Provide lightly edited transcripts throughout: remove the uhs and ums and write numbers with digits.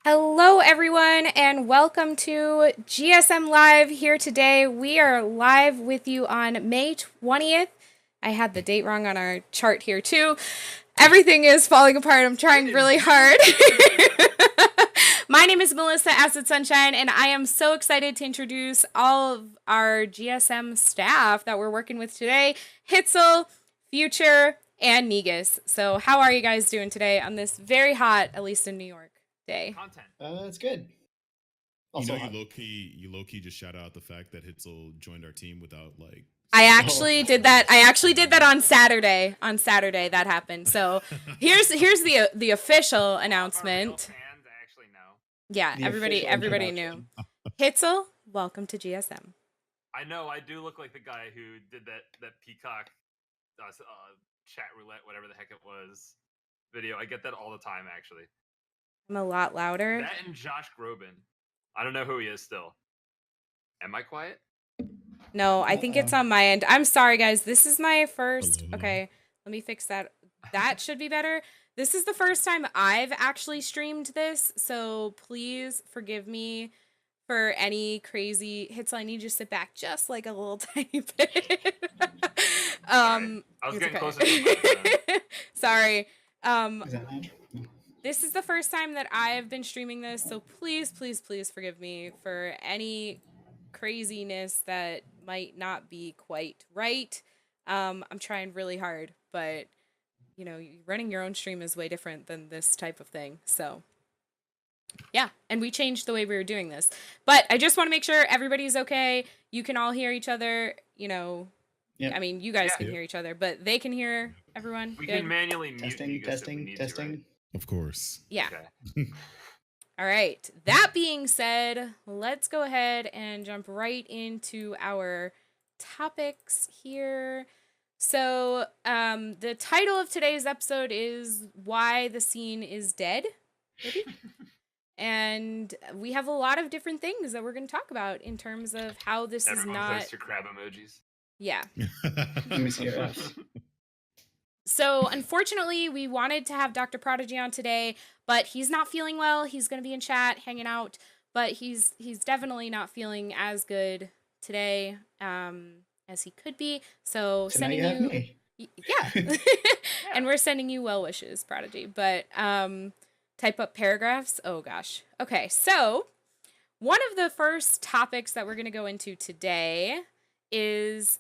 Hello, everyone, and welcome to GSM Live here today. We are live with you on May 20th. I had the date wrong on our chart here, too. Everything is falling apart. I'm trying really hard. My name is Melissa Acid Sunshine, and I am so excited to introduce all of our GSM staff that we're working with today. Hitzel, Future, and Negus. So how are you guys doing today on this very hot, at least in New York, day? Content. It's good. Also, you low key just shout out the fact that Hitzel joined our team without like. I actually did that. I actually did that on Saturday. On Saturday, that happened. So here's the official announcement. Fans actually know. Yeah, everybody knew. Hitzel, welcome to GSM. I know. I do look like the guy who did that Peacock chat roulette, whatever the heck it was, video. I get that all the time, actually. I'm a lot louder. That and Josh Groban. I don't know who he is still. Am I quiet? No, I think it's on my end. I'm sorry, guys. This is my first. Hello. Okay, let me fix that. That should be better. This is the first time I've actually streamed this, so please forgive me for any crazy hits. I need you to sit back just like a little tiny bit. I was getting closer to the Sorry. is that natural? This is the first time that I've been streaming this, so please forgive me for any craziness that might not be quite right. I'm trying really hard, but you know, running your own stream is way different than this type of thing. So yeah, and we changed the way we were doing this. But I just want to make sure everybody's okay. You can all hear each other, you know. Yep. I mean, you guys can hear each other, but they can hear everyone. We Good. can manually mute Negus if we need to, testing. right? Of course. Yeah. Okay. All right. That being said, let's go ahead and jump right into our topics here. So, the title of today's episode is Why the Scene is Dead, maybe? And we have a lot of different things that we're going to talk about in terms of how this is Everyone not... posts your crab emojis. Yeah. Let me see your F's. So, unfortunately, we wanted to have Dr. Prodigy on today, but he's not feeling well. He's going to be in chat, hanging out, but he's definitely not feeling as good today as he could be. So, Tonight sending you have you... me. Yeah. And we're sending you well wishes, Prodigy. But type up paragraphs. Oh, gosh. Okay, so one of the first topics that we're going to go into today is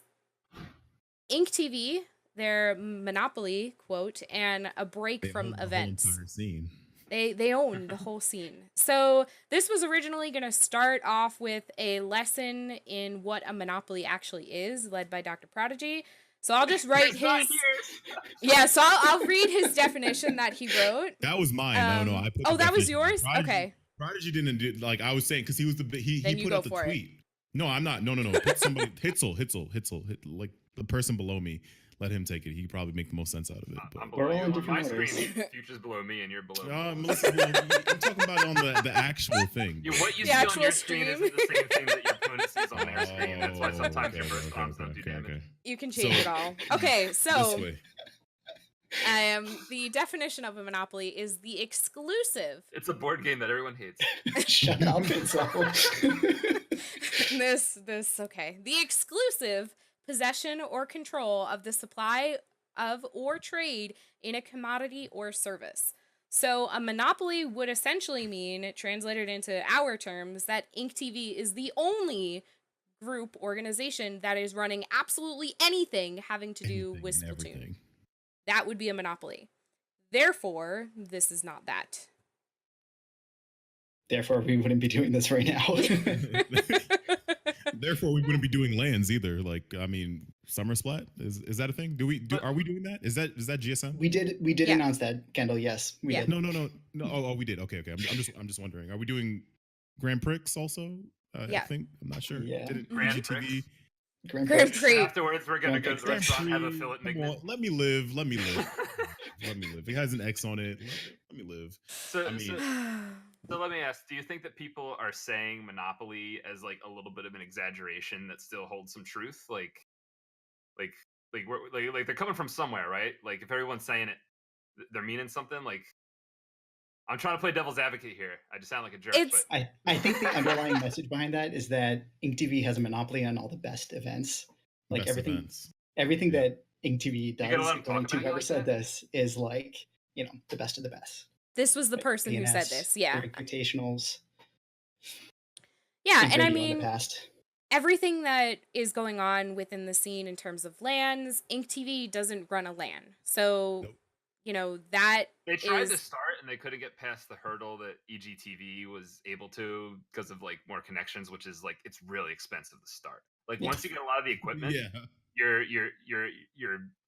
Ink TV, their monopoly, quote, and a break from events. Whole entire scene. They own the whole scene. So this was originally going to start off with a lesson in what a monopoly actually is, led by Dr. Prodigy. So I'll just write his... Yeah, so I'll read his definition that he wrote. That was mine. No, I put. Oh, that was yours? Prodigy, Okay. Prodigy didn't do like I was saying because he was he Then you put go out the for it. tweet. No, I'm not. No. Put somebody Hitzel, like the person below me. Let him take it. He probably make the most sense out of it. I'm We're below all you. in On my different screen, orders. Future's below me, and you're below me. Melissa, I'm talking about on the actual thing. What you The see on actual your screen stream. isn't the same thing that your opponent sees on their screen. That's why sometimes your Okay, first bombs don't do okay. damage. You can change So- it all. Okay, This so way. the definition of a monopoly is the exclusive... It's a board game that everyone hates. Shut up, Hitzel. Okay. The exclusive possession or control of the supply of or trade in a commodity or service. So a monopoly would essentially mean, translated into our terms, that Ink TV is the only group organization that is running absolutely anything having to do Anything with and Splatoon. everything. That would be a monopoly. Therefore, this is not that. Therefore, we wouldn't be doing this right now. Therefore, we wouldn't be doing lands either. Like, I mean, Summer Splat is that a thing? Are we doing that? Is that GSM? we did Yeah. announce that, Kendall. Yes, we Yeah. did. No. Oh, we did. Okay. I'm just wondering. Are we doing Grand Prix also? Yeah. I think I'm not sure. Yeah. Did it Grand GTV? Prix? Grand Grand Prix. Prix. Afterwards, we're gonna go to the Grand restaurant, have a Prix. fillet Come mignon. on, let me live. Let me live. If it has an X on it, let me live. So, I mean- so let me ask: do you think that people are saying monopoly as like a little bit of an exaggeration that still holds some truth? Like they're coming from somewhere, right? Like if everyone's saying it, they're meaning something. Like I'm trying to play devil's advocate here. I just sound like a jerk. It's- But I think the underlying message behind that is that Ink TV has a monopoly on all the best events. Like Best everything, events. everything Yeah. that Ink TV does, gotta let 'em according talk to about you whoever like said that? this, is like, you know, the best of the best. This was the Like person who said PNS, this. Yeah. their Invitationals. Yeah, Ink and I Radio in the mean, past. everything that is going on within the scene in terms of LANs, Ink TV doesn't run a LAN. So, Nope. you know, that they tried to is start and they couldn't get past the hurdle that EGTV was able to because of like more connections, which is like it's really expensive to start. Like Yeah. once you get a lot of the equipment, Yeah. you're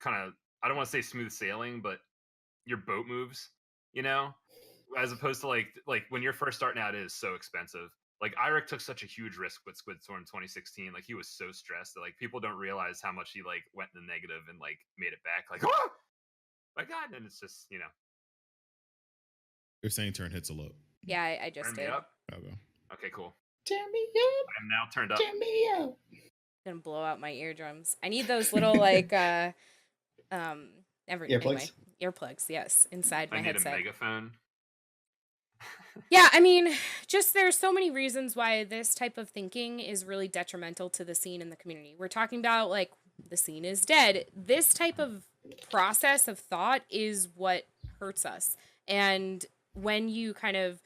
kind of, I don't want to say smooth sailing, but your boat moves, you know, as opposed to like when you're first starting out, it is so expensive. Like Iric took such a huge risk with Squidstorm 2016. Like he was so stressed that like people don't realize how much he like went in the negative and like made it back. Like, oh my god! And it's just, you know, They're saying turn hits a lot. yeah, I just turn me did. up. I'll go. Okay, cool. Turn me up, I'm now turned up. turn me up. Gonna blow out my eardrums. I need those little like anyway, earplugs, yes, inside my I need headset. a megaphone. Yeah, I mean, just there's so many reasons why this type of thinking is really detrimental to the scene and the community. We're talking about like the scene is dead. This type of process of thought is what hurts us. And when you kind of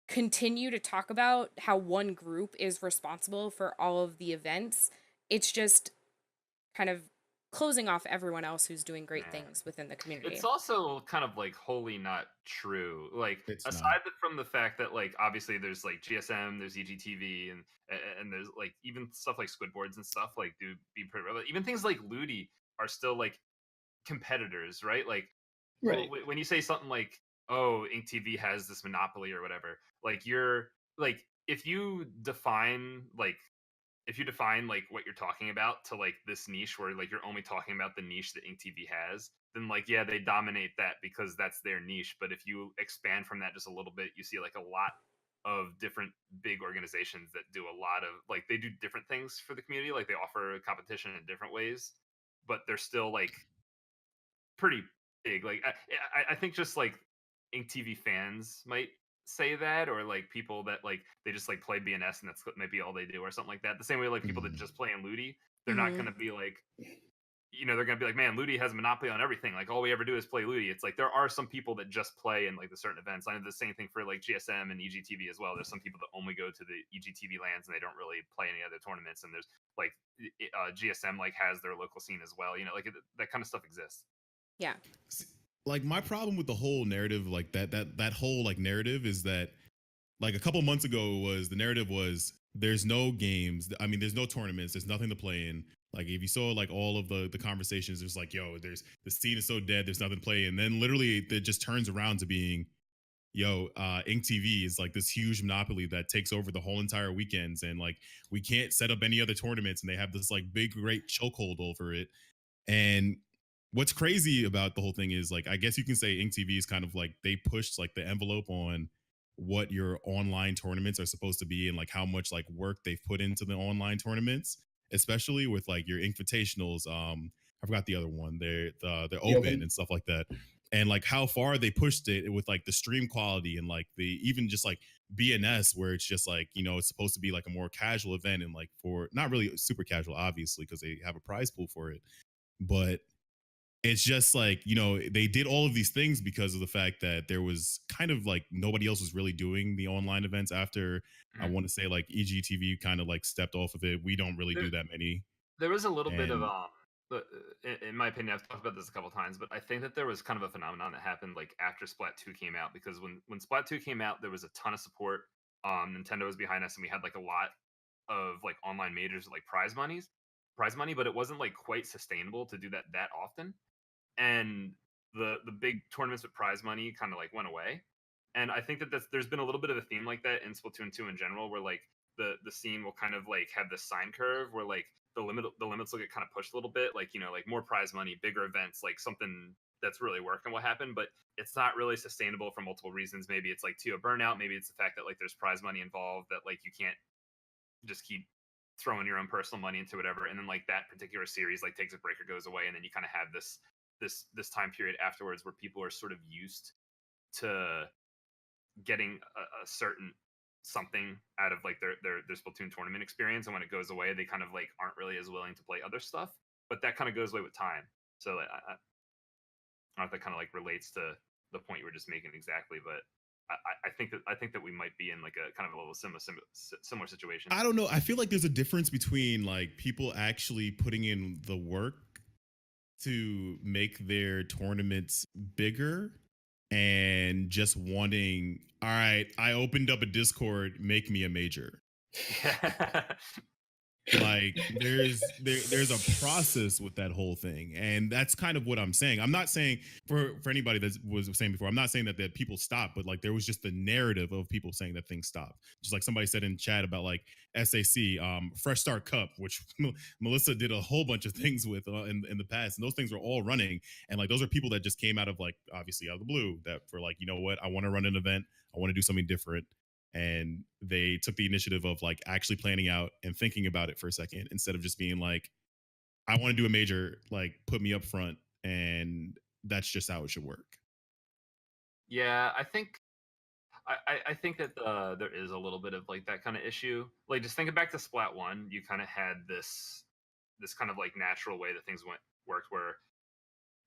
continue to talk about how one group is responsible for all of the events, it's just kind of closing off everyone else who's doing great Yeah. things within the community. It's also kind of like wholly not true. Like It's aside from the fact that like obviously there's like GSM, there's EGTV, and there's like even stuff like Squidboards and stuff like do be pretty relevant. Even things like Ludi are still like competitors, right? Like Right. when you say something like, "Oh, Ink TV has this monopoly" or whatever, like you're like if you define what you're talking about to like this niche where like you're only talking about the niche that Ink TV has, then like yeah, they dominate that because that's their niche. But if you expand from that just a little bit, you see like a lot of different big organizations that do a lot of like they do different things for the community. Like they offer competition in different ways, but they're still like pretty big. Like I think just like Ink TV fans might say that, or like people that like they just like play BNS and that's maybe all they do, or something like that. The same way like people that just play in Ludi, they're not Mhm. gonna be like, you know, they're gonna be like, man, Ludi has a monopoly on everything. Like all we ever do is play Ludi. It's like there are some people that just play in like the certain events. I know the same thing for like GSM and EGTV as well. There's some people that only go to the EGTV lands and they don't really play any other tournaments. And there's like GSM like has their local scene as well. You know, like that kind of stuff exists. Yeah. Like my problem with the whole narrative, like that whole like narrative is that like a couple months ago was the narrative was there's no games. I mean, there's no tournaments. There's nothing to play in. Like if you saw like all of the conversations, there's like, yo, there's the scene is so dead. There's nothing to play. And then literally it just turns around to being, yo, Ink TV is like this huge monopoly that takes over the whole entire weekends. And like, we can't set up any other tournaments. And they have this like big, great chokehold over it. And what's crazy about the whole thing is like, I guess you can say Ink TV is kind of like they pushed like the envelope on what your online tournaments are supposed to be and like how much like work they've put into the online tournaments, especially with like your invitationals. I forgot the other one. They're open and stuff like that. And like how far they pushed it with like the stream quality and like the even just like BNS where it's just like, you know, it's supposed to be like a more casual event and like for not really super casual, obviously, because they have a prize pool for it. But it's just like, you know, they did all of these things because of the fact that there was kind of like nobody else was really doing the online events after I want to say like EGTV kind of like stepped off of it. We don't really do that many. There was a little bit of And- in my opinion, I've talked about this a couple times, but I think that there was kind of a phenomenon that happened like after Splat 2 came out, because when Splat 2 came out, there was a ton of support. Nintendo was behind us, and we had like a lot of like online majors with like prize money, but it wasn't like quite sustainable to do that often. And the big tournaments with prize money kind of like went away. And I think that there's been a little bit of a theme like that in Splatoon 2 in general, where like the scene will kind of like have this sine curve where like the limits will get kind of pushed a little bit, like, you know, like more prize money, bigger events, like something that's really working will happen, but it's not really sustainable for multiple reasons. Maybe it's like TO burnout, maybe it's the fact that like there's prize money involved, that like you can't just keep throwing your own personal money into whatever, and then like that particular series like takes a break or goes away, and then you kind of have this time period afterwards where people are sort of used to getting a certain something out of like their Splatoon tournament experience, and when it goes away, they kind of like aren't really as willing to play other stuff. But that kind of goes away with time. So like, I don't know if that kind of like relates to the point you were just making exactly, but I think that we might be in like a kind of a little similar situation. I don't know. I feel like there's a difference between like people actually putting in the work to make their tournaments bigger and just wanting, all right, I opened up a Discord, make me a major. Like there's a process with that whole thing, and that's kind of what I'm saying. I'm not saying for anybody that was saying before, I'm not saying that people stop, but like there was just the narrative of people saying that things stop. Just like somebody said in chat about like SAC, Fresh Start Cup, which Melissa did a whole bunch of things with in the past, and those things were all running. And like those are people that just came out of like obviously out of the blue that for like, you know what, I want to run an event, I want to do something different. And they took the initiative of like actually planning out and thinking about it for a second instead of just being like, I want to do a major, like put me up front, and that's just how it should work. Yeah, I think that there is a little bit of like that kind of issue. Like just thinking back to Splat 1, you kind of had this kind of like natural way that things worked where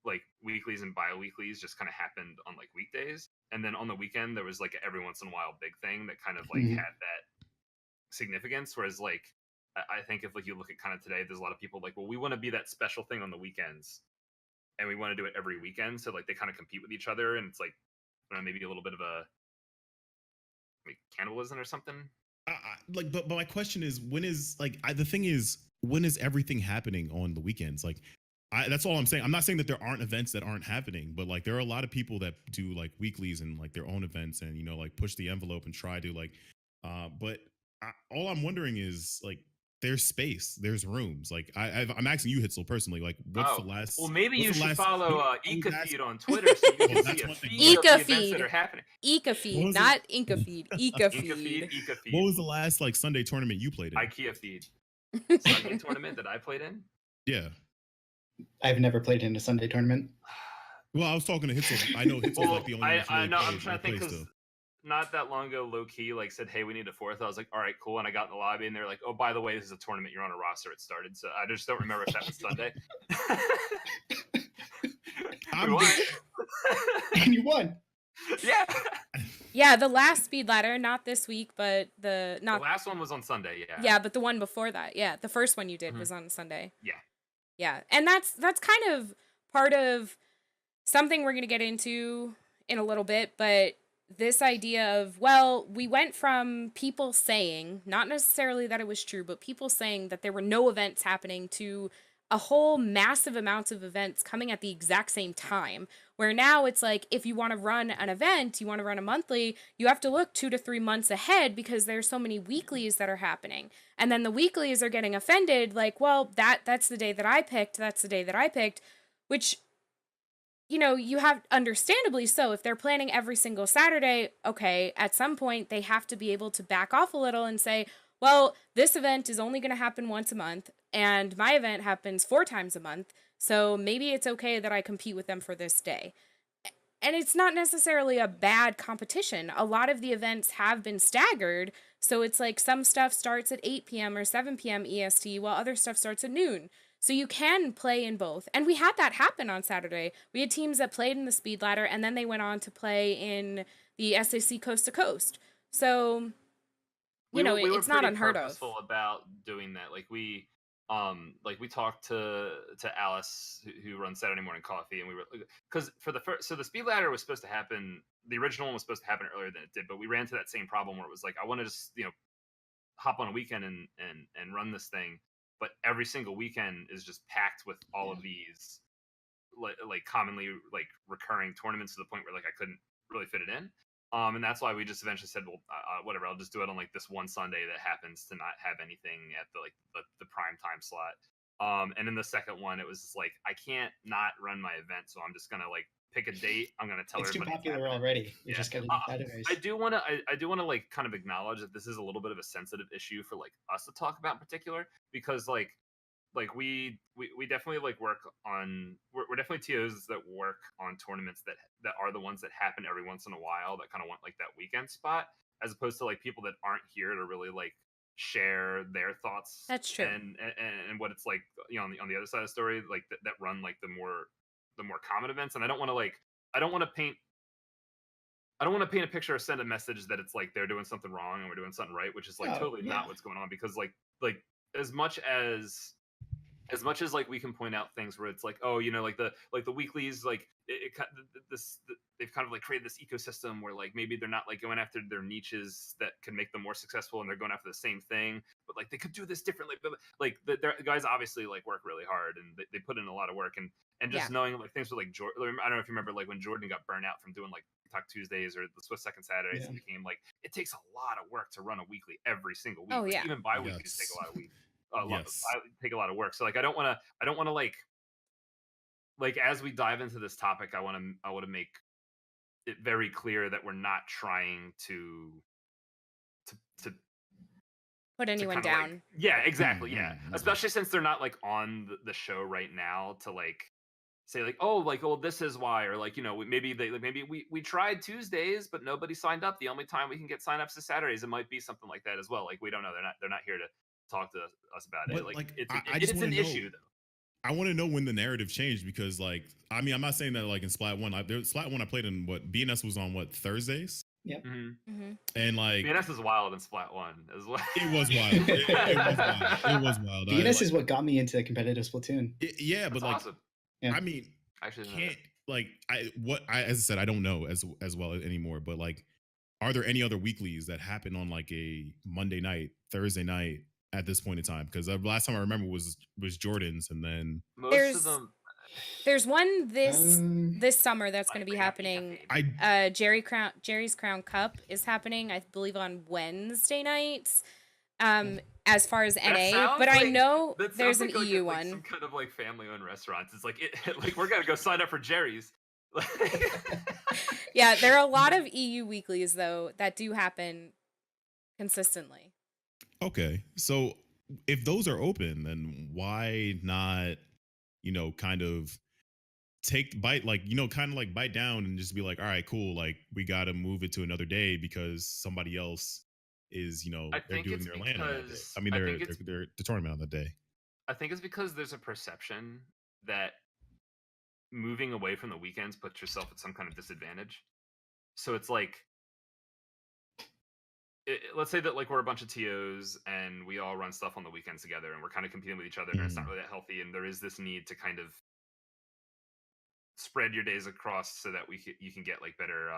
like weeklies and bi-weeklies just kind of happened on like weekdays, and then on the weekend there was like every once in a while big thing that kind of like had that significance. Whereas like I think if like you look at kind of today, there's a lot of people like, well, we want to be that special thing on the weekends and we want to do it every weekend, so like they kind of compete with each other, and it's like, I don't know, maybe a little bit of a like cannibalism or something. Like but my question is, when is like the thing is, when is everything happening on the weekends? Like that's all I'm saying. I'm not saying that there aren't events that aren't happening, but like there are a lot of people that do like weeklies and like their own events, and you know, like push the envelope and try to like but all I'm wondering is like there's space, there's rooms. Like I'm asking you, Hitzel, personally, like what's the last? Well, maybe you should last, follow Ika Feed on Twitter so you can see a feed of the events that are happening. Ika Feed, not Inca Feed. Ika Feed. Ika Feed. What was the last like Sunday tournament you played in? IKEA Feed. Sunday tournament that I played in? Yeah. I've never played in a Sunday tournament. Well, I was talking to Hitzel. I know Hitzel's like the only one. I know. I'm trying to think because not that long ago, low key like said, "Hey, we need a fourth." I was like, "All right, cool." And I got in the lobby, and they're like, "Oh, by the way, this is a tournament. You're on a roster. It started." So I just don't remember if that was Sunday. We won. And you won. Yeah. Yeah, the last speed ladder, not this week, but the last one was on Sunday. Yeah. Yeah, but the one before that, yeah, the first one you did was on Sunday. Yeah. Yeah, and that's kind of part of something we're going to get into in a little bit, but this idea of, well, we went from people saying, not necessarily that it was true, but people saying that there were no events happening to a whole massive amounts of events coming at the exact same time, where now it's like, if you want to run an event, you want to run a monthly, you have to look 2 to 3 months ahead because there's so many weeklies that are happening. And then the weeklies are getting offended, like, well, that's the day that I picked, which, you know, you have, understandably so, if they're planning every single Saturday, okay, at some point they have to be able to back off a little and say, well, this event is only going to happen once a month, and my event happens 4 times a month, so maybe it's okay that I compete with them for this day. And it's not necessarily a bad competition. A lot of the events have been staggered, so it's like some stuff starts at 8 p.m. or 7 p.m. EST, while other stuff starts at noon. So you can play in both. And we had that happen on Saturday. We had teams that played in the speed ladder, and then they went on to play in the SAC Coast to Coast. So, you know, it's not unheard of. We were pretty purposeful about doing that. Like we talked to Alice, who runs Saturday Morning Coffee, and we were, because for the first, so the speed ladder was supposed to happen, the original one was supposed to happen earlier than it did, but we ran into that same problem where it was like, I want to just, you know, hop on a weekend and run this thing, but every single weekend is just packed with all of these like commonly like recurring tournaments to the point where like I couldn't really fit it in. And that's why we just eventually said, well, whatever, I'll just do it on like this one Sunday that happens to not have anything at the prime time slot. And in the second one, it was just like, I can't not run my event, so I'm just gonna like pick a date. I'm gonna tell everybody. It's too popular already. You just gotta do Saturdays. I do want to like kind of acknowledge that this is a little bit of a sensitive issue for like us to talk about in particular, because like we definitely like work on we're definitely TOs that work on tournaments that are the ones that happen every once in a while that kind of want like that weekend spot, as opposed to like people that aren't here to really like share their thoughts That's true. and what it's like, on the other side of the story, like that run like the more common events. And I don't want to like I don't want to paint a picture or send a message that it's like they're doing something wrong and we're doing something right, which is like Oh, totally yeah. not what's going on. Because like as much as like we can point out things where it's like, oh, like the weeklies, like they've kind of like created this ecosystem where like maybe they're not like going after their niches that can make them more successful, and they're going after the same thing, but like they could do this differently. But like the guys obviously like work really hard, and they put in a lot of work, and just knowing like things with like Jordan. I don't know if you remember like when Jordan got burnt out from doing like TikTok Tuesdays or the Swiss Second Saturdays. Yeah. It became like it takes a lot of work to run a weekly every single week. Oh, Like, yeah. even bi-weeklies take Yes. a lot of week. Yes. I take a lot of work. So like I don't want to like as we dive into this topic, I want to make it very clear that we're not trying to Put anyone kinda, like- down. yeah, exactly. Yeah, Mhm. especially since they're not like on the show right now to like say like, oh, like, well, this is why, or like, maybe we tried Tuesdays but nobody signed up. The only time we can get signups is Saturdays. It might be something like that as well. Like, we don't know. They're not here to talk to us about it. But, Like, it's I just it's wanna an know- issue though. I want to know when the narrative changed, because like, I mean, I'm not saying that like in Splat 1, Splat 1 I played in BNS was on Thursdays, Mm-hmm. and like BNS is wild in Splat 1 as well. it was wild. It was wild. BNS is what got me into competitive Splatoon. Yeah, That's but like, awesome. Yeah. I mean, Actually, didn't know can't like as I said, I don't know as well anymore. But like, are there any other weeklies that happen on like a Monday night, Thursday night at this point in time? Because the last time I remember was Jordan's, and then that. Most There's- of them. There's one this summer that's going to be might not happening. happening. Jerry's Crown Cup is happening, I believe, on Wednesday nights. As far as That NA, sounds but I like- know That there's sounds an like EU like some one. kind of like family-owned restaurants. It's like like we're gonna go sign up for Jerry's. Yeah, there are a lot of EU weeklies though that do happen consistently. okay, so if those are open, then why not, kind of bite down and just be like, all right, cool, like we got to move it to another day because somebody else is, I they're think doing it's their land on that day. because- I mean, I they're think it's- they're the tournament on that day. I think it's because there's a perception that moving away from the weekends puts yourself at some kind of disadvantage. So it's like, let's say that like we're a bunch of TOs and we all run stuff on the weekends together, and we're kind of competing with each other, and it's not really that healthy. And there is this need to kind of spread your days across so that you can get like better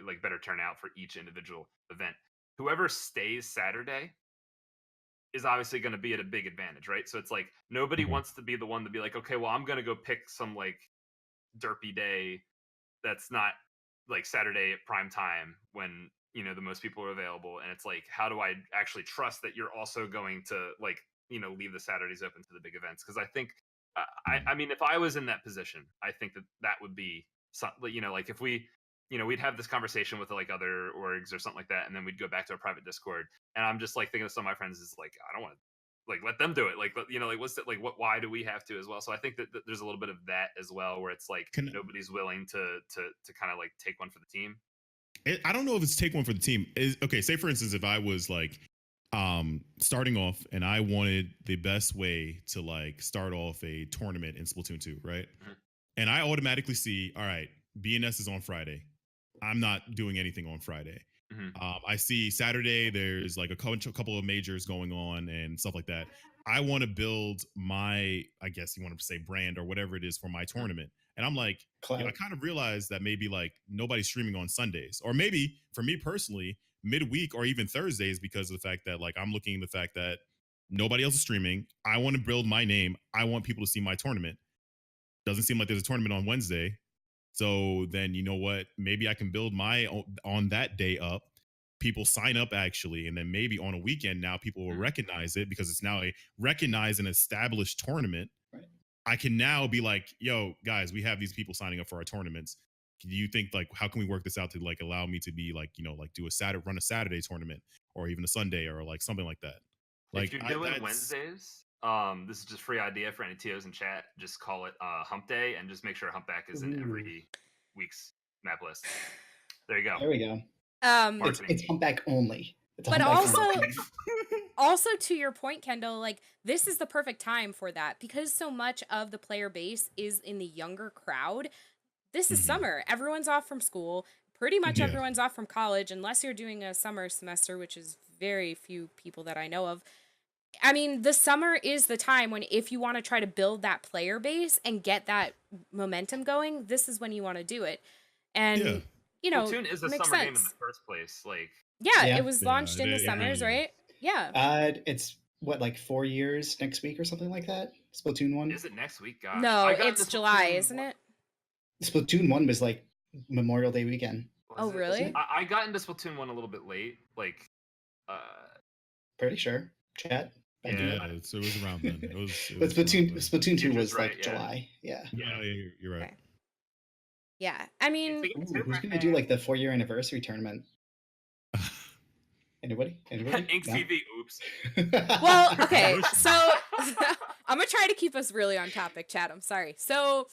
like better turnout for each individual event. Whoever stays Saturday is obviously going to be at a big advantage, right? So it's like nobody Mhm. wants to be the one to be like, okay, well, I'm going to go pick some like derpy day that's not like Saturday at prime time when the most people are available. And it's like, how do I actually trust that you're also going to like leave the Saturdays open to the big events? Because I think I mean, if I was in that position, I think that would be something, like if we we'd have this conversation with like other orgs or something like that, and then we'd go back to a private Discord, and I'm just like thinking of some of my friends is like, I don't want to like let them do it, like like what's it like, why do we have to as well? So I think that there's a little bit of that as well, where it's like nobody's willing to kind of like take one for the team. I don't know if it's take one for the team. Okay, say for instance, if I was like starting off and I wanted the best way to like start off a tournament in Splatoon 2, right? Mhm. And I automatically see, all right, BNS is on Friday. I'm not doing anything on Friday. Mhm. I see Saturday there's like a couple of majors going on and stuff like that. I want to build my, I guess you want to say brand or whatever it is for my tournament. And I'm like, I kind of realized that maybe like nobody's streaming on Sundays, or maybe for me personally, midweek or even Thursdays, because of the fact that like I'm looking at the fact that nobody else is streaming. I want to build my name. I want people to see my tournament. Doesn't seem like there's a tournament on Wednesday. So then, you know what? Maybe I can build my on that day up. People sign up actually, and then maybe on a weekend now people will recognize it because it's now a recognized and established tournament. Right. I can now be like, yo, guys, we have these people signing up for our tournaments. Do you think like how can we work this out to like allow me to be like, like do run a Saturday tournament or even a Sunday or like something like that? Like if you're doing Wednesdays, This is just free idea for any TOs in chat. Just call it Hump Day, and just make sure Humpback is in every week's map list. There you go. There we go. Marketing. It's humpback only. It's a But humpback also, only. also to your point, Kendall, like this is the perfect time for that because so much of the player base is in the younger crowd. This is summer. Everyone's off from school. Pretty much everyone's off from college, unless you're doing a summer semester, which is very few people that I know of. I mean, the summer is the time when if you want to try to build that player base and get that momentum going, this is when you want to do it. And, you know, Splatoon is a makes summer sense. game in the first place. Like, yeah, it was launched in the summers, right? Yeah. It's what, like 4 years next week or something like that? Splatoon 1? is it next week? Gosh. No, I got it's into July, Splatoon isn't it? Splatoon 1 was like Memorial Day weekend. Oh, really? I got into Splatoon 1 a little bit late. Like, Pretty sure. Chat. Yeah. So it was around then. But Splatoon 2 was right, like yeah. July. Yeah. Yeah, you're right. Okay. Yeah, I mean, Ooh, who's gonna do like the 4-year anniversary tournament? Anybody? Ink No? TV. Oops. well, okay, so I'm gonna try to keep us really on topic, chat. I'm sorry. So,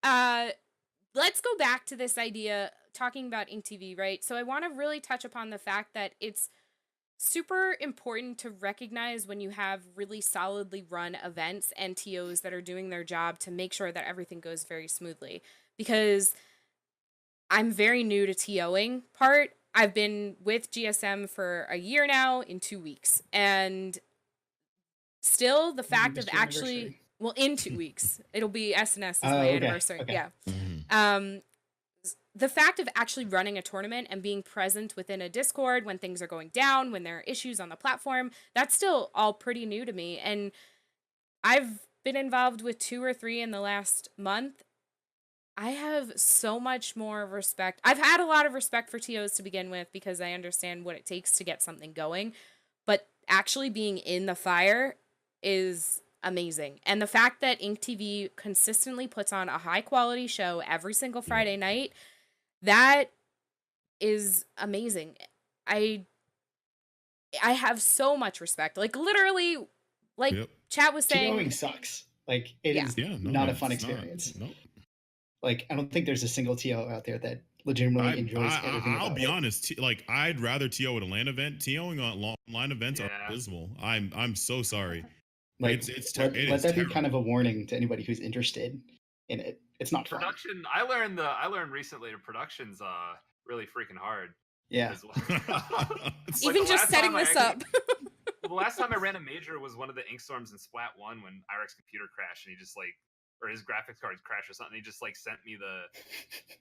let's go back to this idea talking about Ink TV, right? So I want to really touch upon the fact that it's super important to recognize when you have really solidly run events and TOs that are doing their job to make sure that everything goes very smoothly. Because I'm very new to TOing part. I've been with GSM for a year now in 2 weeks. And still the fact of actually, well, in 2 weeks, it'll be SNS is my anniversary. Okay. Yeah. The fact of actually running a tournament and being present within a Discord when things are going down, when there are issues on the platform, that's still all pretty new to me. And I've been involved with 2 or 3 in the last month. I have so much more respect. I've had a lot of respect for TOs to begin with because I understand what it takes to get something going. But actually being in the fire is amazing. And the fact that Ink TV consistently puts on a high quality show every single Friday night, that is amazing. I have so much respect. Like literally, like chat was saying, TOing sucks. Like it is not a fun experience. No. Like I don't think there's a single TO out there that legitimately enjoys everything. I'll be honest. Like I'd rather TO at a LAN event. TOing on online events are abysmal. I'm so sorry. Like let that be kind of a warning to anybody who's interested in it. It's not production. Fun. I learned recently that production's really freaking hard. Yeah. As well. Even just setting this up. The last time I ran a major was one of the Inkstorms in Splat 1 when Irex's computer crashed and he just like, or his graphics card crashed or something. He just like sent me the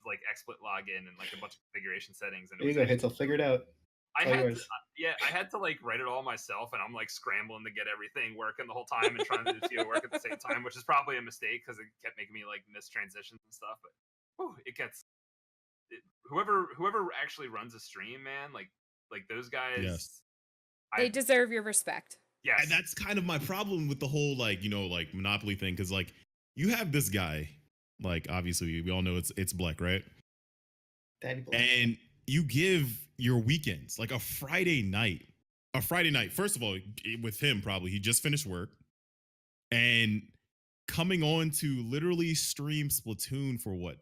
like XSplit login and like a bunch of configuration settings. And there you go, Hitzel. Figure it out. I had to like write it all myself, and I'm like scrambling to get everything working the whole time and trying to do TO work at the same time, which is probably a mistake because it kept making me like miss transitions and stuff. But whoever actually runs a stream, man, like those guys, they deserve your respect. Yes, and that's kind of my problem with the whole like Monopoly thing, because like you have this guy, like obviously we all know it's Black, right? Daddy Black. And you give your weekends like a Friday night. First of all, with him, probably he just finished work and coming on to literally stream Splatoon for what,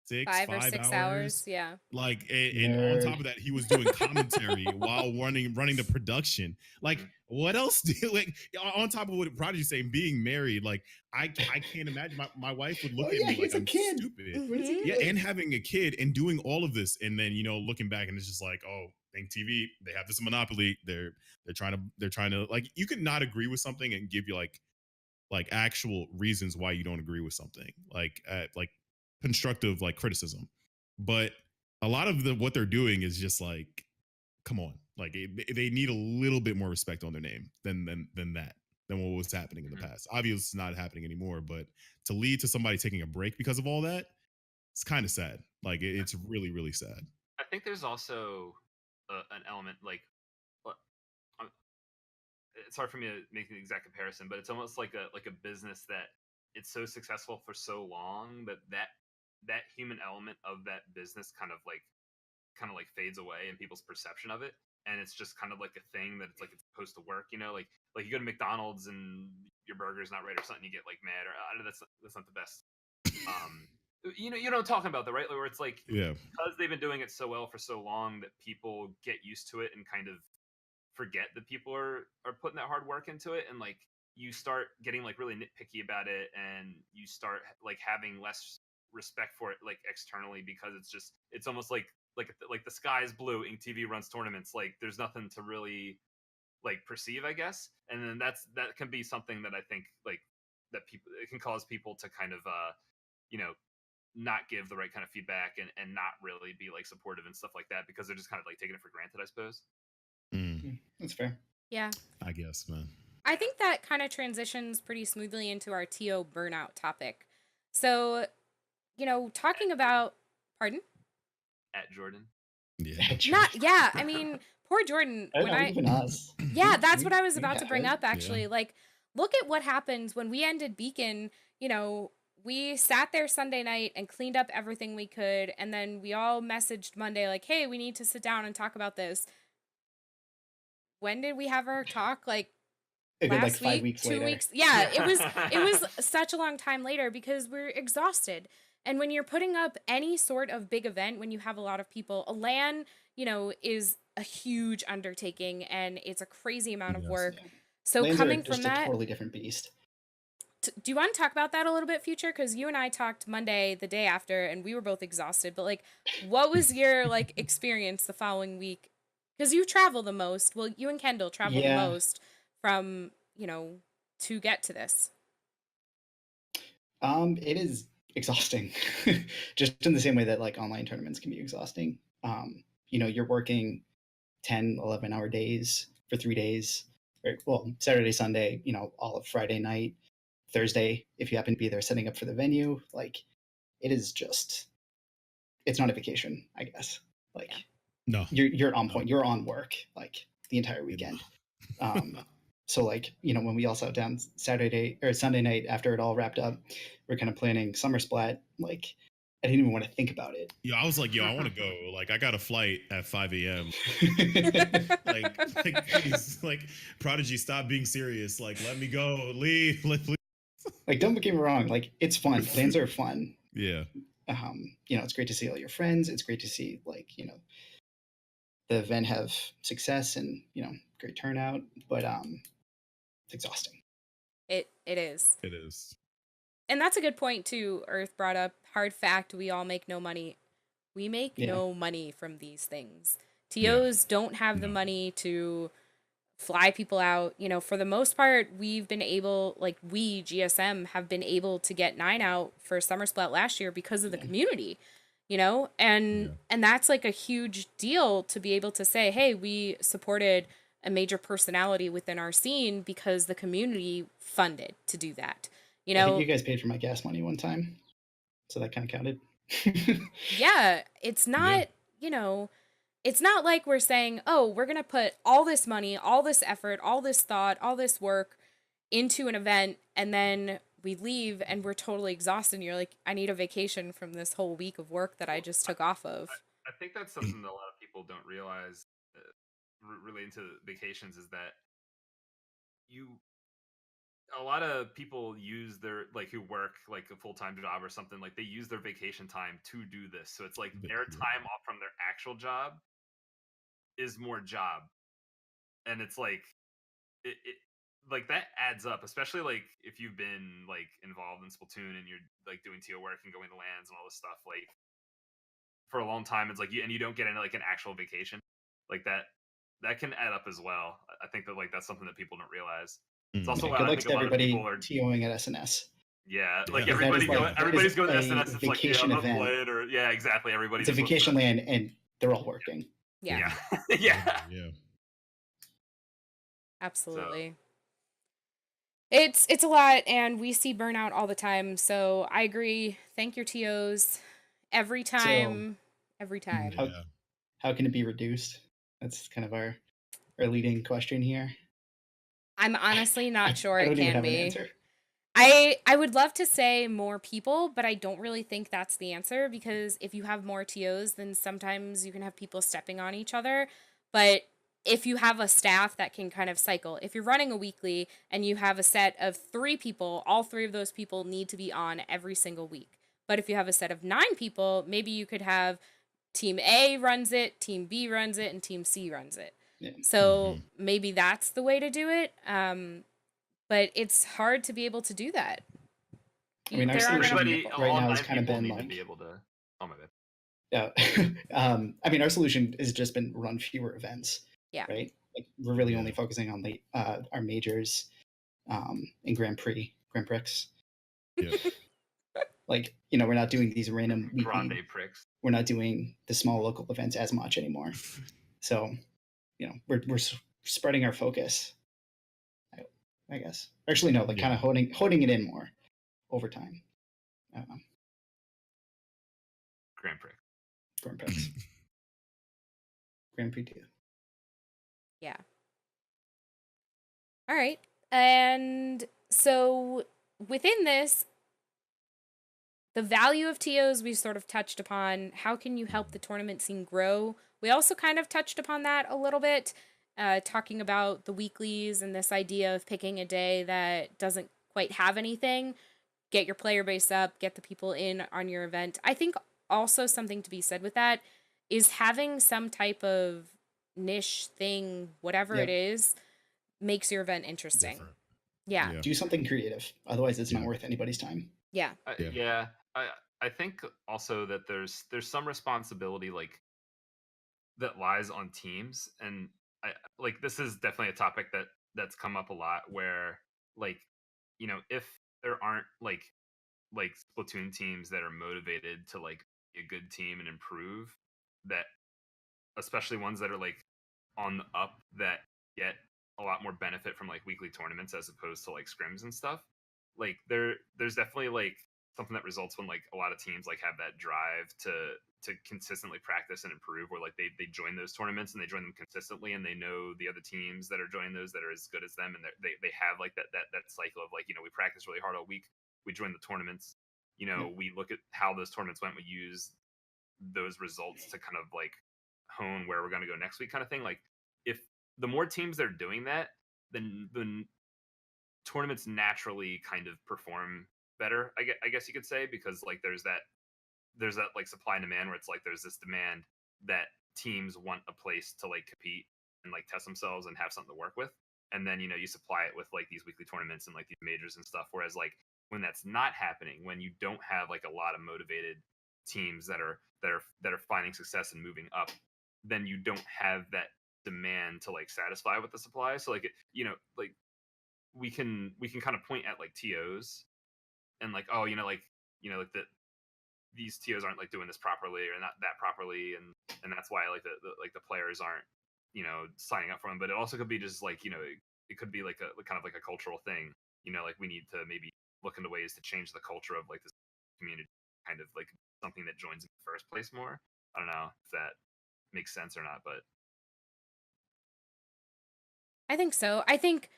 5 or 6 hours? Yeah. Like, and on top of that, he was doing commentary while running the production. Like, what else do you like on top of what Prodigy's saying, being married? Like, I can't imagine my wife would look at me like I'm stupid. Yeah, and having a kid and doing all of this, and then looking back and it's just like, oh, Think TV, they have this monopoly. They're trying to like, you could not agree with something and give you like actual reasons why you don't agree with something, like constructive like criticism. But a lot of what they're doing is just like, come on, like they need a little bit more respect on their name than what was happening in the past. Obviously it's not happening anymore, but to lead to somebody taking a break because of all that, it's kind of sad. Like it's really, really sad. I think there's also an element like, it's hard for me to make the exact comparison, but it's almost like a business that it's so successful for so long that human element of that business kind of like fades away in people's perception of it. and it's just kind of like a thing that it's like it's supposed to work, you know, like you go to McDonald's and your burger's not right or something, you get like mad, or that's not the best. You know what I'm talking about, though, right? Where it's like, Yeah. because they've been doing it so well for so long that people get used to it and kind of forget that people are putting that hard work into it, and like you start getting like really nitpicky about it, and you start like having less respect for it like externally, because it's almost like the sky's blue. Ink TV runs tournaments, like there's nothing to really like perceive, I guess. And then that can be something that I think like that people, it can cause people to kind of you know, not give the right kind of feedback, and not really be like supportive and stuff like that, because they're just kind of like taking it for granted, I suppose. That's fair. Yeah. I guess, man. I think that kind of transitions pretty smoothly into our TO burnout topic. So, talking about, pardon? At Jordan. Yeah. I mean, poor Jordan. Even us. Yeah, that's what I was about to bring it. up, actually. Yeah. Like, look at what happens when we ended Beacon. We sat there Sunday night and cleaned up everything we could, and then we all messaged Monday, like, hey, we need to sit down and talk about this. When did we have our talk? Like, last 5 week, weeks 2 later. weeks. Yeah, it was such a long time later, because we're exhausted. And when you're putting up any sort of big event, when you have a lot of people, a LAN, is a huge undertaking, and it's a crazy amount of Yes. work. Yeah. So Lanes coming are just from a that, totally different beast. do you want to talk about that a little bit, Future? Because you and I talked Monday, the day after, and we were both exhausted. But like, what was your like experience the following week? Because you travel the most. Well, you and Kendall travel the most from to get to this. It is exhausting, just in the same way that like online tournaments can be exhausting. You're working 10, 11-hour days for 3 days, Saturday, Sunday, all of Friday night, Thursday, if you happen to be there setting up for the venue. Like, it is just, it's not a vacation, I guess. Like, No. you're on point. You're on work like the entire weekend. So like, when we all sat down Saturday or Sunday night after it all wrapped up, we're kind of planning Summer Splat. Like, I didn't even want to think about it. Yeah, I was like, I want to go. Like, I got a flight at 5 a.m. Please, like, Prodigy, stop being serious. Like, let me go. Leave. Like, don't get me wrong. Like, it's fun. Plans are fun. Yeah. It's great to see all your friends. It's great to see like, the event have success and, great turnout. But it's exhausting. It is. It is. And that's a good point too. Earth brought up hard fact: we all make no money. We make no money from these things. TOs don't have the money to fly people out. For the most part, we've been able, like we GSM have been able to get 9 out for Summer Splat last year because of the community. And that's like a huge deal to be able to say, hey, we supported a major personality within our scene because the community funded to do that. I think you guys paid for my gas money one time, so that kind of counted. Yeah, it's not, it's not like we're saying, oh, we're going to put all this money, all this effort, all this thought, all this work into an event, and then we leave and we're totally exhausted. And you're like, I need a vacation from this whole week of work that I just took off of. I think that's something that a lot of people don't realize relating to vacations, is that a lot of people use their, like, who work like a full-time job or something, like they use their vacation time to do this. So it's like their time off from their actual job is more job. And it's like, it like that adds up, especially like if you've been like involved in Splatoon and you're like doing TO work and going to LANs and all this stuff, like for a long time, it's like you don't get into like an actual vacation like that can add up as well. I think that like that's something that people don't realize. It's also Good luck to everybody TOing at SNS. Yeah, like everybody's going to SNS. It's like, vacation I'm event. played, or exactly. Everybody's It's a vacation land, and they're all working. Yeah. Yeah. Absolutely. It's a lot, and we see burnout all the time. So I agree. Thank your TOs every time. How can it be reduced? That's kind of our leading question here. I'm honestly not sure it can be. An answer. I would love to say more people, but I don't really think that's the answer, because if you have more TOs, then sometimes you can have people stepping on each other. But if you have a staff that can kind of cycle, if you're running a weekly and you have a set of 3 people, all 3 of those people need to be on every single week. But if you have a set of 9 people, maybe you could have team A runs it, team B runs it, and team C runs it. Yeah. So maybe that's the way to do it. But it's hard to be able to do that. I mean, our solution Everybody, right all now 9 has kind of people been need to like, be able to. Oh my bad. yeah. I mean, our solution has just been run fewer events. Yeah. Right. Like we're really only focusing on the our majors, and Grand Prix. Yeah. Like, you know, we're not doing these random Grande weekly, pricks. we're not doing the small local events as much anymore. So, you know, we're spreading our focus, I guess. Actually, no, like kind of holding it in more over time. I don't know. Grand Prix. Grand Prix. Grand Prix 2. Yeah. All right. And so within this, the value of TOs we sort of touched upon. How can you help the tournament scene grow? We also kind of touched upon that a little bit, talking about the weeklies and this idea of picking a day that doesn't quite have anything. Get your player base up, get the people in on your event. I think also something to be said with that is having some type of niche thing, whatever it is, makes your event interesting. Different. Yeah. Do something creative. Otherwise, it's not worth anybody's time. Yeah. Yeah. I think also that there's some responsibility like that lies on teams, and I like this is definitely a topic that's come up a lot where like, you know, if there aren't like Splatoon teams that are motivated to like be a good team and improve, that especially ones that are like on the up that get a lot more benefit from like weekly tournaments as opposed to like scrims and stuff, like there's definitely like something that results when like a lot of teams like have that drive to consistently practice and improve, where like they join those tournaments and they join them consistently, and they know the other teams that are joining those that are as good as them, and they have like that cycle of like, you know, we practice really hard all week, we join the tournaments, you know, we look at how those tournaments went, we use those results to kind of like hone where we're going to go next week kind of thing. Like if the more teams that are doing that, then tournaments naturally kind of perform better, I guess you could say, because like there's that like supply and demand where it's like there's this demand that teams want a place to like compete and like test themselves and have something to work with, and then, you know, you supply it with like these weekly tournaments and like these majors and stuff, whereas like when that's not happening, when you don't have like a lot of motivated teams that are finding success and moving up, then you don't have that demand to like satisfy with the supply. So like you know, like we can kind of point at like TOs and like, oh, you know, like these TOs aren't like doing this properly or not that properly, and that's why like the players aren't, you know, signing up for them. But it also could be just like, you know, it could be like a kind of like a cultural thing, you know, like we need to maybe look into ways to change the culture of like this community, kind of like something that joins in the first place more. I don't know if that makes sense or not, but I think so. I think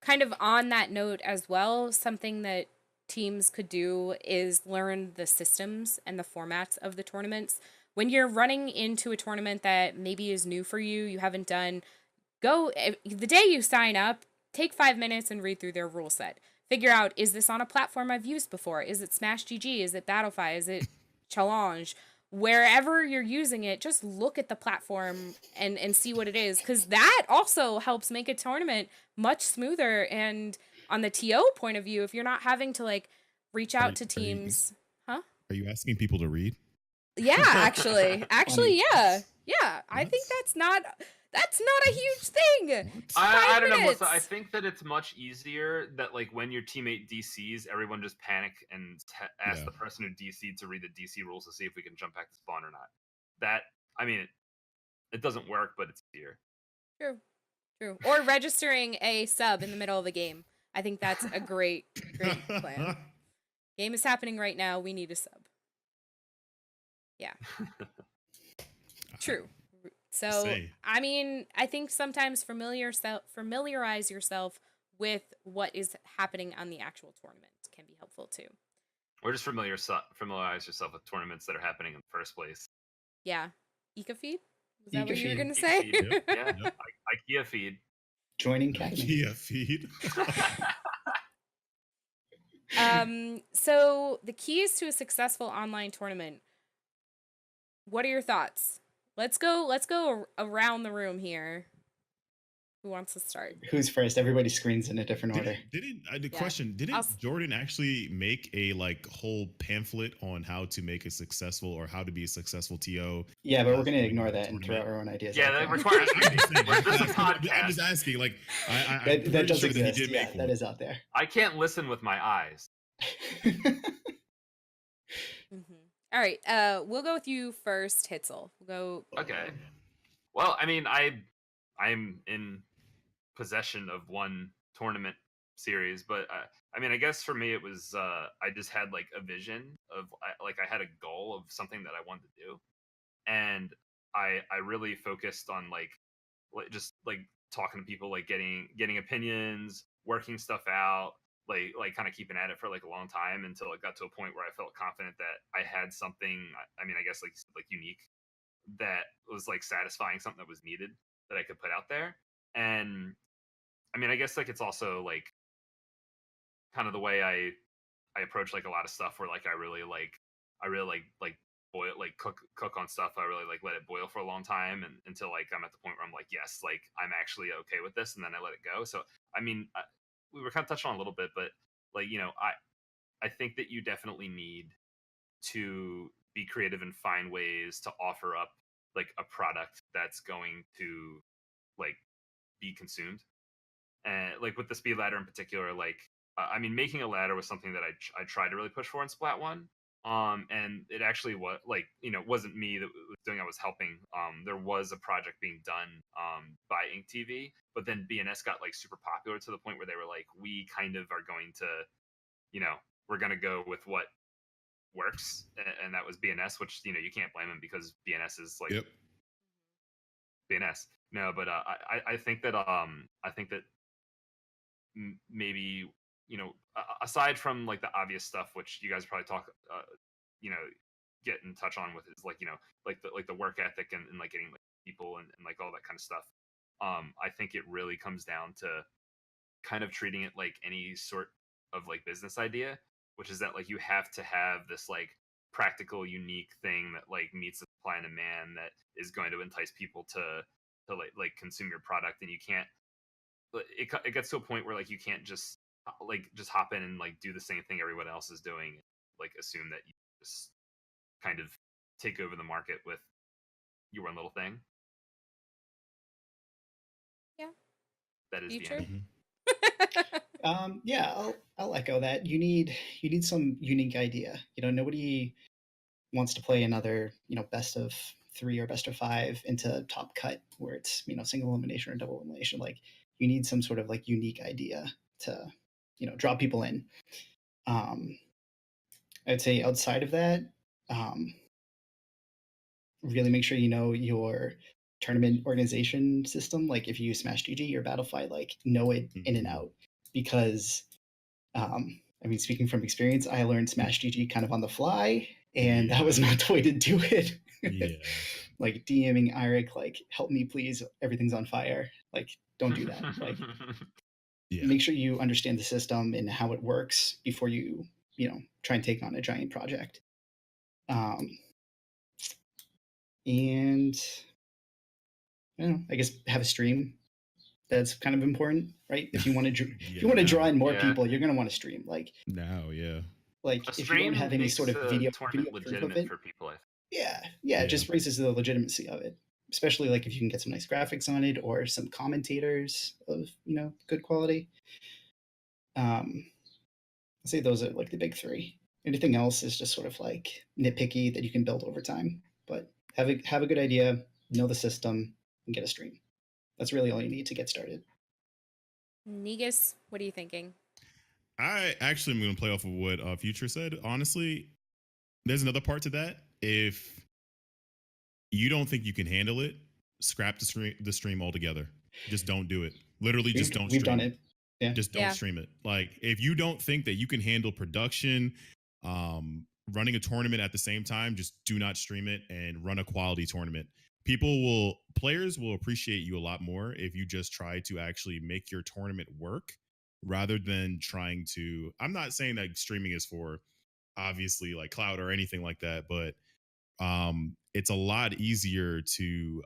kind of on that note as well, something that teams could do is learn the systems and the formats of the tournaments. When you're running into a tournament that maybe is new for you, you haven't done, the day you sign up, take 5 minutes and read through their rule set. Figure out, is this on a platform I've used before? Is it Smash GG? Is it Battlefy? Is it Challenge? Wherever you're using it, just look at the platform and see what it is, because that also helps make a tournament much smoother. And on the TO point of view, if you're not having to like reach out to teams, Are you asking people to read? Yeah, actually, yeah. I think that's not a huge thing. I don't know, minutes. Melissa. I think that it's much easier that like when your teammate DCs, everyone just panic and ask the person who DC'd to read the DC rules to see if we can jump back to spawn or not. That, I mean, it doesn't work, but it's easier. True. Or registering a sub in the middle of the game. I think that's a great plan. Game is happening right now. We need a sub. Yeah. True. So, I mean, I think sometimes familiarize yourself with what is happening on the actual tournament can be helpful too. Or just familiarize yourself with tournaments that are happening in the first place. Yeah. Ecafeed? Was Ecafeed. that what you were going to say? Yeah. I Kia feed. Joining Academy. Kia feed. So the keys to a successful online tournament. What are your thoughts? Let's go around the room here. Who wants to start? Who's first? Everybody screens in a different order. Didn't Jordan actually make a whole pamphlet on how to make a successful or how to be a successful TO? Yeah, but we're going to ignore that and throw our own ideas. Yeah, that requires reading. This is podcast. I'm just asking. That does sure exist. That he did make one. That is out there. I can't listen with my eyes. All right, we'll go with you first, Hitzel. We'll go. Okay. Well, I mean, I'm in possession of one tournament series, but I mean, I guess for me it was I just had like a vision of I had a goal of something that I wanted to do, and I really focused on just talking to people, like getting opinions, working stuff out, like kind of keeping at it for like a long time until it got to a point where I felt confident that I had something. I mean, I guess like unique, that was like satisfying, something that was needed that I could put out there. And I mean, I guess like it's also like kind of the way I approach like a lot of stuff, where like I really boil, like cook on stuff. I really like let it boil for a long time, and until like I'm at the point where I'm like, yes, like I'm actually okay with this, and then I let it go. So I mean, we were kind of touching on a little bit, but like, you know, I think that you definitely need to be creative and find ways to offer up like a product that's going to like be consumed. And like with the speed ladder in particular, like I mean, making a ladder was something that I tried to really push for in Splat 1. And it actually was like, you know, it wasn't me that was doing, I was helping. There was a project being done by Ink TV, but then BNS got like super popular to the point where they were like, we kind of are going to, you know, we're going to go with what works. And that was BNS, which, you know, you can't blame them, because BNS is like BNS. No, but I think that maybe, you know, aside from like the obvious stuff, which you guys probably talk, you know, get in touch on with, is like, you know, like the work ethic and like getting like people and like all that kind of stuff. I think it really comes down to kind of treating it like any sort of like business idea, which is that like you have to have this like practical, unique thing that like meets the supply and demand, that is going to entice people to like consume your product. And you can't, it gets to a point where like you can't just hop in and like do the same thing everyone else is doing, like assume that you just kind of take over the market with your one little thing. Yeah, that is Future? the end. Yeah, I'll echo that. You need some unique idea. You know, nobody wants to play another, you know, best of 3 or best of 5 into top cut where it's, you know, single elimination or double elimination. Like, you need some sort of like unique idea to, you know, draw people in. I'd say outside of that, really make sure you know your tournament organization system. Like if you use Smash GG or Battlefy, like know it in and out, because I mean, speaking from experience, I learned Smash GG kind of on the fly, and that was not the way to do it. Yeah. Like DMing Eric, like, help me please, everything's on fire. Like, don't do that. Like, make sure you understand the system and how it works before you know, try and take on a giant project. And I don't know, I guess have a stream. That's kind of important, right? If you want to, if you want to draw in more people, you're going to want to stream. Like now, like a if you don't have any sort of video legitimate of it, for people. Yeah, it just raises the legitimacy of it. Especially like if you can get some nice graphics on it or some commentators of, you know, good quality. I'd say those are like the big 3. Anything else is just sort of like nitpicky that you can build over time. But have a good idea, know the system, and get a stream. That's really all you need to get started. Negus, what are you thinking? I actually am going to play off of what Future said. Honestly, there's another part to that. If you don't think you can handle it, scrap the stream altogether. Just don't do it. Literally, just don't. We've done it. Yeah. Just don't stream it. Like, if you don't think that you can handle production, running a tournament at the same time, just do not stream it and run a quality tournament. players will appreciate you a lot more if you just try to actually make your tournament work rather than trying to. I'm not saying that streaming is for obviously like cloud or anything like that, but it's a lot easier to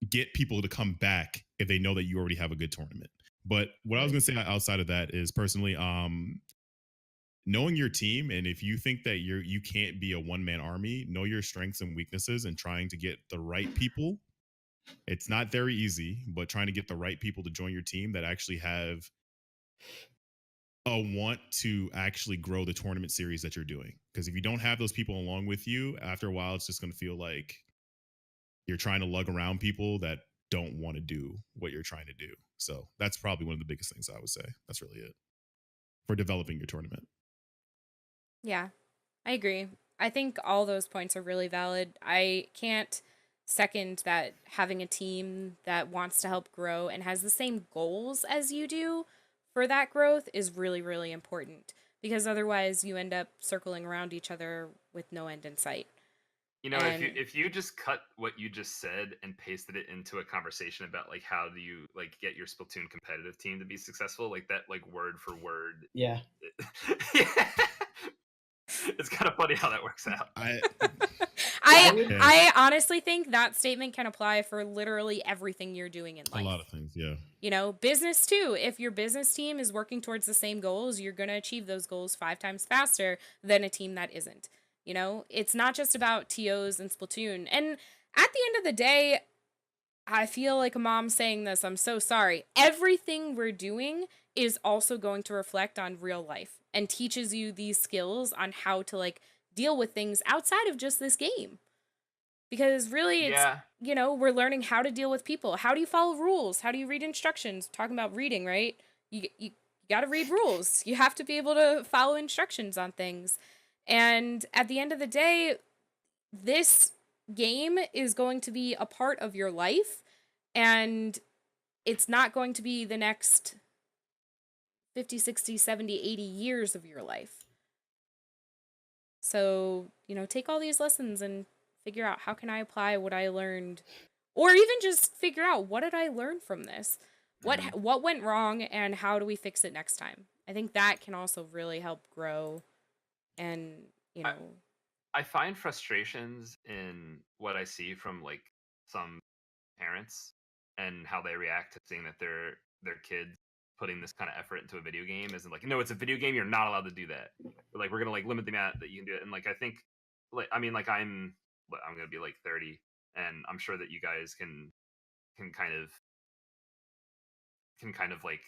get people to come back if they know that you already have a good tournament. But what I was going to say outside of that is personally, knowing your team, and if you think that you can't be a one-man army, know your strengths and weaknesses and trying to get the right people. It's not very easy, but trying to get the right people to join your team that actually have a want to actually grow the tournament series that you're doing. Because if you don't have those people along with you, after a while, it's just going to feel like you're trying to lug around people that don't want to do what you're trying to do. So that's probably one of the biggest things I would say. That's really it for developing your tournament. Yeah, I agree. I think all those points are really valid. I can't second that having a team that wants to help grow and has the same goals as you do for that growth is really, really important, because otherwise you end up circling around each other with no end in sight. You know, if you just cut what you just said and pasted it into a conversation about like how do you like get your Splatoon competitive team to be successful, like that, like word for word. Yeah. It's kind of funny how that works out. I honestly think that statement can apply for literally everything you're doing in life. A lot of things, yeah. You know, business too. If your business team is working towards the same goals, you're going to achieve those goals 5 times faster than a team that isn't. You know, it's not just about TOs and Splatoon. And at the end of the day, I feel like a mom saying this, I'm so sorry. Everything we're doing is also going to reflect on real life and teaches you these skills on how to like deal with things outside of just this game. Because really it's, you know, we're learning how to deal with people. How do you follow rules? How do you read instructions? Talking about reading, right? You got to read rules. You have to be able to follow instructions on things. And at the end of the day, this game is going to be a part of your life, and it's not going to be the next 50, 60, 70, 80 years of your life. So, you know, take all these lessons and figure out how can I apply what I learned, or even just figure out what did I learn from this? What went wrong and how do we fix it next time? I think that can also really help grow. And, you know, I find frustrations in what I see from like some parents and how they react to seeing that their kids putting this kind of effort into a video game. Isn't like, no, it's a video game, you're not allowed to do that. Or, like, we're gonna like limit the amount that you can do it. And like I think like I mean like I'm gonna be like 30, and I'm sure that you guys can kind of like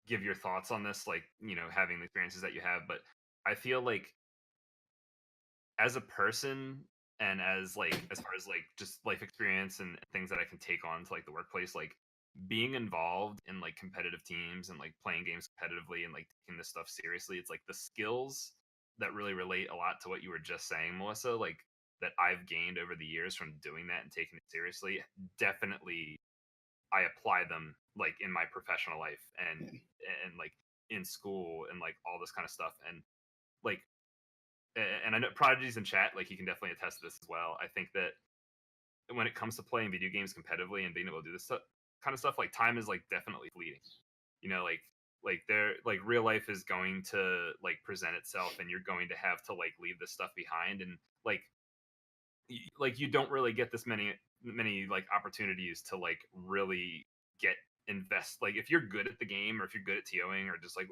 give your thoughts on this, like, you know, having the experiences that you have. But I feel like as a person and as like as far as like just life experience and things that I can take on to like the workplace, like being involved in like competitive teams and like playing games competitively and like taking this stuff seriously, it's like the skills that really relate a lot to what you were just saying, Melissa, like that I've gained over the years from doing that and taking it seriously. Definitely I apply them like in my professional life and like in school and like all this kind of stuff. And like, and I know Prodigy's in chat, like he can definitely attest to this as well. I think that when it comes to playing video games competitively and being able to do this kind of stuff, like time is like definitely fleeting. You know, like there, like real life is going to like present itself, and you're going to have to like leave this stuff behind. And like you don't really get this many like opportunities to like really get invest. Like if you're good at the game, or if you're good at TOing, or just like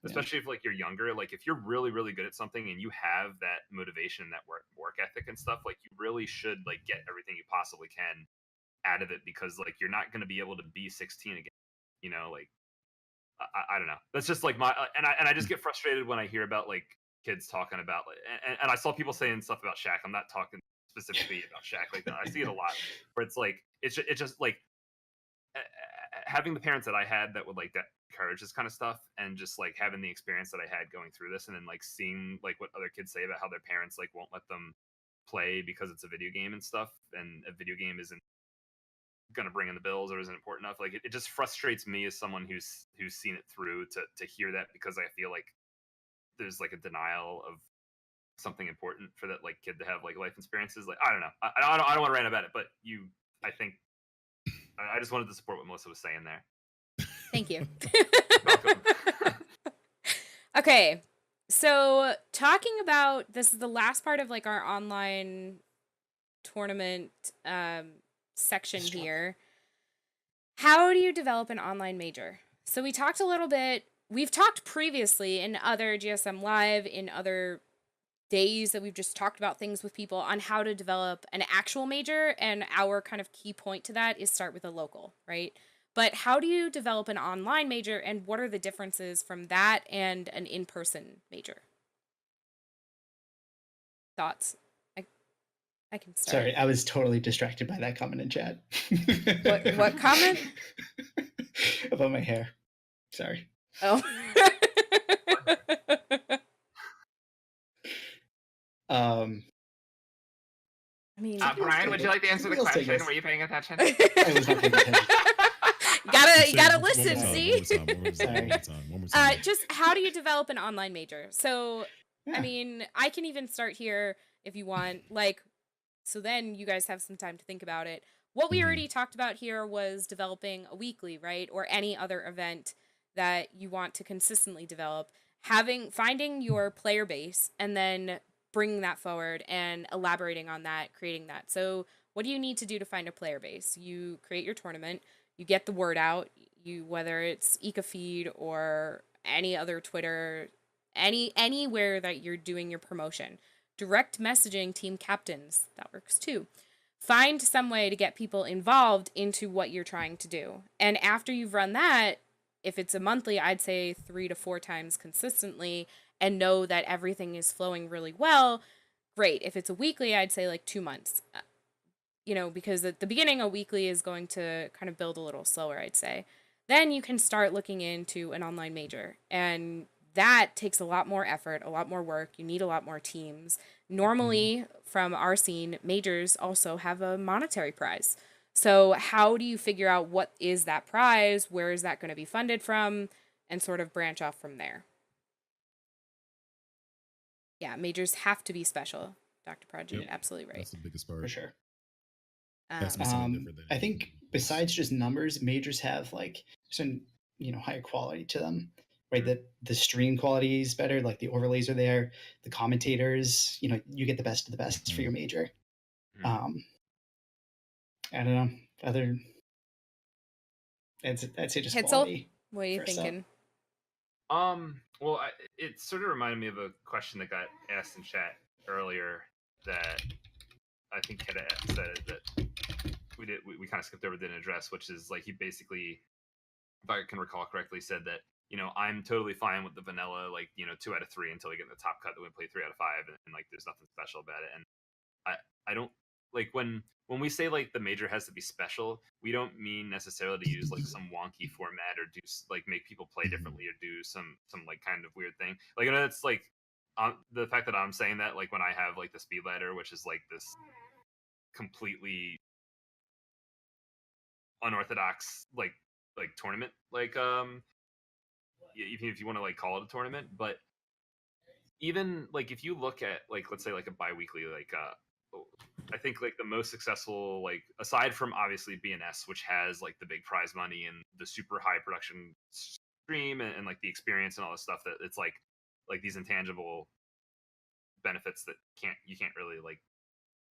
especially if like you're younger, like if you're really really good at something and you have that motivation and that work ethic and stuff, like you really should like get everything you possibly can out of it, because like you're not going to be able to be 16 again, you know. Like I don't know, that's just like my and I just get frustrated when I hear about like kids talking about like, and I saw people saying stuff about Shaq. I'm not talking specifically about Shaq like that. I see it a lot where it's like it's just like having the parents that I had that would like that encourage this kind of stuff, and just like having the experience that I had going through this, and then like seeing like what other kids say about how their parents like won't let them play because it's a video game and stuff, and a video game isn't going to bring in the bills or isn't important enough. Like it just frustrates me as someone who's seen it through to hear that, because I feel like there's like a denial of something important for that like kid to have like life experiences. Like I don't know, I don't want to rant about it, but I think I just wanted to support what Melissa was saying there. Thank you. Welcome. Okay, so talking about, this is the last part of like our online tournament section here. How do you develop an online major? So we talked a little bit, we've talked previously in other GSM Live, in other days that we've just talked about things with people on how to develop an actual major, and our kind of key point to that is start with a local, right? But how do you develop an online major, and what are the differences from that and an in-person major? Thoughts? I can start. Sorry, I was totally distracted by that comment in chat. What comment? About my hair. Sorry. Oh. I mean, Brian, would you like to answer the We'll take question? this. Were you paying attention? I was not paying attention. You gotta listen, see? One more time. Just how do you develop an online major? So, Yeah. I mean, I can even start here if you want. Like, so then you guys have some time to think about it. What we already talked about here was developing a weekly, right? Or any other event that you want to consistently develop. Finding your player base and then bringing that forward and elaborating on that, creating that. So what do you need to do to find a player base? You create your tournament, you get the word out, whether it's EcoFeed or any other Twitter, anywhere that you're doing your promotion. Direct messaging team captains, that works too. Find some way to get people involved into what you're trying to do. And after you've run that, if it's a monthly, I'd say 3 to 4 times consistently, and know that everything is flowing really well, great. If it's a weekly, I'd say like 2 months. Because at the beginning, a weekly is going to kind of build a little slower, I'd say. Then you can start looking into an online major. And that takes a lot more effort, a lot more work. You need a lot more teams. Normally, from our scene, majors also have a monetary prize. So how do you figure out what is that prize? Where is that going to be funded from? And sort of branch off from there. Yeah, majors have to be special. Dr. Prodigy, absolutely right. That's the biggest part. For sure. That's something different than I think besides just numbers, majors have like some higher quality to them, right? That the stream quality is better, like the overlays are there, the commentators, you get the best of the best for your major. I don't know. I'd say just Hitzel, quality. what are you thinking? Well, it sort of reminded me of a question that got asked in chat earlier that I think Keda said that we kind of skipped over, didn't address, which is like he basically, if I can recall correctly, said that I'm totally fine with the vanilla 2 out of 3 until we get in the top cut that we play 3 out of 5 and like there's nothing special about it. And I don't like when we say like the major has to be special, we don't mean necessarily to use like some wonky format or do like make people play differently or do some like kind of weird thing. Like it's like the fact that I'm saying that, like when I have like the speed ladder, which is like this completely unorthodox like tournament, like even if you want to like call it a tournament, but even like if you look at like let's say like a bi-weekly, like I think like the most successful, like aside from obviously BNS, which has like the big prize money and the super high production stream and like the experience and all this stuff, that it's like these intangible benefits that you can't really like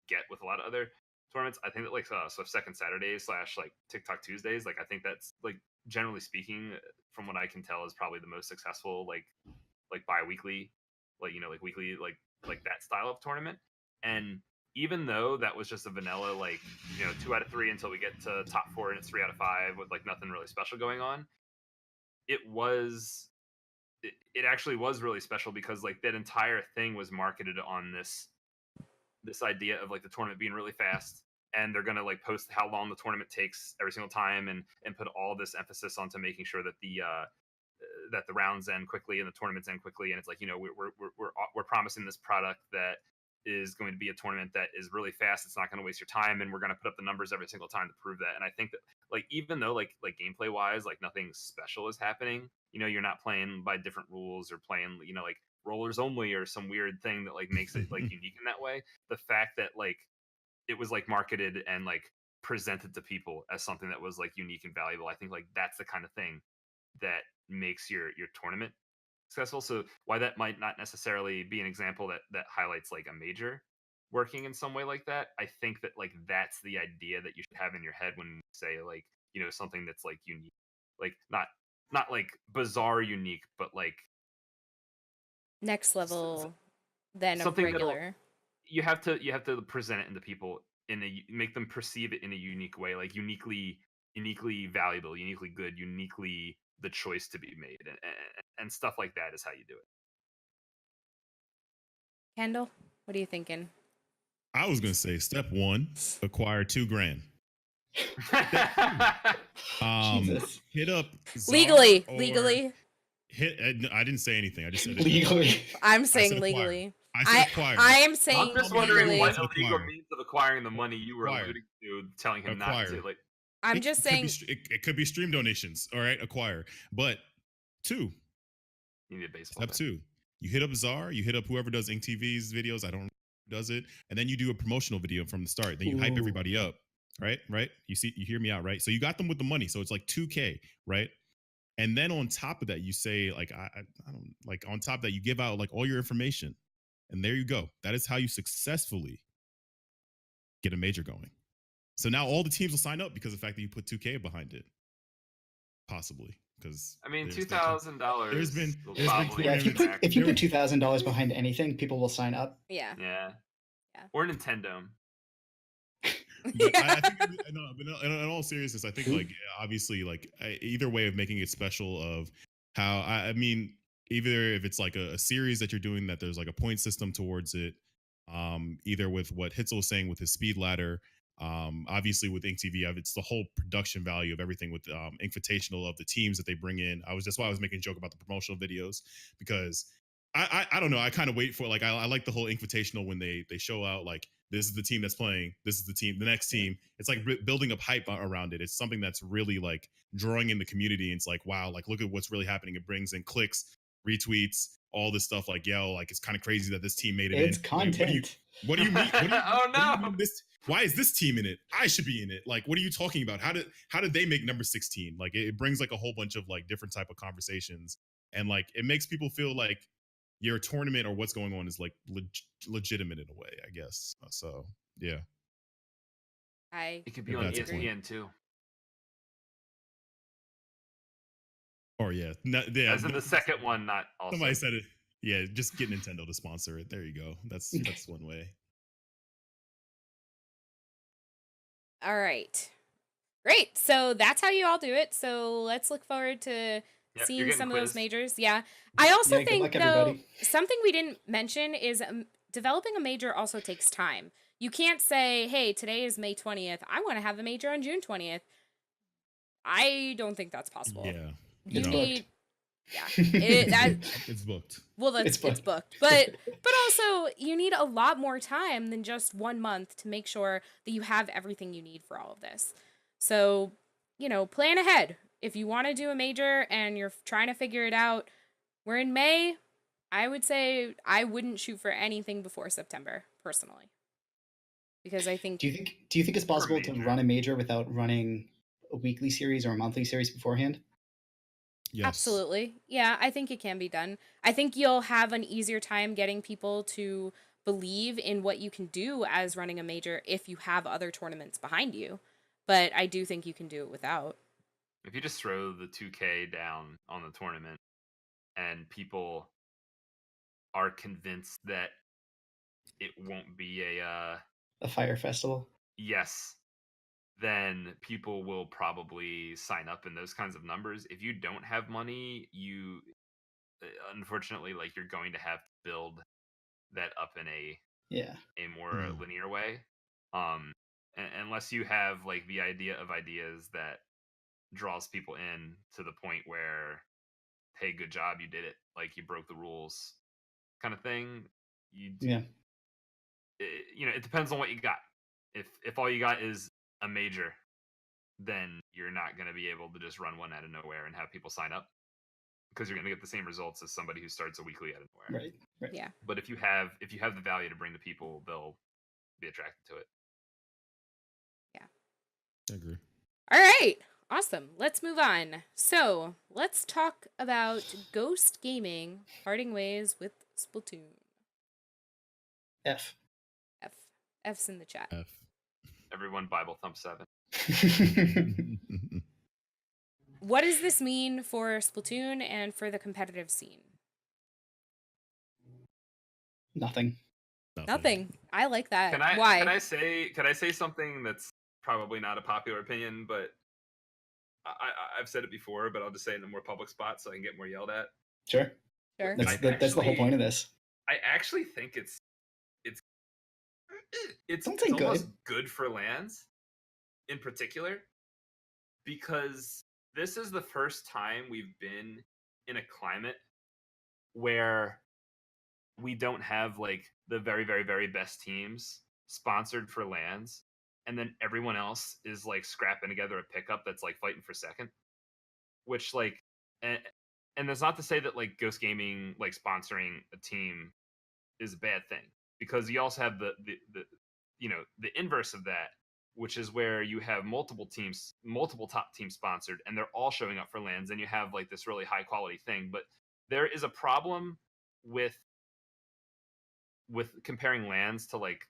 get with a lot of other tournaments. I think that like Swift Second Saturdays / like TikTok Tuesdays, like I think that's like generally speaking, from what I can tell, is probably the most successful like bi-weekly, like like weekly like that style of tournament. And even though that was just a vanilla 2 out of 3 until we get to top 4 and it's 3 out of 5 with like nothing really special going on, it actually was really special because like that entire thing was marketed on this idea of like the tournament being really fast, and they're gonna like post how long the tournament takes every single time and put all this emphasis onto making sure that the rounds end quickly and the tournaments end quickly. And it's like we're promising this product that is going to be a tournament that is really fast. It's not going to waste your time, and we're going to put up the numbers every single time to prove that. And I think that like even though like gameplay wise like nothing special is happening, you're not playing by different rules or playing like rollers only or some weird thing that like makes it like unique in that way. The fact that like it was like marketed and like presented to people as something that was like unique and valuable, I think like that's the kind of thing that makes your tournament successful. So why that might not necessarily be an example that highlights like a major working in some way like that, I think that like that's the idea that you should have in your head when you say like, you know, something that's like unique, like not like bizarre unique, but like Next level than of something that'll regular. you have to present it into people in a make them perceive it in a unique way, like uniquely valuable, uniquely good, uniquely the choice to be made, and stuff like that is how you do it. Kendall, what are you thinking? I was gonna say step 1, acquire $2,000. Jesus. Hit up Czar Legally. or Legally. Hit. No, I didn't say anything. I just said it. Legally. I'm I saying said acquire. legally. I said acquire. I am I'm saying just Acquire. wondering legally. what Acquire. illegal means of acquiring the money you were Acquire. alluding to, telling him not Acquire. to. Like, I'm It just could be saying it could be stream donations. All right, acquire. But 2, you need a baseball step bat. 2, you hit up Czar, you hit up whoever does Ink TV's videos. I don't know who does it, and then you do a promotional video from the start. Then you hype Ooh. everybody up. Right. You hear me out, right? So you got them with the money. So it's like $2,000, right? And then on top of that, you say like I don't like on top of that, you give out like all your information, and there you go. That is how you successfully get a major going. So now all the teams will sign up because of the fact that you put $2,000 behind it, possibly because I mean, there's $2,000. there's been probably Yeah, if you put interact. $2,000 behind anything, people will sign up. yeah. Yeah. Yeah. Or Nintendo. But I think in all seriousness, I think like obviously like either way of making it special of how I mean either if it's like a series that you're doing that there's like a point system towards it, either with what Hitzel was saying with his speed ladder, obviously with Ink TV, it's the whole production value of everything with Invitational of the teams that they bring in. That's why I was making a joke about the promotional videos because I don't know. I kind of wait for like I like the whole Invitational when they show out like this is the team that's playing, this is the team, the next team. It's like building up hype around it. It's something that's really like drawing in the community. And it's like wow, like look at what's really happening. It brings in clicks, retweets, all this stuff. Like yo, like it's kind of crazy that this team made it. It's in. content. What do you mean? Oh no! Why is this team in it? I should be in it. Like, what are you talking about? How did they make number 16? Like, it brings like a whole bunch of like different type of conversations, and like it makes people feel like your tournament or what's going on is like legitimate in a way, I guess. So yeah, It could be on That's a point. ESPN too. or yeah, As in the second one, not also. somebody said it. Yeah, just get Nintendo to sponsor it. There you go. That's one way. All right. Great. So that's how you all do it. So let's look forward to Yep, you're seeing getting some of those quizzed. majors. Yeah. I also Yeah, good think luck, though everybody. something we didn't mention is developing a major also takes time. You can't say, "Hey, today is May 20th. I want to have the major on June 20th." I don't think that's possible. Yeah, You It's need booked. it's booked. well, It's it's booked. But also you need a lot more time than just 1 month to make sure that you have everything you need for all of this. So, plan ahead. If you want to do a major and you're trying to figure it out, we're in May. I would say I wouldn't shoot for anything before September, personally. Because I think Do you think it's possible to major. run a major without running a weekly series or a monthly series beforehand? Yes. absolutely. Yeah, I think it can be done. I think you'll have an easier time getting people to believe in what you can do as running a major if you have other tournaments behind you. But I do think you can do it without. If you just throw the 2K down on the tournament and people are convinced that it won't be a A fire festival? yes, then people will probably sign up in those kinds of numbers. If you don't have money, you unfortunately like you're going to have to build that up in Yeah. a more linear way. Unless you have like the idea of ideas that draws people in to the point where, hey, good job, you did it, like you broke the rules, kind of thing. Yeah. It depends on what you got. If all you got is a major, then you're not going to be able to just run one out of nowhere and have people sign up. because you're going to get the same results as somebody who starts a weekly out of nowhere. Right. Yeah. But if you have the value to bring to people, they'll be attracted to it. I agree. All right. Awesome. Let's move on. So let's talk about Ghost Gaming parting ways with Splatoon. F. F's in the chat. F. Everyone Bible thump 7. What does this mean for Splatoon and for the competitive scene? Nothing. Nothing. I like that. Can I Why? Can I say something that's probably not a popular opinion, but I've said it before, but I'll just say it in a more public spot so I can get more yelled at. Sure. Sure. That's the whole point of this. I actually think it's Don't say almost good for LANs in particular, because this is the first time we've been in a climate where we don't have like the very, very, very best teams sponsored for LANs, and then everyone else is like scrapping together a pickup that's like fighting for second. Which like, and that's not to say that like Ghost Gaming like sponsoring a team is a bad thing, because you also have the the inverse of that, which is where you have multiple top teams sponsored, and they're all showing up for LANs, and you have like this really high quality thing. But there is a problem with comparing LANs to like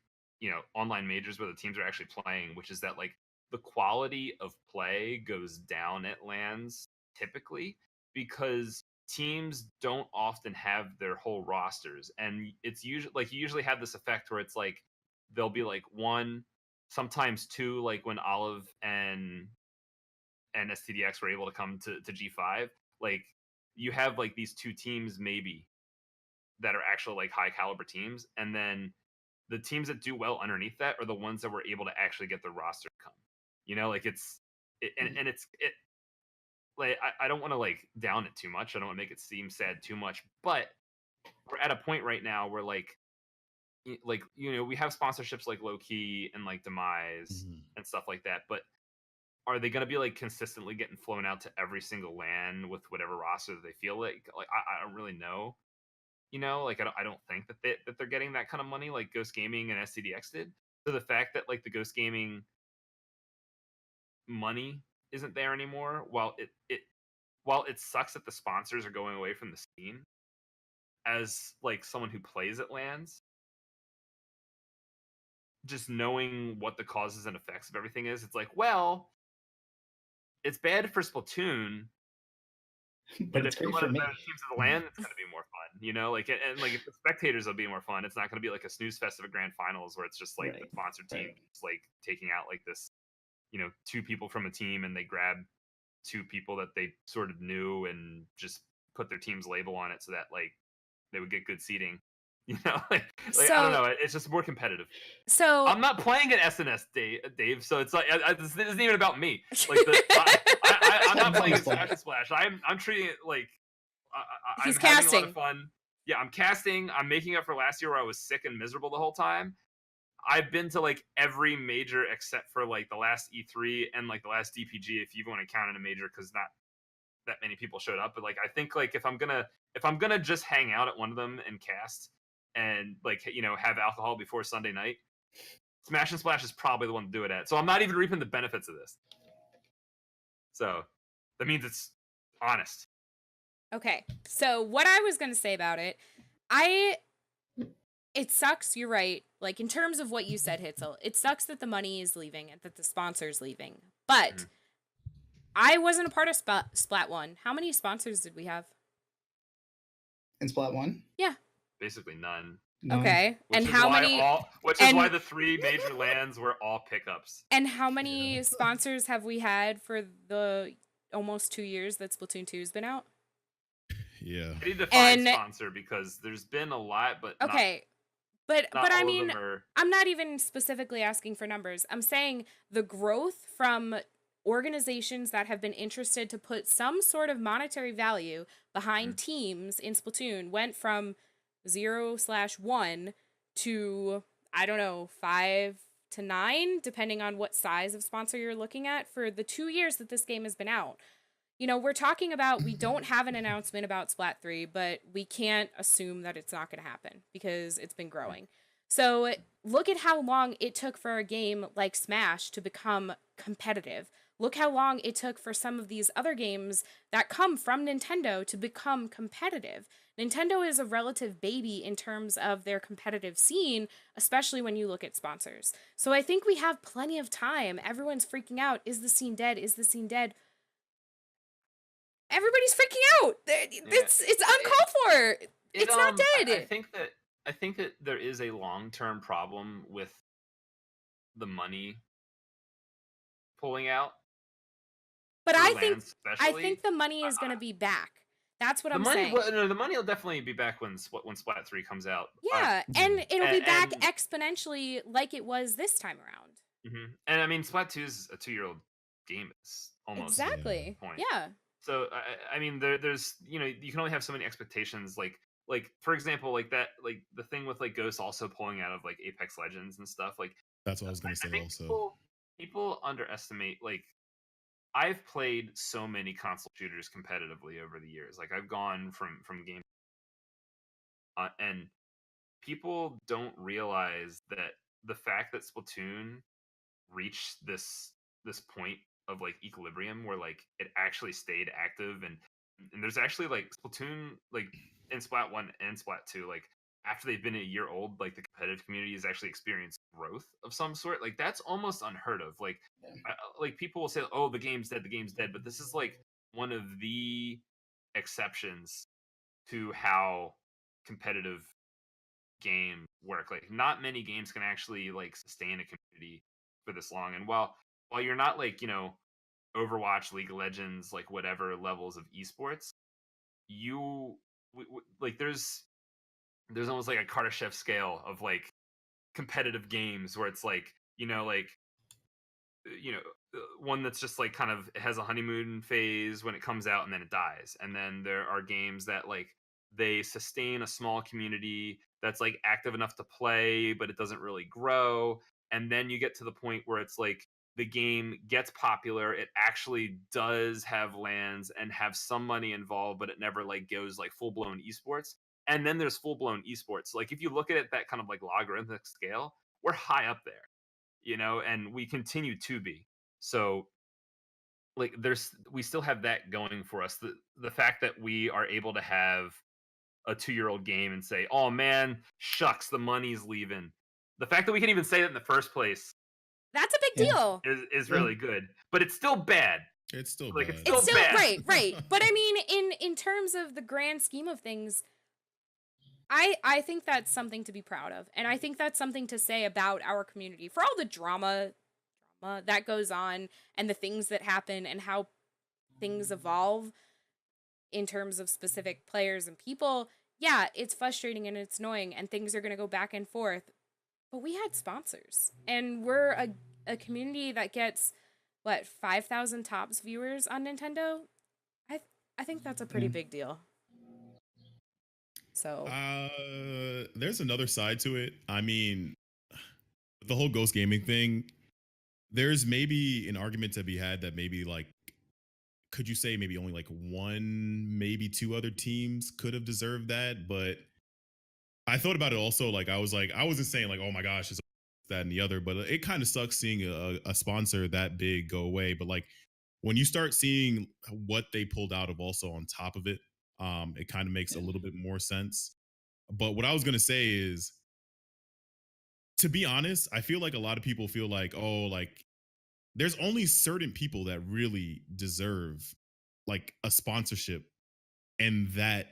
online majors where the teams are actually playing, which is that like the quality of play goes down at LANs typically because teams don't often have their whole rosters, and it's usually like you usually have this effect where it's like there'll be like one, sometimes two, like when Olive and STDX were able to come to G5, like you have like these two teams maybe that are actual like high caliber teams, and then the teams that do well underneath that are the ones that were able to actually get the roster to come. Like it's like I don't want to like down it too much. I don't want to make it seem sad too much, but we're at a point right now where like we have sponsorships like Low Key and like Demise and stuff like that, but are they going to be like consistently getting flown out to every single LAN with whatever roster that they feel like I don't really know. Like I don't think that they're getting that kind of money like Ghost Gaming and SCDX did. So the fact that like the Ghost Gaming money isn't there anymore, while it sucks that the sponsors are going away from the scene, as like someone who plays at LANs, just knowing what the causes and effects of everything is, it's like, well, it's bad for Splatoon, but it's great for me. Teams of the LAN, it's going to be more fun, like, and like if the spectators will be more fun, it's not going to be like a snooze fest of a grand finals where it's just like the sponsored team just like taking out like this, two people from a team, and they grab two people that they sort of knew and just put their team's label on it so that like they would get good seating. Like so, I don't know. It's just more competitive. So I'm not playing at SNS, Dave. So it's like this isn't even about me. Like I'm not playing at Splash. I'm treating it like he's I'm casting. having a lot of fun. Yeah, I'm casting. I'm making up for last year where I was sick and miserable the whole time. I've been to like every major except for like the last E3 and like the last DPG, if you want to count in a major, because not that many people showed up. But like I think like if I'm gonna just hang out at one of them and cast and like have alcohol before Sunday night, Smash and Splash is probably the one to do it at. So I'm not even reaping the benefits of this. So that means it's honest. Okay. So what I was going to say about it, it sucks, you're right. Like in terms of what you said, Hitzel, it sucks that the money is leaving and that the sponsor's leaving. But I wasn't a part of Splat 1. How many sponsors did we have? In Splat 1? Yeah. Basically none. Okay. Which and is how why many which is why the 3 major LANs were all pickups. And how many sponsors have we had for the almost 2 years that Splatoon 2 has been out? Yeah. I need to define sponsor because there's been a lot, but okay. But I mean, are... I'm not even specifically asking for numbers. I'm saying the growth from organizations that have been interested to put some sort of monetary value behind teams in Splatoon went from 0/1 to, I don't know, 5 to 9, depending on what size of sponsor you're looking at for the 2 years that this game has been out. we're talking about, we don't have an announcement about Splat 3, but we can't assume that it's not going to happen because it's been growing. So look at how long it took for a game like Smash to become competitive. Look how long it took for some of these other games that come from Nintendo to become competitive. Nintendo is a relative baby in terms of their competitive scene, especially when you look at sponsors. So I think we have plenty of time. Everyone's freaking out. Is the scene dead? Is the scene dead? Everybody's freaking out. It's uncalled for. It's not dead. I think that there is a long-term problem with the money pulling out. But for I lands think the money is going to be back. That's what I'm saying. The money will definitely be back when Splat 3 comes out. Yeah, and it'll be back exponentially like it was this time around. Mm-hmm. And I mean, Splat 2 is a 2-year-old game. It's almost exactly. point. Yeah. So I mean, there's you can only have so many expectations. Like for example, like that, like the thing with like Ghost also pulling out of like Apex Legends and stuff. Like that's what I was gonna say. Also, people underestimate. Like I've played so many console shooters competitively over the years. Like I've gone from game, and people don't realize that the fact that Splatoon reached this point of like equilibrium where like it actually stayed active, and there's actually like Splatoon, like in Splat 1 and Splat 2, like after they've been a year old, like the competitive community has actually experienced growth of some sort. Like that's almost unheard of. Like like people will say, oh, the game's dead, but this is like one of the exceptions to how competitive games work. Like not many games can actually like sustain a community for this long. And while you're not like Overwatch, League of Legends, like whatever levels of esports, like there's almost like a Kardashev scale of like competitive games where it's like one that's just like kind of, it has a honeymoon phase when it comes out and then it dies. And then there are games that like they sustain a small community that's like active enough to play, but it doesn't really grow. And then you get to the point where it's like the game gets popular, it actually does have lands and have some money involved, but it never like goes like full blown esports. And then there's full blown esports. Like if you look at it that kind of like logarithmic scale, we're high up there, and we continue to be. So like we still have that going for us. The fact that we are able to have a 2-year-old game and say, oh man, shucks, the money's leaving. The fact that we can even say that in the first place, that's a big deal. Is really good. But it's still bad. It's still like bad. It's still bad. Right. But I mean, in terms of the grand scheme of things, I think that's something to be proud of. And I think that's something to say about our community. For all the drama that goes on and the things that happen and how things evolve in terms of specific players and people, yeah, it's frustrating and it's annoying and things are going to go back and forth. But we had sponsors. And we're a community that gets, 5,000 tops viewers on Nintendo? I think that's a pretty big deal. So there's another side to it. I mean, the whole Ghost Gaming thing, there's maybe an argument to be had that maybe like, could you say maybe only like one, maybe two other teams could have deserved that? But I thought about it also. Like I wasn't saying like, oh my gosh, it's that and the other, but it kind of sucks seeing a sponsor that big go away. But like when you start seeing what they pulled out of also on top of it, it kind of makes a little bit more sense. But what I was gonna say is, to be honest, I feel like a lot of people feel like, oh, like there's only certain people that really deserve like a sponsorship in that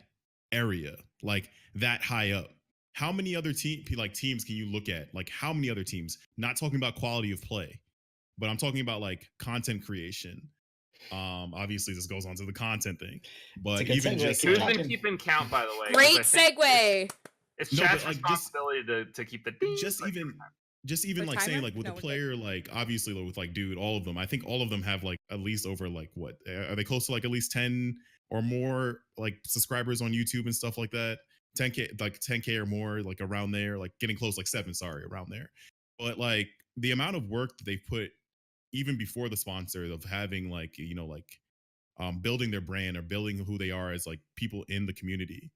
area, like that high up. How many other teams can you look at? Like how many other teams? Not talking about quality of play, but I'm talking about like content creation. Obviously this goes on to the content thing, but even just who's been keeping count, by the way? Great segue. It's chat's responsibility to keep the just even like saying like with a player, like obviously with like dude, all of them, I think all of them have like at least over like what are they close to, like at least 10 or more like subscribers on YouTube and stuff like that. 10K or more, like around there, like getting close, like 7, around there. But like the amount of work that they put even before the sponsor of having like like building their brand or building who they are as like people in the community.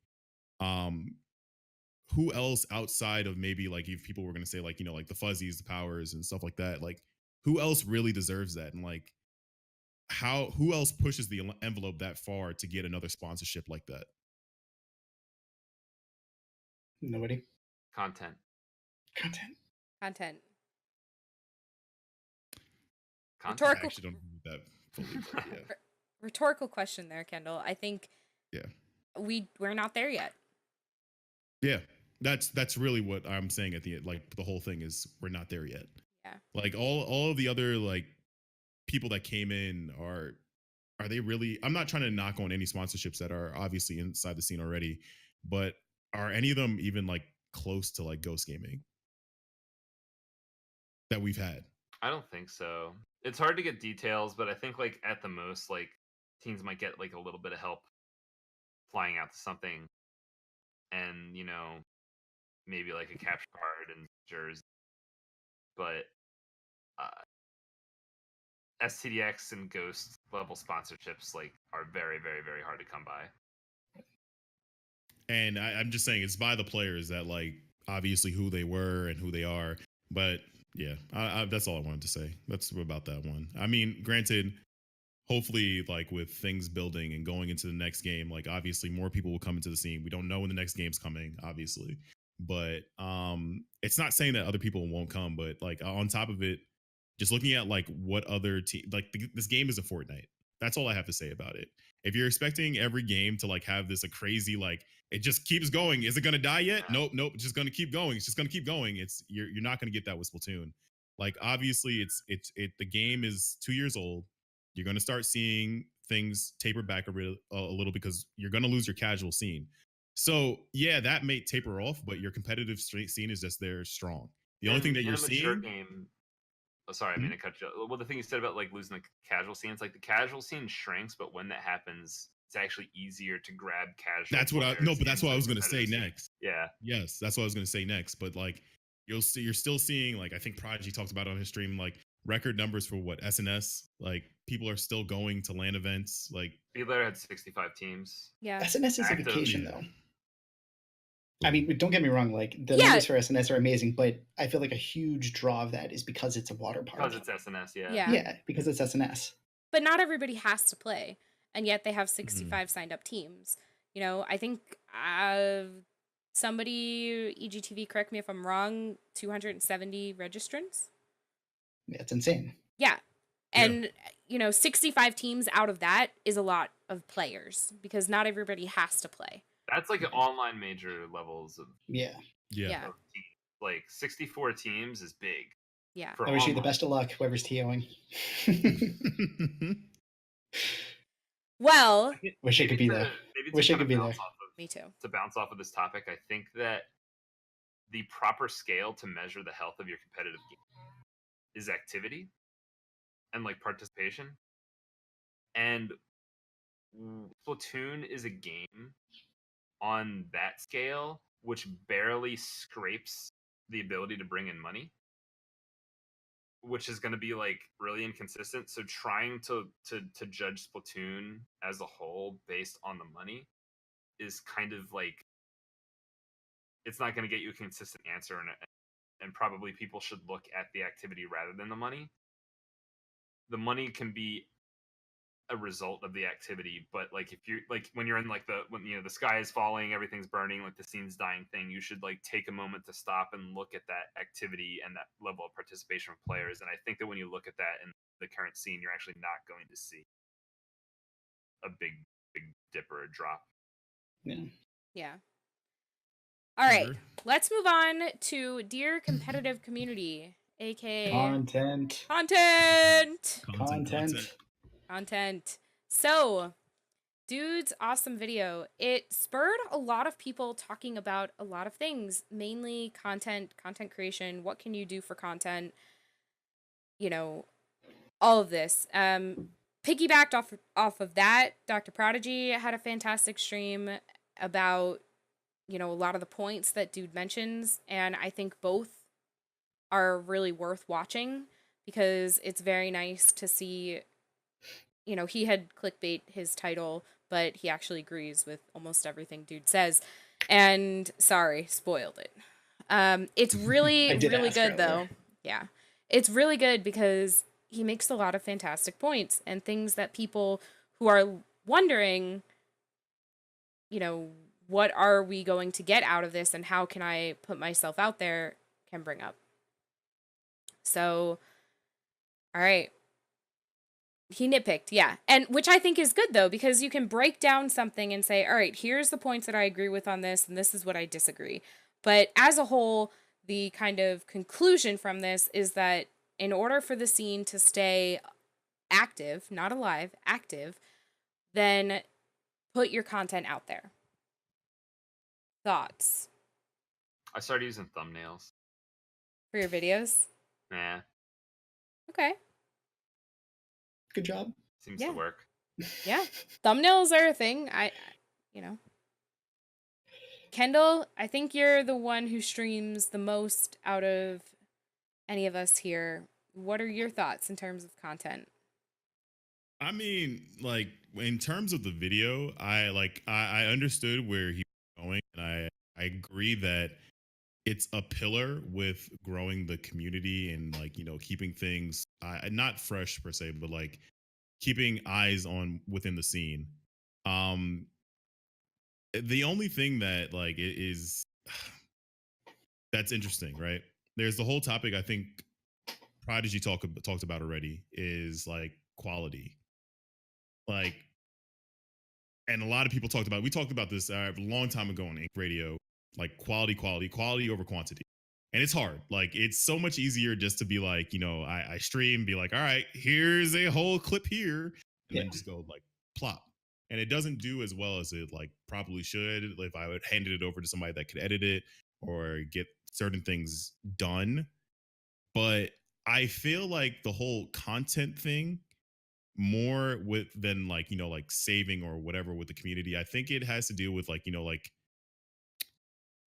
Who else outside of maybe like if people were going to say like, like the fuzzies, the powers and stuff like that, like who else really deserves that? And like who else pushes the envelope that far to get another sponsorship like that? Nobody. Content. Content. I Rhetorical. actually don't agree with that fully, but yeah. Rhetorical question there, Kendall. I think we're not there yet. Yeah. That's really what I'm saying at the end. Like the whole thing is we're not there yet. Yeah. Like all of the other like people that came in are they really, I'm not trying to knock on any sponsorships that are obviously inside the scene already, but are any of them even like close to like Ghost Gaming that we've had? I don't think so. It's hard to get details, but I think like at the most, like teams might get like a little bit of help flying out to something, and maybe like a capture card and jersey. But STDX and Ghost level sponsorships like are very, very, very hard to come by. And I'm just saying it's by the players that like obviously who they were and who they are. But yeah, that's all I wanted to say. That's about that one. I mean, granted, hopefully like with things building and going into the next game, like obviously more people will come into the scene. We don't know when the next game's coming, obviously. But it's not saying that other people won't come, but like on top of it, just looking at like what other this game is a Fortnite. That's all I have to say about it. If you're expecting every game to like have this a crazy like it just keeps going, is it gonna die yet? Nope, it's just gonna keep going. It's just gonna keep going. It's you're not gonna get that with Splatoon. Like obviously the game is 2 years old. You're gonna start seeing things taper back a little because you're gonna lose your casual scene. So yeah, that may taper off, but your competitive scene is just there strong. The only thing that you're seeing. Game, sorry, I mean to cut you. Well, the thing you said about like losing the casual scene, it's like the casual scene shrinks, but when that happens, it's actually easier to grab casual. That's what that's what I was going to say next. Yeah. Yes, that's what I was going to say next. But like you're still seeing like I think Prodigy talked about on his stream like record numbers for what SNS. Like people are still going to LAN events. Like Beelair had 65 teams. Yeah. SNS is a vacation though. I mean, don't get me wrong, like the numbers for SNS are amazing, but I feel like a huge draw of that is because it's a water park. Because it's SNS, Yeah, because it's SNS. But not everybody has to play, and yet they have 65 signed up teams. I think somebody, EGTV, correct me if I'm wrong, 270 registrants? Yeah, it's insane. Yeah. And, 65 teams out of that is a lot of players because not everybody has to play. That's like online major levels of yeah. Like 64 teams is big. Yeah. I wish you the best of luck, whoever's TOing. Well, wish I could be there. Wish I could be there. Me too. To bounce off of this topic, I think that the proper scale to measure the health of your competitive game is activity and like participation. And Splatoon is a game on that scale, which barely scrapes the ability to bring in money, which is going to be like really inconsistent. So trying to judge Splatoon as a whole based on the money is kind of like, it's not going to get you a consistent answer, and probably people should look at the activity rather than the money. The money can be a result of the activity, but like if you're like when you're in like when the sky is falling, everything's burning, like the scene's dying thing, you should like take a moment to stop and look at that activity and that level of participation from players. And I think that when you look at that in the current scene, you're actually not going to see a big dip or a drop. Yeah. All right, let's move on to Dear Competitive Community, aka Content. So, dude's awesome video. It spurred a lot of people talking about a lot of things, mainly content creation. What can you do for content? All of this. Piggybacked off of that, Dr. Prodigy had a fantastic stream about, a lot of the points that dude mentions, and I think both are really worth watching because it's very nice to see he had clickbait his title, but he actually agrees with almost everything dude says. And sorry, spoiled it. It's really, I did really ask good earlier. though. Yeah. It's really good because he makes a lot of fantastic points and things that people who are wondering, you know, what are we going to get out of this and how can I put myself out there can bring up. So, all right. He nitpicked, yeah. And which I think is good though, because you can break down something and say, all right, here's the points that I agree with on this, and this is what I disagree. But as a whole, the kind of conclusion from this is that in order for the scene to stay active, not alive, active, then put your content out there. Thoughts I started using thumbnails. for your videos? Nah, Okay. Good job. seems Yeah. to work. Yeah. Thumbnails are a thing. You know. Kendall, I think you're the one who streams the most out of any of us here. What are your thoughts in terms of content? I mean, like in terms of the video, I understood where he was going, and I agree that it's a pillar with growing the community and like keeping things not fresh per se, but like keeping eyes on within the scene. Um, the only thing that like it is that's interesting, right? There's the whole topic I think Prodigy talked about already is like quality, like, and a lot of people we talked about this a long time ago on Ink Radio, like quality over quantity. And it's hard. Like, it's so much easier just to be like, I stream, be like, all right, here's a whole clip here, and then just go like plop. And it doesn't do as well as it like probably should if I would handed it over to somebody that could edit it or get certain things done. But I feel like the whole content thing more with than like like saving or whatever with the community, I think it has to do with like like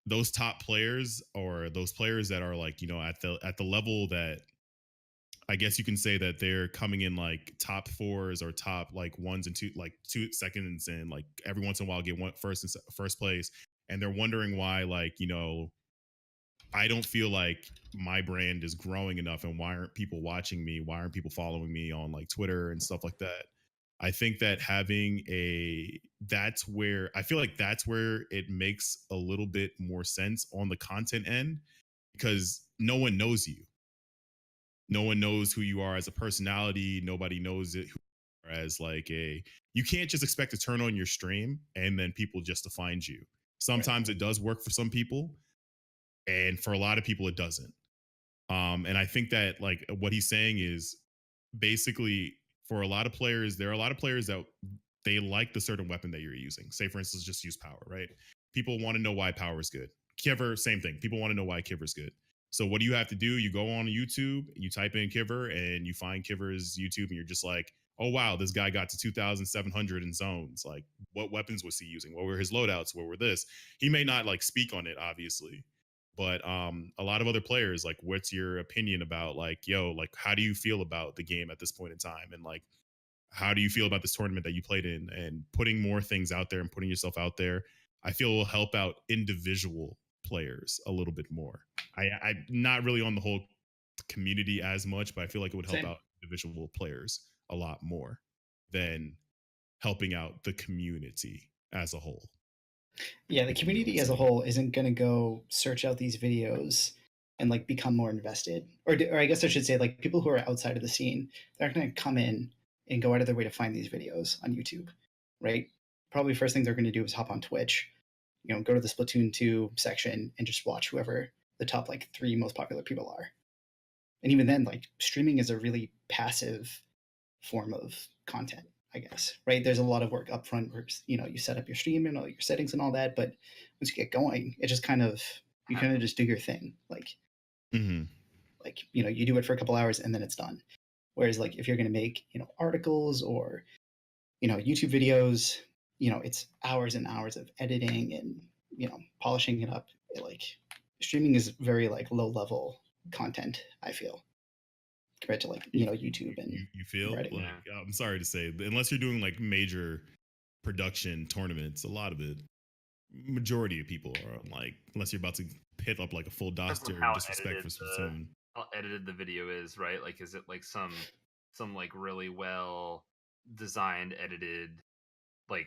those top players or those players that are like at the level that I guess you can say that they're coming in like top fours or top like ones and two, like 2 seconds, and like every once in a while get first place, and they're wondering why like I don't feel like my brand is growing enough, and why aren't people watching me? Why aren't people following me on like Twitter and stuff like that? I think that that's where I feel like that's where it makes a little bit more sense on the content end, because no one knows you. No one knows who you are as a personality. Nobody knows it as like you can't just expect to turn on your stream and then people just to find you. Sometimes it does work for some people, and for a lot of people it doesn't. And I think that like what he's saying is basically for a lot of players, there are a lot of players that they like the certain weapon that you're using. Say for instance, just use power, right? People want to know why power is good. Kiver, same thing. People want to know why Kiver is good. So what do you have to do? You go on YouTube, you type in Kiver, and you find Kiver's YouTube, and you're just like, oh wow, this guy got to 2,700 in zones. Like, what weapons was he using? What were his loadouts? What were this? He may not like speak on it, obviously, but a lot of other players, like, what's your opinion about like, yo, like, how do you feel about the game at this point in time, and like, how do you feel about this tournament that you played in? And putting more things out there and putting yourself out there, I feel will help out individual players a little bit more. I'm not really on the whole community as much, but I feel like it would help Same. out individual players a lot more than helping out the community as a whole. Yeah, the community as a whole isn't going to go search out these videos and like become more invested. Or I guess I should say, like, people who are outside of the scene, they're not going to come in and go out of their way to find these videos on YouTube, right? Probably first thing they're going to do is hop on Twitch, go to the Splatoon 2 section and just watch whoever the top like 3 most popular people are. And even then, like, streaming is a really passive form of content, I guess, right? There's a lot of work up front where, you set up your stream and all your settings and all that. But once you get going, it just you kind of just do your thing. Mm-hmm. You do it for a couple hours and then it's done. Whereas like, if you're going to make, articles or, YouTube videos, it's hours and hours of editing and, polishing it up. Streaming is very like low level content, I feel, compared to like YouTube and you feel writing. like I'm sorry to say, unless you're doing like major production tournaments, a lot of it, majority of people are like, unless you're about to hit up like a full doster disrespect for Splatoon. How edited the video is, right? Like, is it like some like really well designed, edited, like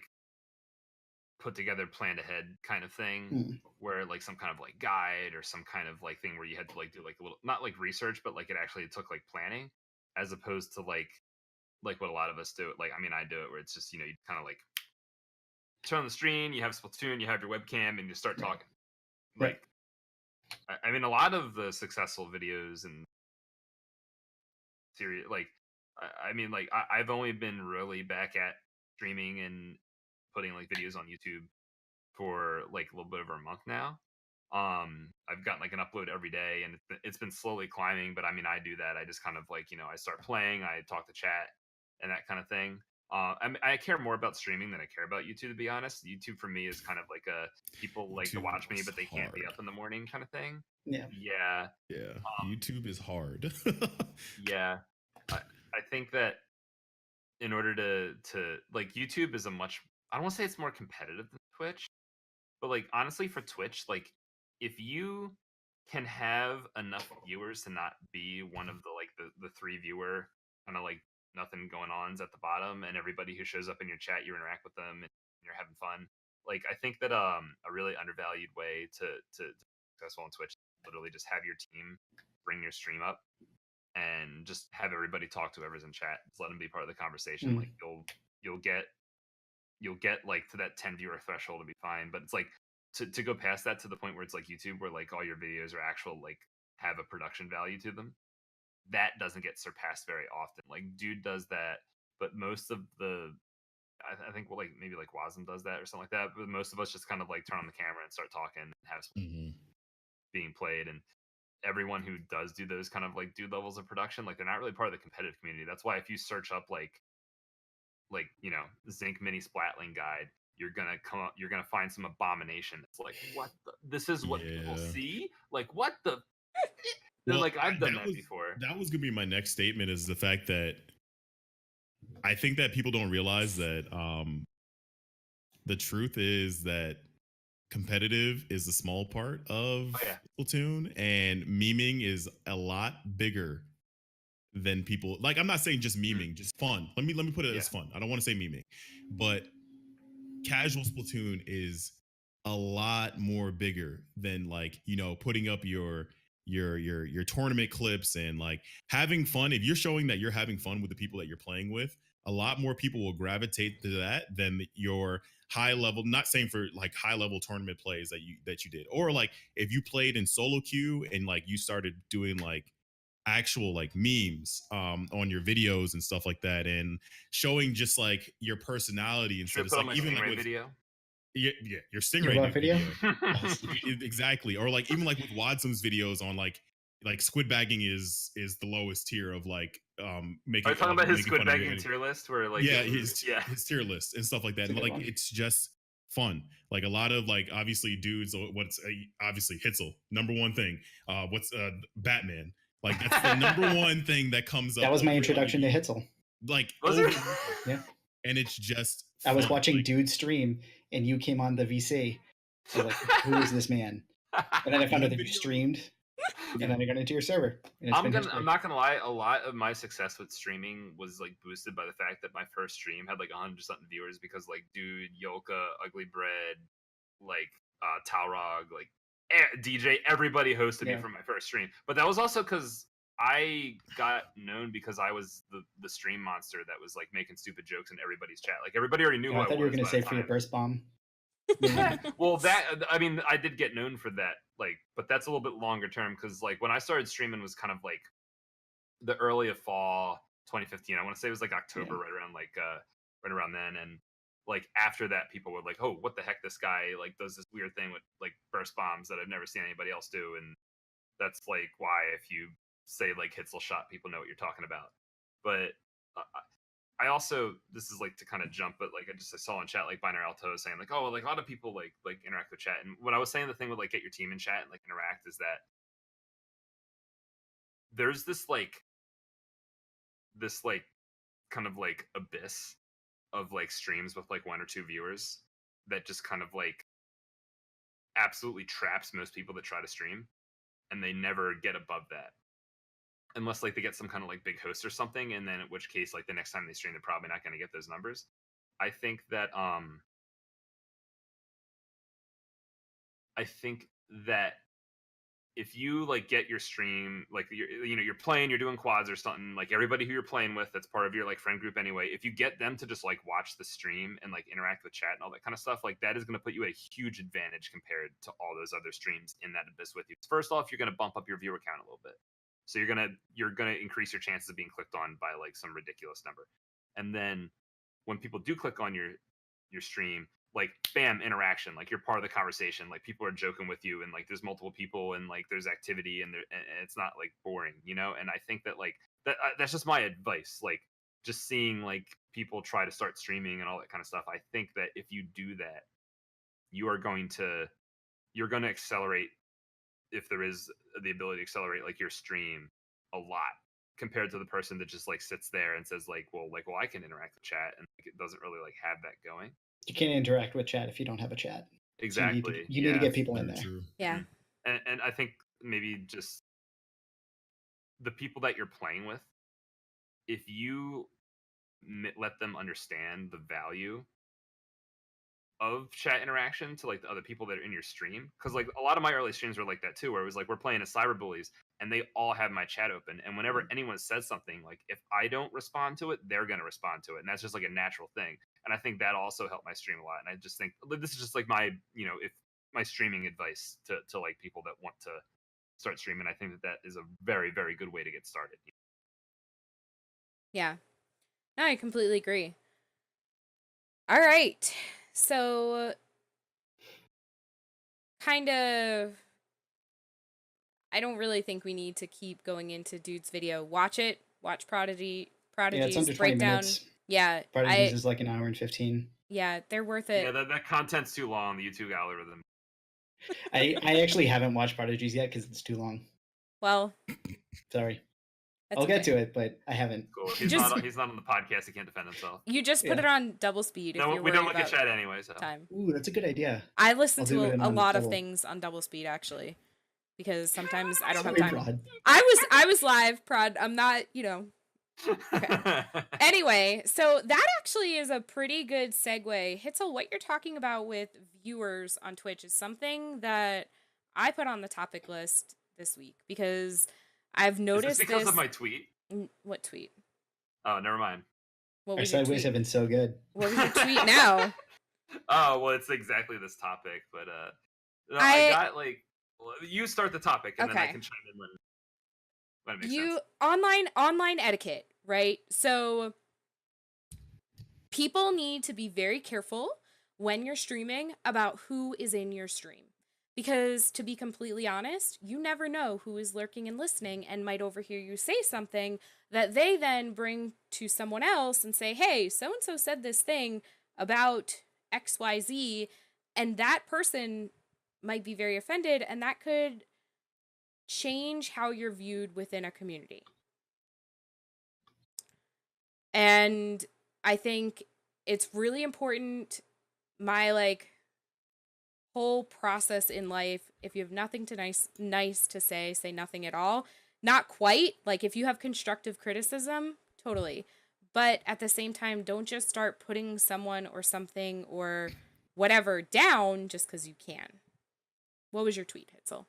put together, planned ahead kind of thing, where like some kind of like guide or some kind of like thing where you had to like do like a little, not like research, but like it actually took like planning, as opposed to like what a lot of us do. Like, I mean, I do it where it's just, you kind of like turn on the stream, you have Splatoon, you have your webcam, and you start talking. Like, I mean, a lot of the successful videos and series, like, I mean, like, I've only been really back at streaming and putting like videos on YouTube for like a little bit over a month now. I've gotten like an upload every day, and it's been slowly climbing. But I mean, I do that. I just kind of like, I start playing, I talk to chat, and that kind of thing. I care more about streaming than I care about YouTube, to be honest. YouTube for me is kind of like people like to watch me, but they can't be up in the morning kind of thing. Yeah. YouTube is hard. Yeah, I think that in order to like, YouTube is a much, I don't want to say it's more competitive than Twitch, but like honestly for Twitch, like if you can have enough viewers to not be one of the like the 3 viewer kind of like nothing going ons at the bottom, and everybody who shows up in your chat, you interact with them and you're having fun. Like, I think that a really undervalued way to be successful on Twitch is literally just have your team bring your stream up and just have everybody talk to whoever's in chat. Just let them be part of the conversation. Like, you'll get like to that 10 viewer threshold and be fine. But it's like to go past that to the point where it's like YouTube, where like all your videos are actual, like have a production value to them. That doesn't get surpassed very often. Like, Dude does that, but most of the, I think like maybe like Wasm does that or something like that. But most of us just kind of like turn on the camera and start talking and have being played. And everyone who does do those kind of like Dude levels of production, like they're not really part of the competitive community. That's why if you search up like Zinc Mini Splatling guide, you're gonna find some abomination. It's like, what this is what people see? Like, what the well, like, I've done that before. That was gonna be my next statement, is the fact that I think that people don't realize that the truth is that competitive is a small part of Splatoon, and memeing is a lot bigger than people like. I'm not saying just memeing, just fun. Let me put it as fun. I don't want to say memeing, but casual Splatoon is a lot more bigger than like, putting up your tournament clips and like having fun. If you're showing that you're having fun with the people that you're playing with, a lot more people will gravitate to that than your high level, not saying for like high level tournament plays that you did, or like if you played in solo queue and like you started doing like actual like memes on your videos and stuff like that, and showing just like your personality instead of like even like with video. Yeah, your Stingray video. Exactly. Or like even like with Wadsum's videos on like squid bagging is the lowest tier of like making. Are you talking about his squid bagging tier list where like his tier list and stuff like that? And like it's just fun. Like a lot of like obviously dudes. What's obviously Hitzel, number one thing. What's Batman? Like that's the number one thing that comes up. That was my introduction to Hitzel. Like yeah. And it's just fun. I was watching Dude stream and you came on the VC. I was like, who is this man? And then I found out that you streamed, and then I got into your server. I'm not gonna lie, a lot of my success with streaming was like boosted by the fact that my first stream had like 100 something viewers, because like Dude, Yoka, Ugly Bread, like Talrog, like DJ, everybody hosted me for my first stream. But that was also because I got known because I was the stream monster that was like making stupid jokes in everybody's chat. Like everybody already knew who I was. I thought you were going to say for your burst bomb. Well, I mean, I did get known for that, like, but that's a little bit longer term, because like when I started streaming was kind of like the early of fall 2015. I want to say it was like October, right around then, and like after that, people were like, "Oh, what the heck? This guy like does this weird thing with like burst bombs that I've never seen anybody else do," and that's like why if you say like Hitzel shot, people know what you're talking about. But I also, this is like to kind of jump, but like I saw in chat like Binary Alto saying like, oh, like a lot of people like interact with chat, and when I was saying the thing with like get your team in chat and like interact, is that there's this like this like kind of like abyss of like streams with like 1 or 2 viewers that just kind of like absolutely traps most people that try to stream, and they never get above that unless like they get some kind of like big host or something, and then in which case like the next time they stream they're probably not going to get those numbers. I think that if you like get your stream, like you're playing, you're doing quads or something, like everybody who you're playing with that's part of your like friend group anyway, if you get them to just like watch the stream and like interact with chat and all that kind of stuff, like that is going to put you at a huge advantage compared to all those other streams in that abyss with you. First off, you're going to bump up your viewer count a little bit, so you're gonna increase your chances of being clicked on by like some ridiculous number. And then when people do click on your stream, like bam, interaction, like you're part of the conversation, like people are joking with you, and like there's multiple people, and like there's activity, and it's not like boring, and I think that like that's just my advice, like just seeing like people try to start streaming and all that kind of stuff. I think that if you do that, you're going to accelerate, if there is the ability to accelerate like your stream a lot compared to the person that just like sits there and says like, well, I can interact with chat, and like, it doesn't really like have that going. You can't interact with chat if you don't have a chat. Exactly. So you need to get people in there. True. Yeah. And I think maybe just the people that you're playing with, if you let them understand the value of chat interaction to like the other people that are in your stream, because like a lot of my early streams were like that too, where it was like we're playing as cyberbullies and they all have my chat open, and whenever anyone says something, like if I don't respond to it, they're going to respond to it, and that's just like a natural thing. And I think that also helped my stream a lot. And I just think this is just like my if my streaming advice to like people that want to start streaming. I think that is a very, very good way to get started. Yeah. No, I completely agree. All right. So kind of, I don't really think we need to keep going into Dude's video. Watch it. Watch Prodigy's Yeah, it's under 20 breakdown. minutes. Yeah. Prodigy's is like an hour and 15. Yeah, they're worth it. Yeah, that content's too long, the YouTube algorithm. I actually haven't watched Prodigy's yet because it's too long. Well, sorry. I'll get to it, but I haven't. Cool. He's not on the podcast. He can't defend himself. You just put it on double speed. No, we don't look at chat anyway. So. Time. Ooh, that's a good idea. I listen to a lot of things on double speed actually, because sometimes I don't have time. Prod. I was live, Prod. I'm not, Okay. Anyway, so that actually is a pretty good segue. Hitzel, what you're talking about with viewers on Twitch is something that I put on the topic list this week because I've noticed this. Because of my tweet? What tweet? Oh, never mind. Our segues have been so good. What was your tweet now? Oh, well, it's exactly this topic, but no, I got like, you start the topic and then I can chime in when it makes sense. Online etiquette, right? So people need to be very careful when you're streaming about who is in your stream. Because to be completely honest, you never know who is lurking and listening and might overhear you say something that they then bring to someone else and say, hey, so-and-so said this thing about XYZ, and that person might be very offended, and that could change how you're viewed within a community. And I think it's really important, my whole process in life, if you have nothing to nice to say nothing at all. Not quite, like if you have constructive criticism, totally, but at the same time, don't just start putting someone or something or whatever down just because you can. What was your tweet, Hitzel?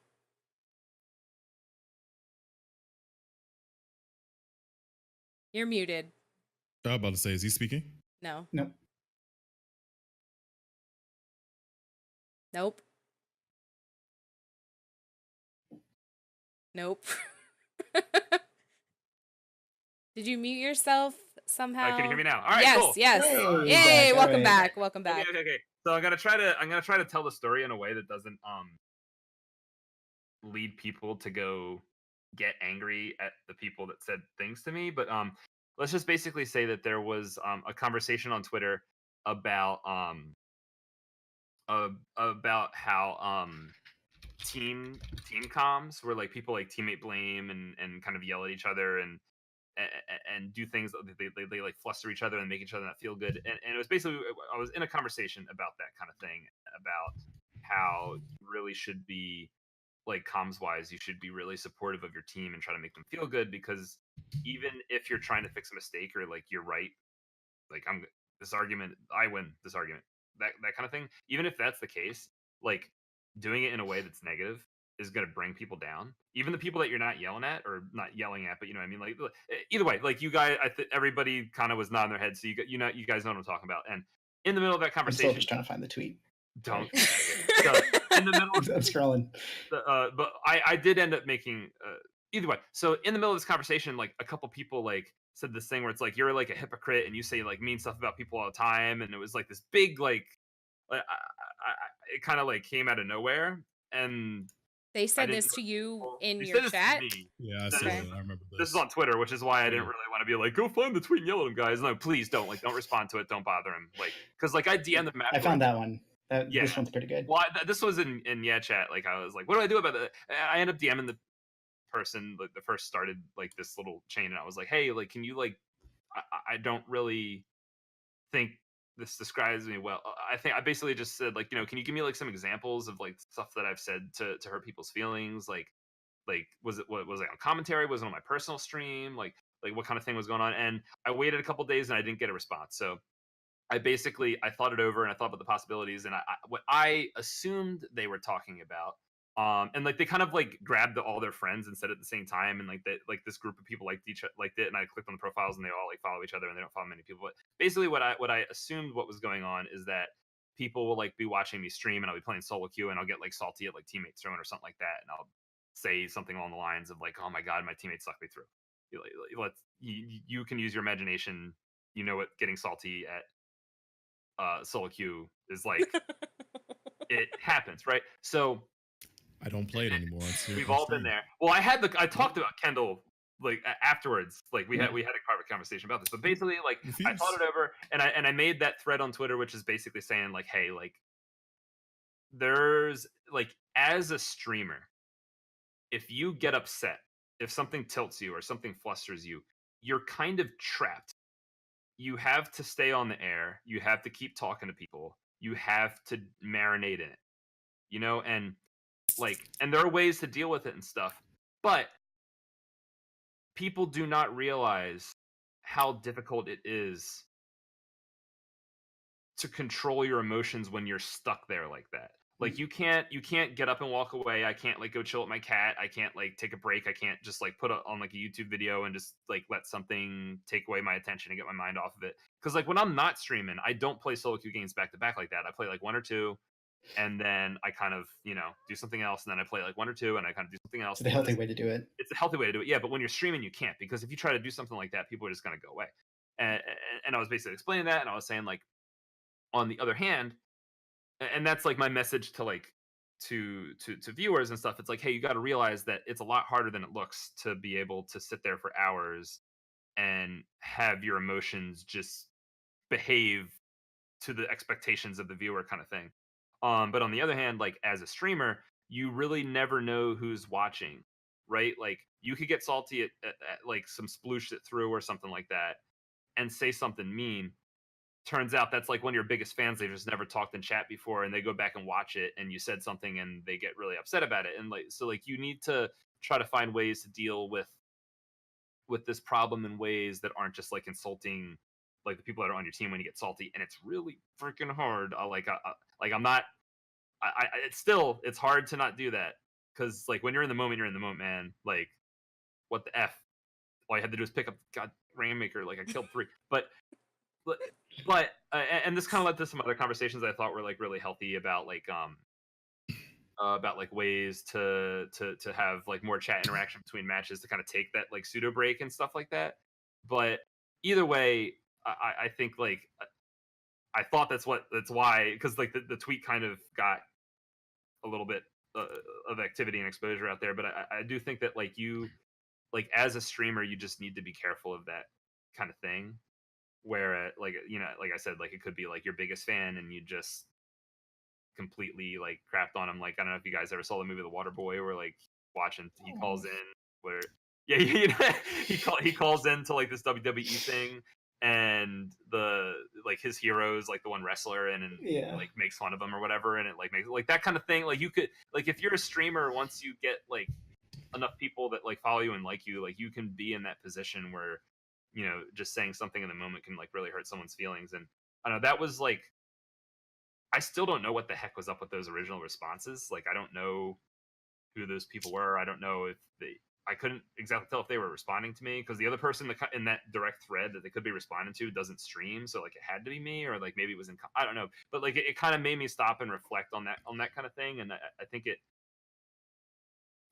You're muted. I was about to say, is he speaking? No. Nope. Nope. Nope. Did you mute yourself somehow? Can you hear me now? All right, yes, cool. Yes. Hey, yay! Welcome back. Welcome back. Okay. So I'm gonna try to tell the story in a way that doesn't lead people to go get angry at the people that said things to me. But let's just basically say that there was a conversation on Twitter about how team comms where like people like teammate blame and kind of yell at each other, and and do things that they like fluster each other and make each other not feel good. And it was basically, I was in a conversation about that kind of thing, about how you really should be, like, comms wise, you should be really supportive of your team and try to make them feel good, because even if you're trying to fix a mistake, or like you're right, like this argument, I win this argument, that kind of thing. Even if that's the case, like, doing it in a way that's negative is going to bring people down. Even the people that you're not yelling at, or not yelling at, but you know what I mean. Like, either way, like, you guys, everybody kind of was nodding their head, so you guys know what I'm talking about. And in the middle of that I'm conversation, still just trying to find the tweet. don't. So, in the middle of I'm scrolling. but I did end up making, either way. So in the middle of this conversation, like, a couple people like said this thing where it's like, you're like a hypocrite and you say like mean stuff about people all the time, and it was like this big like, it kind of like came out of nowhere, and They said didn't- this to you in they your said this to chat. me. Yeah, I This see Okay. it. I remember this. This is on Twitter, which is why I didn't Yeah. really want to be like, go find the tweet and yell at them, guys. No, please don't. Like, don't respond to it. Don't bother him. Like, because like, I DM'd them. I found that one. Yeah. This one's pretty good. Well, this was in yeah chat. Like, I was like, what do I do about that? I end up DMing the person like the first started like this little chain, and I was like, hey, like, can you like, I don't really think this describes me well. I basically just said, like, can you give me like some examples of like stuff that I've said to hurt people's feelings? Like was it on commentary? Was it on my personal stream? Like what kind of thing was going on? And I waited a couple days and I didn't get a response. So I thought it over and I thought about the possibilities, and what I assumed they were talking about, and like they kind of like grabbed all their friends and said it at the same time, and like this group of people liked it, and I clicked on the profiles and they all like follow each other, and they don't follow many people. But basically, what I assumed what was going on is that people will like be watching me stream, and I'll be playing solo queue, and I'll get like salty at like teammates throwing or something like that, and I'll say something along the lines of like, oh my god, my teammates sucked me through. You can use your imagination. You know what getting salty at solo queue is like. It happens, right? So I don't play it anymore. we've all been there. Well, I talked about Kendall like afterwards. Like we had a private conversation about this, but basically, like, I thought it over, and I made that thread on Twitter, which is basically saying like, hey, like, there's like, as a streamer, if you get upset, if something tilts you or something flusters you, you're kind of trapped. You have to stay on the air. You have to keep talking to people. You have to marinate in it, and like, and there are ways to deal with it and stuff, but people do not realize how difficult it is to control your emotions when you're stuck there like that. Like, you can't get up and walk away. I can't like go chill with my cat. I can't like take a break. I can't just like put on like a YouTube video and just like let something take away my attention and get my mind off of it. Because like when I'm not streaming, I don't play solo queue games back to back like that. I play like one or two, and then I kind of do something else, and then I play like one or two, and I kind of do something else. It's a healthy way to do it. It's a healthy way to do it, yeah. But when you're streaming, you can't, because if you try to do something like that, people are just going to go away. And I was basically explaining that, and I was saying like, on the other hand. And that's like my message to like to viewers and stuff. It's like, hey, you got to realize that it's a lot harder than it looks to be able to sit there for hours and have your emotions just behave to the expectations of the viewer, kind of thing. But on the other hand, like, as a streamer, you really never know who's watching, right? Like, you could get salty at like some sploosh that threw or something like that and say something mean. Turns out that's like one of your biggest fans. They've just never talked in chat before, and they go back and watch it, and you said something and they get really upset about it. And like, so like, you need to try to find ways to deal with this problem in ways that aren't just like insulting like the people that are on your team when you get salty. And it's really freaking hard. I'm not, it's hard to not do that, because like when you're in the moment, man. Like, what the F? All I had to do is pick up God Rainmaker. Like, I killed 3, but and this kind of led to some other conversations I thought were like really healthy about like ways to have like more chat interaction between matches to kind of take that like pseudo break and stuff like that. But either way, I think like I thought that's why, because like the tweet kind of got a little bit of activity and exposure out there. But I do think that like you, like, as a streamer, you just need to be careful of that kind of thing, where like like I said, like, it could be like your biggest fan and you just completely like crapped on him. Like, I don't know if you guys ever saw the movie The Water Boy, where like watching, he calls in where Yeah, he calls into like this WWE thing, and his heroes, like the one wrestler, and Yeah. like makes fun of him or whatever, and it like makes like that kind of thing. Like you could like if you're a streamer, once you get like enough people that like follow you and like you can be in that position where just saying something in the moment can like really hurt someone's feelings. And I don't know, that was like, I still don't know what the heck was up with those original responses. Like I don't know who those people were. I don't know if I couldn't exactly tell if they were responding to me, because the other person in that direct thread that they could be responding to doesn't stream, so like it had to be me, or like maybe it was I don't know, but like it kind of made me stop and reflect on that kind of thing. And I think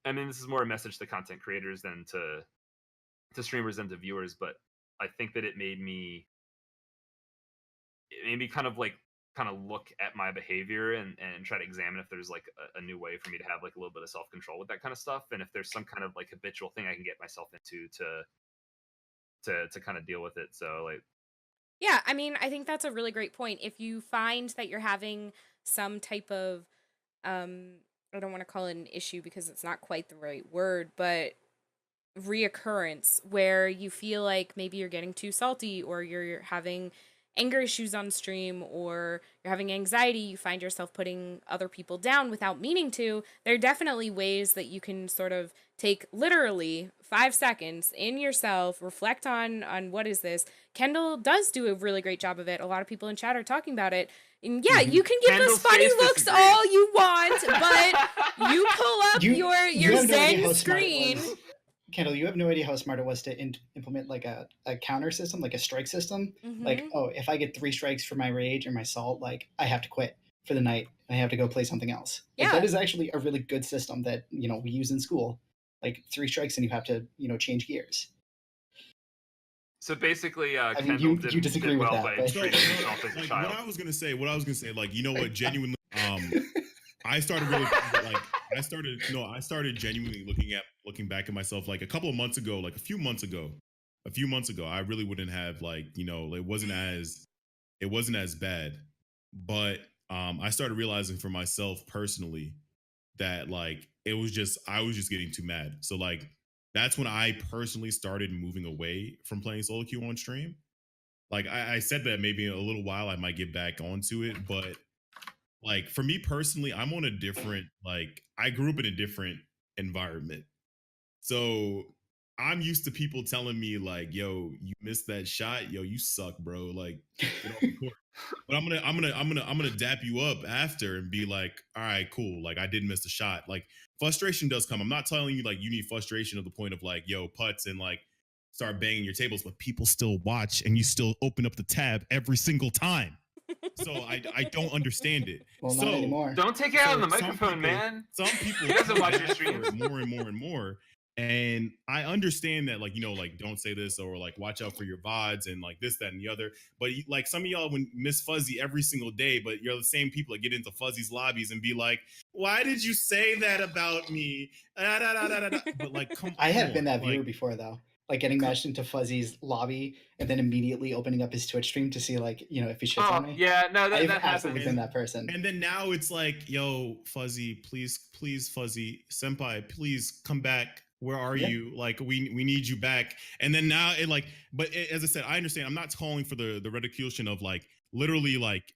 I mean, this is more a message to content creators than to streamers and to viewers, but I think that it made me kind of look at my behavior and try to examine if there's like a new way for me to have like a little bit of self-control with that kind of stuff, and if there's some kind of like habitual thing I can get myself into to kind of deal with it. So like, Yeah, I mean, I think that's a really great point. If you find that you're having some type of I don't want to call it an issue because it's not quite the right word, but reoccurrence where you feel like maybe you're getting too salty, or you're having anger issues on stream, or you're having anxiety, you find yourself putting other people down without meaning to, there are definitely ways that you can sort of take literally 5 seconds in yourself, reflect on what is this. Kendall does do a really great job of it. A lot of people in chat are talking about it. And yeah, you can give Kendall's those funny face looks disagrees. all you want, but you pull up your have no idea how Zen smart it screen. was. Kendall, you have no idea how smart it was to implement like a counter system, like a strike system. Like, oh, if I get 3 strikes for my rage or my salt, like I have to quit for the night. I have to go play something else. Like, Yeah. that is actually a really good system that, we use in school. Like 3 strikes and you have to, change gears. so basically, I mean, Kendall you disagree did with well that, by but- treating himself as a Like, child. what I was gonna say, like, you know what, genuinely, I started really like I started genuinely looking back at myself like a few months ago, I really wouldn't have like, it wasn't as bad, but I started realizing for myself personally that like I was just getting too mad. So like that's when I personally started moving away from playing solo queue on stream. Like I said that maybe in a little while I might get back onto it, but like for me personally, I'm on a different, like I grew up in a different environment. So I'm used to people telling me like, yo, you missed that shot, yo, you suck, bro. Like get off the court. But I'm gonna dap you up after and be like, all right, cool. Like I did miss the shot. Like frustration does come. I'm not telling you like you need frustration to the point of like, yo, putts and like start banging your tables, but people still watch and you still open up the tab every single time. So I don't understand it. Well, so not anymore. Don't take it out on the some microphone, people- man. Some people He doesn't watch do your that streams. for more and more and more. And I understand that, like, like, don't say this, or like, watch out for your VODs and like this, that, and the other. But like some of y'all would miss Fuzzy every single day, but you're the same people that get into Fuzzy's lobbies and be like, why did you say that about me? But like, I have been that like, viewer before, though. Like getting matched into Fuzzy's lobby and then immediately opening up his Twitch stream to see, like, if he shits on me. Yeah, no, I've that absolutely happens. been that person. And then now it's like, yo, Fuzzy, please, Fuzzy, senpai, please come back. Where are you? Like, we need you back. And then now it like, but as I said, I understand. I'm not calling for the ridiculation of like literally like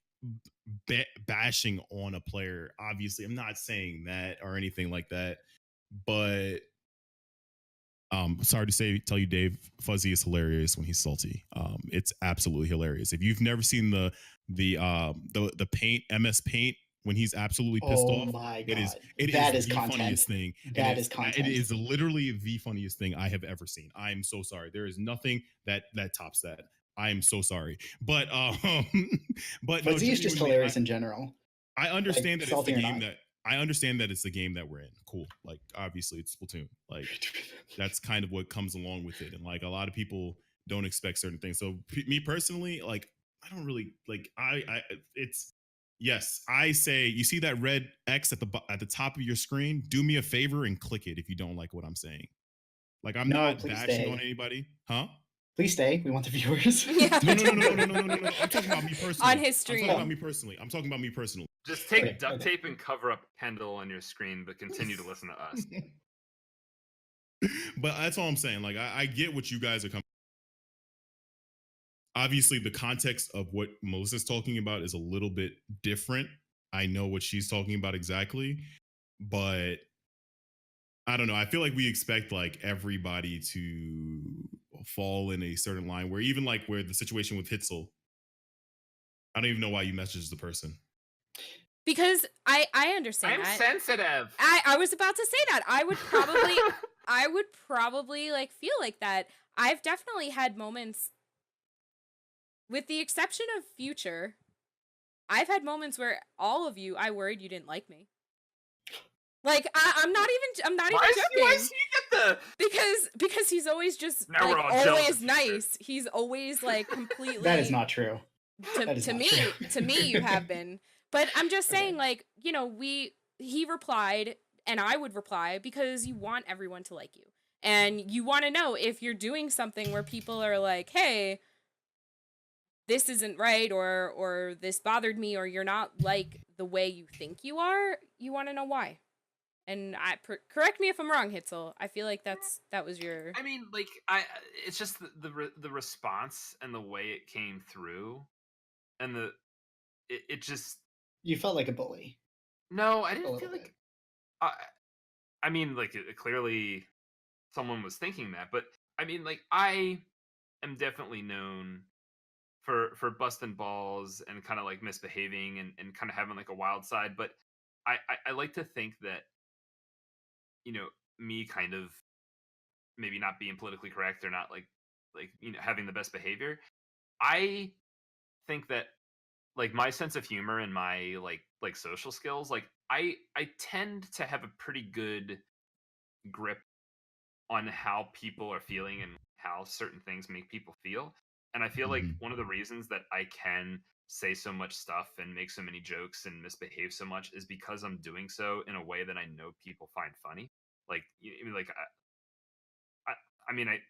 bashing on a player. Obviously, I'm not saying that or anything like that. But sorry to tell you, Dave, Fuzzy is hilarious when he's salty. It's absolutely hilarious. If you've never seen the Paint MS Paint when he's absolutely pissed off, Oh my god, it that is is the content. funniest thing. That is content. It is literally the funniest thing I have ever seen. I'm so sorry. There is nothing that tops that. I am so sorry, but but Fuzzy no, is just genuinely, hilarious in general. I understand Like, that it's the salty or game not. that I understand that it's the game that we're in. Cool. Like obviously it's Splatoon. Like that's kind of what comes along with it. And like a lot of people don't expect certain things. So me personally, like I don't really like it's yes, I say you see that red X at the top of your screen, do me a favor and click it if you don't like what I'm saying. Like I'm No, not please bashing stay. on anybody. Huh? Please stay. We want the viewers. Yeah. No. I'm talking about me personally. On his stream. I'm talking about me personally. Just take Okay, duct okay. tape and cover up Kendall on your screen, but continue to listen to us. But that's all I'm saying. Like, I get what you guys are coming. Obviously, the context of what Melissa's talking about is a little bit different. I know what she's talking about exactly, but I don't know. I feel like we expect like everybody to fall in a certain line where even like where the situation with Hitzel, I don't even know why you messaged the person. Because I understand I'm that. sensitive. I was about to say that. I would probably like feel like that. I've definitely had moments, with the exception of Future, I've had moments where all of you, I worried you didn't like me. Like I'm not even Why joking. is he get the? Because he's always just Now we're like all jealous always of nice. Future. He's always like completely. That is not true. That is To not me, true. to me, you have been. But I'm just saying, Okay. like, you know, he replied, and I would reply because you want everyone to like you, and you want to know if you're doing something where people are like, hey, this isn't right, or this bothered me, or you're not like the way you think you are. You want to know why. And correct me if I'm wrong, Hitzel. I feel like that was your. I mean, like it's just the response and the way it came through, and it just. You felt like a bully. No, I A didn't little feel bit. like. I mean, like clearly, someone was thinking that, but I mean, like I am definitely known for busting balls and kind of like misbehaving and kind of having like a wild side, but I like to think that, you know, me kind of maybe not being politically correct or not like you know having the best behavior. I think that like my sense of humor and my like social skills, like I tend to have a pretty good grip on how people are feeling and how certain things make people feel. And I feel like Mhm. one of the reasons that I can say so much stuff and make so many jokes and misbehave so much is because I'm doing so in a way that I know people find funny. Like, like I, I mean, I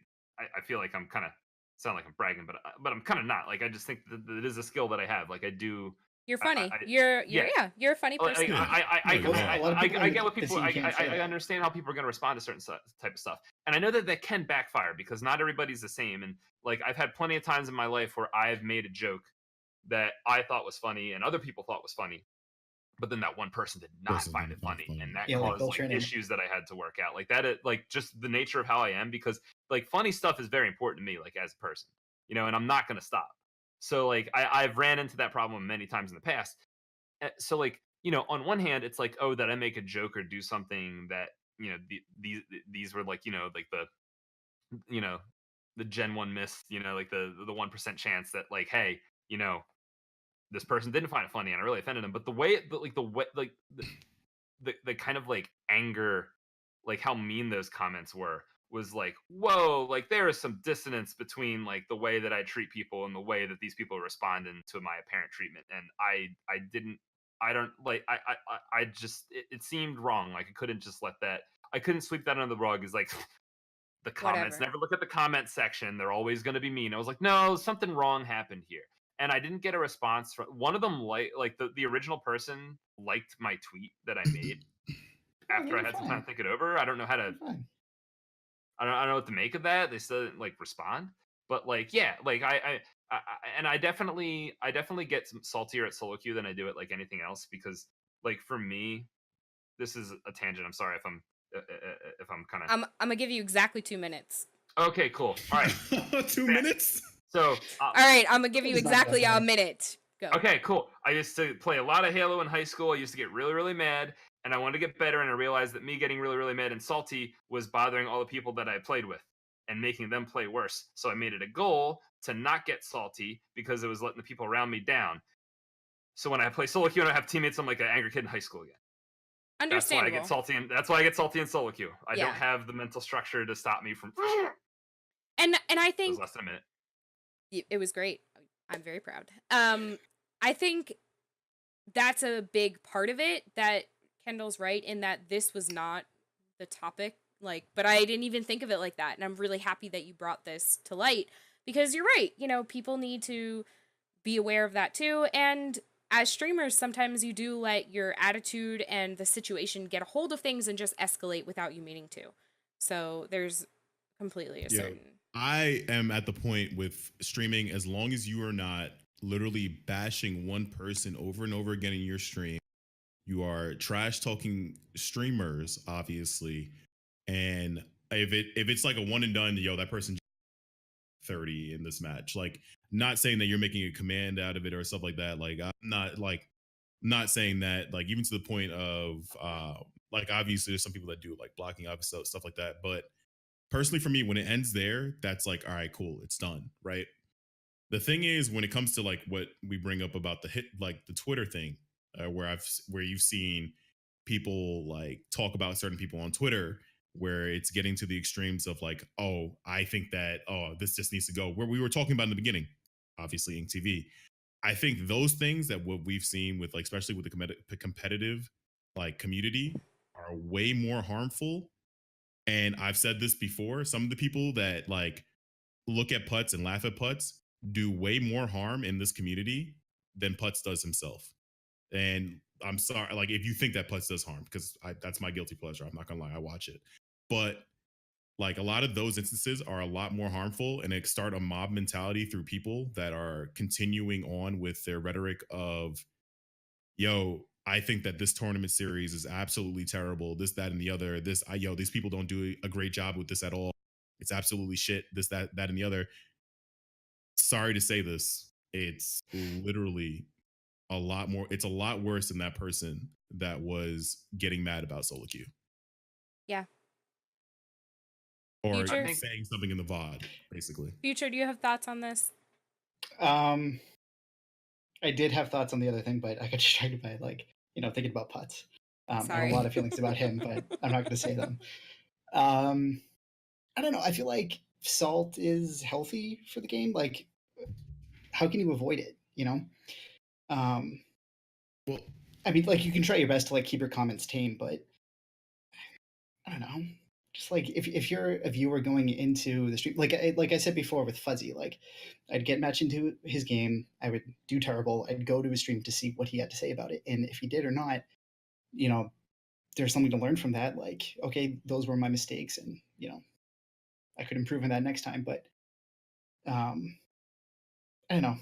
feel like I'm kind of sound like I'm bragging, but I'm kind of not. Like, I just think that it is a skill that I have. Like, I do. You're funny. I You're yeah. yeah. You're a funny person. Yeah. No, you're A lot of people I get what in the people. scene can't say I that. understand how people are going to respond to certain type of stuff, and I know that that can backfire because not everybody's the same. And like I've had plenty of times in my life where I've made a joke that I thought was funny and other people thought was funny, but then that one person did not Person find didn't it find funny, it funny. and that Yeah, like caused Bill like Shannon. issues that I had to work out. Like that, like just the nature of how I am, because like funny stuff is very important to me, like as a person, you know, and I'm not going to stop. So like I've ran into that problem many times in the past. So like, you know, on one hand, it's like, oh, that I make a joke or do something that, you know, these were like, you know, like you know, the Gen 1 miss, you know, like the 1% chance that like, hey, you know, this person didn't find it funny and I really offended him. But the way, like the way, like the kind of like anger, like how mean those comments were, was like, whoa, like there is some dissonance between like the way that I treat people and the way that these people are responding to my apparent treatment. And I didn't, I don't like, I just, it seemed wrong. Like I couldn't just let that, I couldn't sweep that under the rug. Is like the comments, Whatever. never look at the comment section. They're always going to be mean. I was like, no, something wrong happened here. And I didn't get a response from one of them. Like the original person liked my tweet that I made Oh, after I had some time to think it over. I don't know how to. Fine. I don't know what to make of that. They still didn't like respond. But like, yeah, like and I definitely get some saltier at solo queue than I do at like anything else, because like for me, this is a tangent. I'm sorry if I'm kind of. I'm gonna give you exactly 2 minutes. Okay, cool. All right. 2 minutes. So All right, I'm gonna give you It's not exactly that a bad. minute. Go. okay, cool. I used to play a lot of Halo in high school. I used to get really, really mad, and I wanted to get better. And I realized that me getting really, really mad and salty was bothering all the people that I played with and making them play worse. So I made it a goal to not get salty because it was letting the people around me down. So when I play solo queue and I have teammates, I'm like an angry kid in high school again. That's why I Understandable. get salty, and that's why I get salty in solo queue. I Yeah. don't have the mental structure to stop me from. And I It was think less than a minute. it was great. I'm very proud. I think that's a big part of it, that Kendall's right in that this was not the topic, like, but I didn't even think of it like that, and I'm really happy that you brought this to light, because you're right, you know, people need to be aware of that too. And as streamers, sometimes you do let your attitude and the situation get a hold of things and just escalate without you meaning to. So there's completely a Yeah. certain. I am at the point with streaming, as long as you are not literally bashing one person over and over again in your stream, you are trash talking streamers, obviously. And if it's like a one and done, yo, that person 30 in this match. Like, not saying that you're making a command out of it or stuff like that. Like, I'm not saying that, like, even to the point of like, obviously there's some people that do like blocking obviously stuff like that. But personally for me, when it ends there, that's like, all right, cool, it's done, right? The thing is, when it comes to like what we bring up about the hit, like the Twitter thing, where you've seen people like talk about certain people on Twitter, where it's getting to the extremes of like, oh, I think that, oh, this just needs to go. Where we were talking about in the beginning, obviously in TV. I think those things that what we've seen with like, especially with the competitive like community, are way more harmful. And I've said this before. Some of the people that like look at Putz and laugh at Putz do way more harm in this community than Putz does himself. And I'm sorry, like, if you think that Putz does harm, because that's my guilty pleasure. I'm not gonna lie, I watch it. But like, a lot of those instances are a lot more harmful, and it start a mob mentality through people that are continuing on with their rhetoric of, yo, I think that this tournament series is absolutely terrible. This, that, and the other. These people don't do a great job with this at all. It's absolutely shit. This, that, and the other. Sorry to say this. It's literally a lot more. It's a lot worse than that person that was getting mad about solo queue. Yeah. Or Future? saying something in the VOD, basically. Future, do you have thoughts on this? I did have thoughts on the other thing, but I got distracted by like, thinking about Putz. I have Sorry. a lot of feelings about him, but I'm not going to say them. I don't know. I feel like salt is healthy for the game. Like, how can you avoid it? Well, I mean, like, you can try your best to like keep your comments tame, but I don't know. Just like if you're a viewer going into the stream, like I said before with Fuzzy, like I'd get matched into his game, I would do terrible, I'd go to his stream to see what he had to say about it, and if he did or not, there's something to learn from that. Like, okay, those were my mistakes, and I could improve on that next time. But I don't know.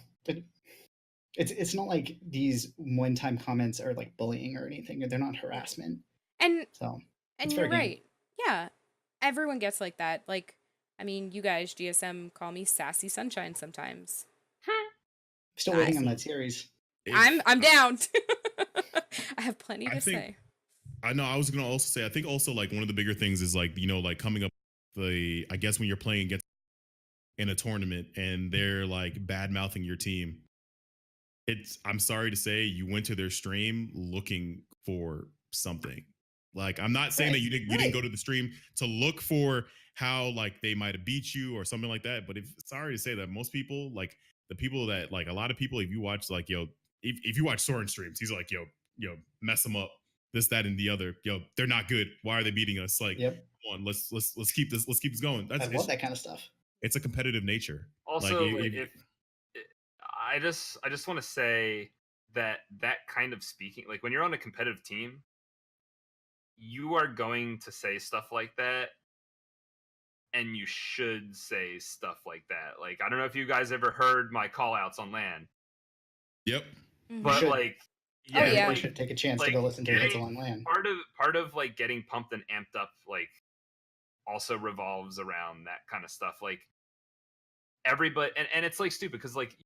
It's not like these one-time comments are like bullying or anything. They're not harassment. And so and you're right. Yeah, everyone gets like that. Like, I mean, you guys, GSM, call me Sassy Sunshine sometimes. Still waiting on that series. I'm down. I have plenty to say. I know. I was gonna also say, I think also like one of the bigger things is like, like coming up I guess when you're playing against in a tournament and they're like bad mouthing your team. I'm sorry to say, you went to their stream looking for something. Like, I'm not saying that you didn't go to the stream to look for how like they might have beat you or something like that. But sorry to say that most people, like the people that like a lot of people, if you watch like, if you watch Soren streams, he's like, mess them up, this, that, and the other. They're not good. Why are they beating us? Like, come on, let's keep this going. I love that kind of stuff. It's a competitive nature. Also, I just want to say that kind of speaking, like when you're on a competitive team, you are going to say stuff like that, and you should say stuff like that. Like, I don't know if you guys ever heard my call outs on LAN. Yep. But like, yeah, like, should take a chance to go listen to it on LAN. Part of like getting pumped and amped up, like, also revolves around that kind of stuff. Like, everybody, and it's like stupid because like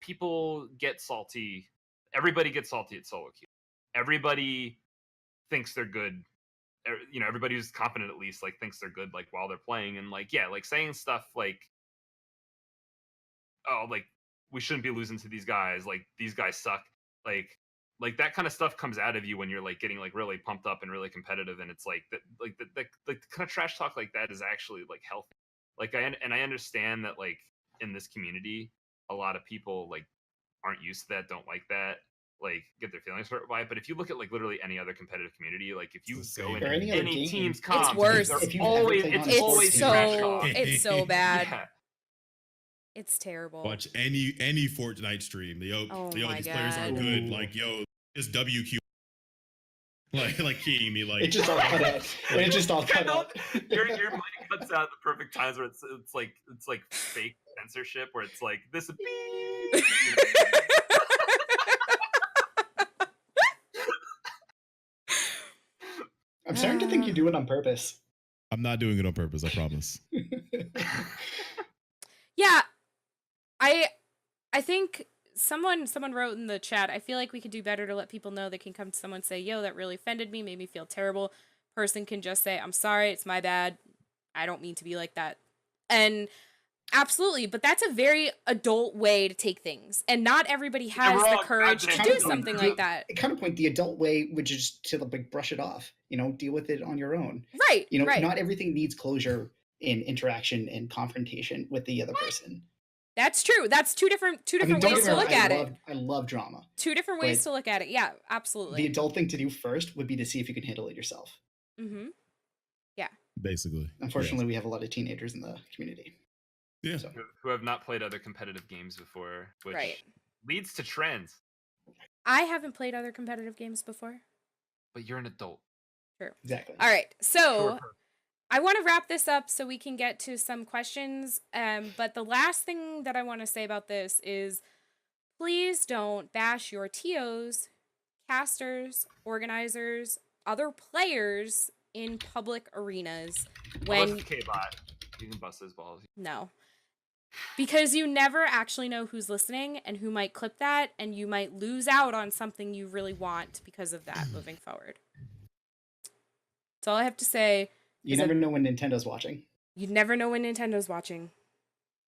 people get salty. Everybody gets salty at solo queue. Everybody thinks they're good. Everybody who's competent at least like thinks they're good like while they're playing, and like like saying stuff like, oh, like we shouldn't be losing to these guys. Like, these guys suck. Like that kind of stuff comes out of you when you're like getting like really pumped up and really competitive, and it's like that the kind of trash talk like that is actually like healthy. Like, I understand that like in this community, a lot of people like aren't used to that, don't like that, like get their feelings hurt by it. But if you look at like literally any other competitive community, like if you go into any team's comp, it's worse. It's so bad. Yeah. It's terrible. Watch any Fortnite stream. These players aren't good. Like, just WQ. like keying me like It just all cut out. It just all cut out. Your mic cuts out at the perfect times where it's like fake censorship where it's like this beep. I'm starting to think you do it on purpose. I'm not doing it on purpose, I promise. Yeah, I think someone wrote in the chat, I feel like we could do better to let people know they can come to someone and say, yo, that really offended me, made me feel terrible. Person can just say, I'm sorry, it's my bad. I don't mean to be like that. And absolutely, but that's a very adult way to take things. And not everybody has the courage to do something like that. Counterpoint, the adult way would just to like brush it off, deal with it on your own. Right. Right. Not everything needs closure in interaction and confrontation with the other person. That's true. That's two different ways to look at it. I love drama. Two different ways to look at it. Yeah, absolutely. The adult thing to do first would be to see if you can handle it yourself. Mm-hmm. Yeah. Basically. Unfortunately, we have a lot of teenagers in the community. Yeah. So. Who have not played other competitive games before, which leads to trends. I haven't played other competitive games before. But you're an adult. True. Exactly. All right. So I want to wrap this up so we can get to some questions. But the last thing that I want to say about this is please don't bash your TOs, casters, organizers, other players in public arenas. Unless it's K-Bot. You can bust those balls. No. Because you never actually know who's listening and who might clip that, and you might lose out on something you really want because of that moving forward. That's all I have to say. You never know when Nintendo's watching. You never know when Nintendo's watching.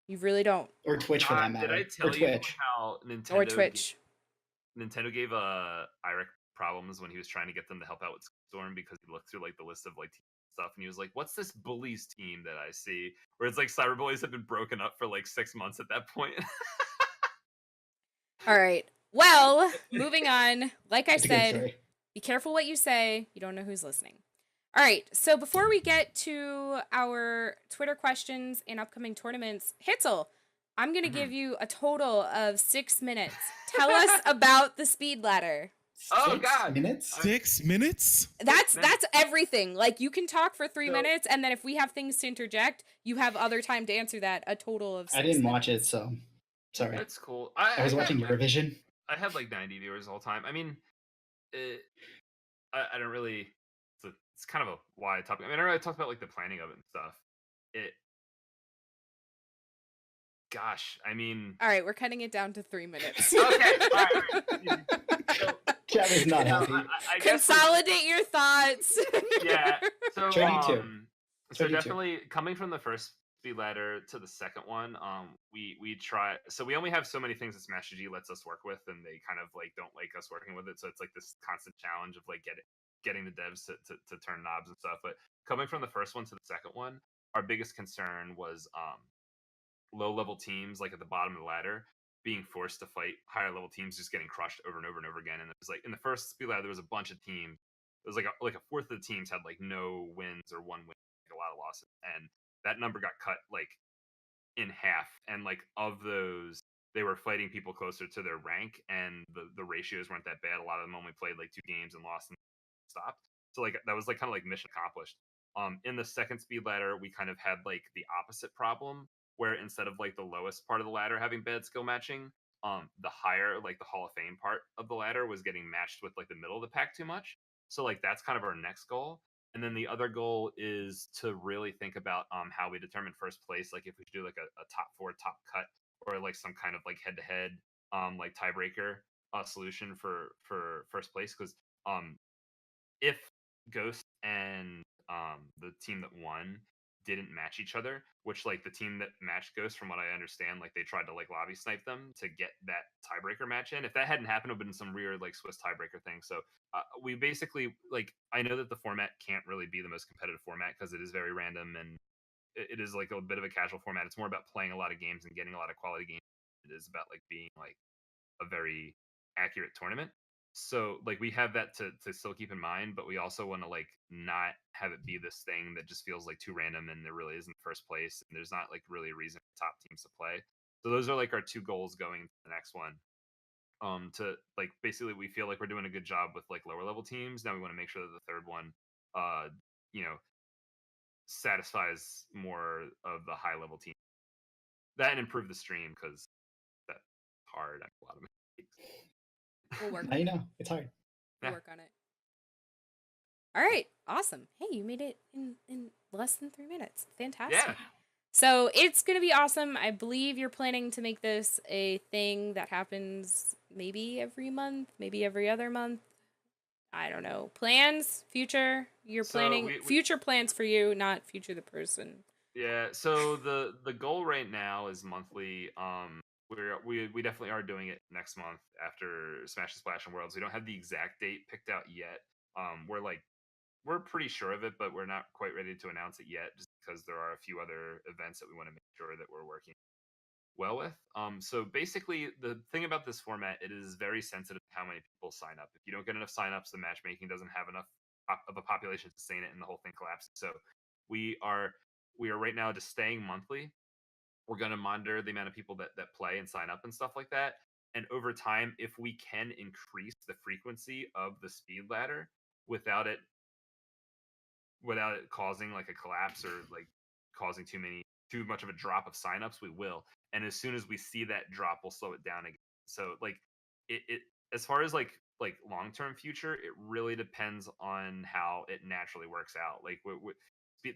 You really don't. Or Twitch for that matter. Did I tell you how Nintendo gave Irek problems when he was trying to get them to help out with Storm because he looked through like the list of like stuff and he was like, what's this bullies team that I see? Where it's like cyberbullies have been broken up for like 6 months at that point. All right. Well, moving on. Like I said, be careful what you say. You don't know who's listening. All right. So before we get to our Twitter questions and upcoming tournaments, Hitzel, I'm going to give you a total of 6 minutes. Tell us about the speed ladder. Oh God! 6 minutes? That's everything. Like you can talk for 3 minutes, and then if we have things to interject, you have other time to answer that. A total of 6 I didn't minutes. watch it, so sorry. That's cool. I was watching Eurovision. I had like 90 viewers all the time. I mean, I don't really. It's kind of a wide topic. I mean, I already talked about like the planning of it and stuff. Gosh, I mean. All right, we're cutting it down to 3 minutes. Okay. All right. Chat is not happy. I Consolidate your thoughts. Yeah. So, so 32. definitely coming from the first speed ladder to the second one, we try. So we only have so many things that Smash GG lets us work with, and they kind of like don't like us working with it. So it's like this constant challenge of like getting the devs to turn knobs and stuff. But coming from the first one to the second one, our biggest concern was low level teams like at the bottom of the ladder being forced to fight higher level teams, just getting crushed over and over and over again. And it was like in the first speed ladder, there was a bunch of teams. It was like a fourth of the teams had like no wins or one win, like a lot of losses, and that number got cut like in half. And like of those, they were fighting people closer to their rank, and the ratios weren't that bad. A lot of them only played like 2 games and lost and stopped. So like that was like kind of like mission accomplished. In the second speed ladder, we kind of had like the opposite problem, where instead of like the lowest part of the ladder having bad skill matching, the higher, like the Hall of Fame part of the ladder was getting matched with like the middle of the pack too much. So like that's kind of our next goal. And then the other goal is to really think about how we determine first place. Like if we do like a top 4 top cut, or like some kind of like head to head like tiebreaker solution for first place. Because if Ghost and the team that won didn't match each other, which like the team that matched Ghost, from what I understand, like they tried to like lobby snipe them to get that tiebreaker match in. If that hadn't happened, it would have been some weird like Swiss tiebreaker thing. So we basically, like, I know that the format can't really be the most competitive format because it is very random and it is like a bit of a casual format. It's more about playing a lot of games and getting a lot of quality games. It is about like being like a very accurate tournament. So like we have that to still keep in mind, but we also want to like not have it be this thing that just feels like too random and there really isn't first place and there's not like really a reason for top teams to play. So those are like our 2 goals going into the next one. To like basically we feel like we're doing a good job with like lower level teams. Now we want to make sure that the third one, you know, satisfies more of the high level team. That and improve the stream because that's hard. I have a lot of mistakes. We'll work on I it. know it's hard. We'll Yeah. work on it. All right, awesome. Hey, you made it in less than 3 minutes. Fantastic. Yeah. So it's going to be awesome. I believe you're planning to make this a thing that happens maybe every month, maybe every other month. I don't know. Plans, future. You're So planning future plans for you, not future the person. Yeah, so the goal right now is monthly. We definitely are doing it next month after Smash and Splash and Worlds. We don't have the exact date picked out yet. We're pretty sure of it, but we're not quite ready to announce it yet, just because there are a few other events that we want to make sure that we're working well with. So basically, the thing about this format, it is very sensitive to how many people sign up. If you don't get enough signups, the matchmaking doesn't have enough of a population to sustain it, and the whole thing collapses. So we are right now just staying monthly. We're going to monitor the amount of people that play and sign up and stuff like that. And over time, if we can increase the frequency of the speed ladder without it causing like a collapse or like causing too much of a drop of signups, we will. And as soon as we see that drop, we'll slow it down again. So like it as far as like long-term future, it really depends on how it naturally works out. Like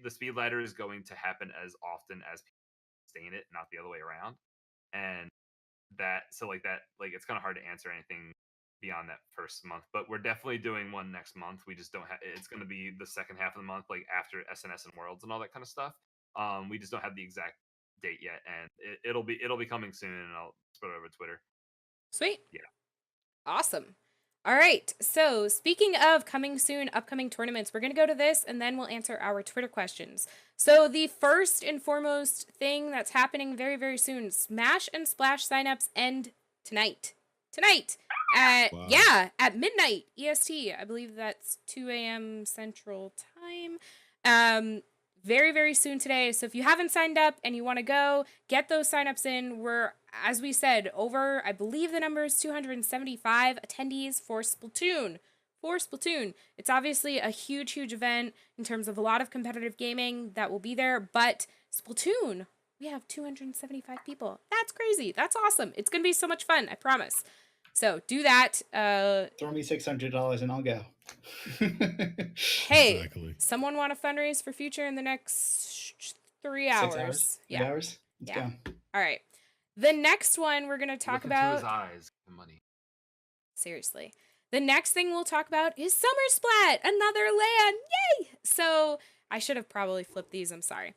the speed ladder is going to happen as often as people sustain it, not the other way around. And it's kind of hard to answer anything beyond that first month, but we're definitely doing one next month. We just don't have, it's going to be the second half of the month, like after SNS and Worlds and all that kind of stuff. We just don't have the exact date yet, and it'll be coming soon, and I'll put it over Twitter. Sweet. Yeah. Awesome. All right. So speaking of coming soon, upcoming tournaments, we're going to go to this and then we'll answer our Twitter questions. So the first and foremost thing that's happening very, very soon, Smash and Splash signups end tonight. At midnight EST. I believe that's 2 a.m. Central Time. Very, very soon today. So if you haven't signed up and you want to go, get those signups in. We're, as we said, over, I believe the number is 275 attendees for Splatoon. It's obviously a huge, huge event in terms of a lot of competitive gaming that will be there, but Splatoon, we have 275 people. That's crazy. That's awesome. It's going to be so much fun, I promise. So do that. Throw me $600 and I'll go. Hey, Exactly. someone want to fundraise for future in the next 3 6 hours? hours? 8 Yeah. hours? Let's Yeah. go. All right. The next one we're going to talk Look into his about. eyes, the money. Seriously. The next thing we'll talk about is Summer Splat, another LAN. Yay! So I should have probably flipped these. I'm sorry.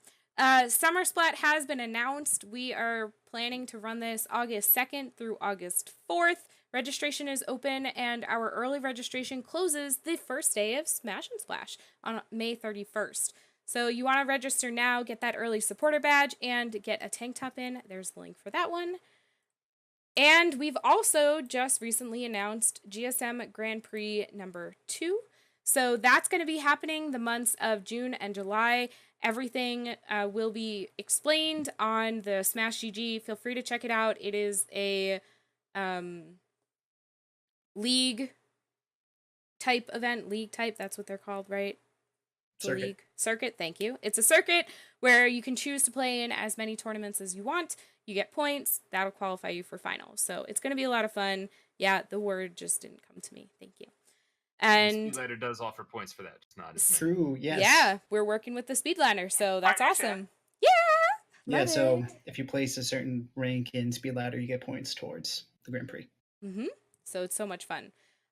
Summer Splat has been announced. We are planning to run this August 2nd through August 4th. Registration is open, and our early registration closes the first day of Smash and Splash on May 31st. So you want to register now, get that early supporter badge, and get a tank top in. There's the link for that one. And we've also just recently announced GSM Grand Prix number 2. So that's going to be happening the months of June and July. Everything will be explained on the Smash GG. Feel free to check it out. It is a league type event. League type, that's what they're called, right? Circuit. League circuit, thank you. It's a circuit where you can choose to play in as many tournaments as you want. You get points. That'll qualify you for finals. So it's going to be a lot of fun. Yeah, the word just didn't come to me. Thank you. And Speed Ladder does offer points for that, just not as many. True, yes. yeah, we're working with the Speedliner, so that's awesome. Yeah. Yeah, love so it. if you place a certain rank in Speed Ladder, you get points towards the Grand Prix. So it's so much fun.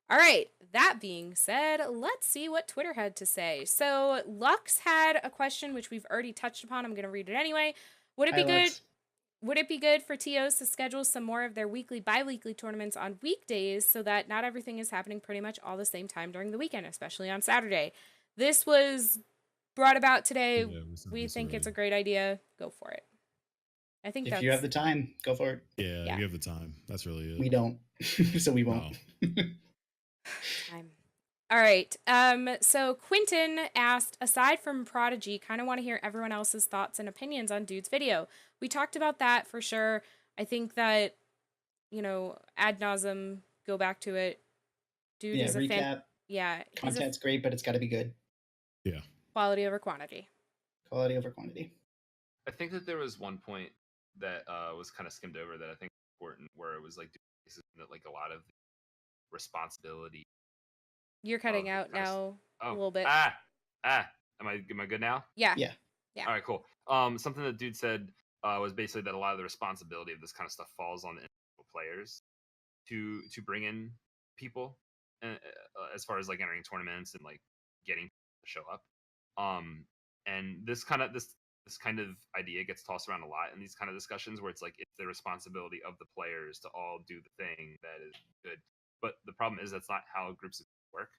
All right, that being said, let's see what Twitter had to say. So Lux had a question, which we've already touched upon. I'm going to read it anyway. Would it be good? Lux. Would it be good for TOs to schedule some more of their weekly, bi-weekly tournaments on weekdays so that not everything is happening pretty much all the same time during the weekend, especially on Saturday? This was brought about today. Yeah, we think it's a great idea. Go for it. I think If you have the time, go for it. Yeah, you have the time. That's really it. We don't, so we won't. Time. All right. So Quentin asked, aside from Prodigy, kind of want to hear everyone else's thoughts and opinions on Dude's video. We talked about that for sure. I think that, ad nauseum, go back to it. Dude Yeah, is a recap. he's Content's great, but it's got to be good. Yeah. quality over quantity. Quality over quantity. I think that there was one point that was kind of skimmed over that I think is important, where it was like that like a lot of the responsibility. You're cutting out now a little bit. Am I good now? Yeah. Yeah. Yeah. All right, cool. Something that dude said was basically that a lot of the responsibility of this kind of stuff falls on the individual players to bring in people, as far as like entering tournaments and like getting to show up. And this kind of idea gets tossed around a lot in these kind of discussions, where it's like it's the responsibility of the players to all do the thing that is good. But the problem is that's not how groups work.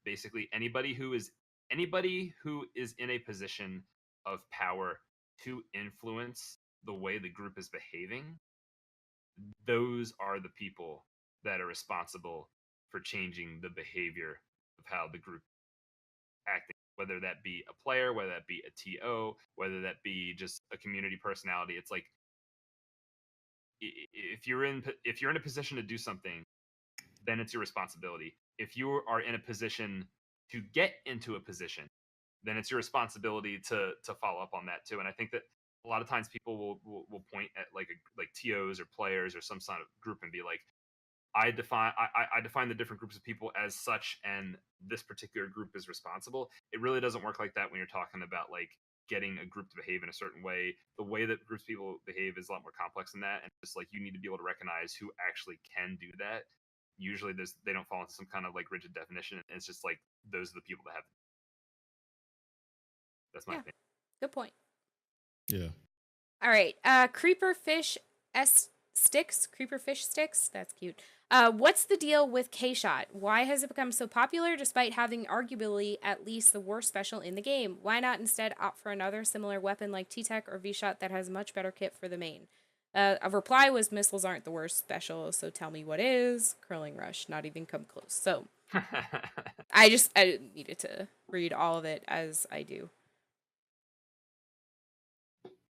Basically, anybody who is in a position of power to influence the way the group is behaving, those are the people that are responsible for changing the behavior of how the group acting, whether that be a player, whether that be a TO, whether that be just a community personality. It's like if you're in a position to do something, then it's your responsibility. If you are in a position to get into a position, then it's your responsibility to follow up on that too. And I think that a lot of times people will point at like TOs or players or some sort of group and be like, I define the different groups of people as such, and this particular group is responsible. It really doesn't work like that when you're talking about like getting a group to behave in a certain way. The way that groups of people behave is a lot more complex than that, and just like you need to be able to recognize who actually can do that. Usually, they don't fall into some kind of like rigid definition. It's just like those are the people that have. That's my opinion. Good point. Yeah. All right. Creeper fish sticks. That's cute. What's the deal with K-Shot? Why has it become so popular despite having arguably at least the worst special in the game? Why not instead opt for another similar weapon like T-Tech or V-Shot that has much better kit for the main? A reply was missiles aren't the worst special, so tell me what is. Curling Rush, not even come close. So I needed to read all of it as I do.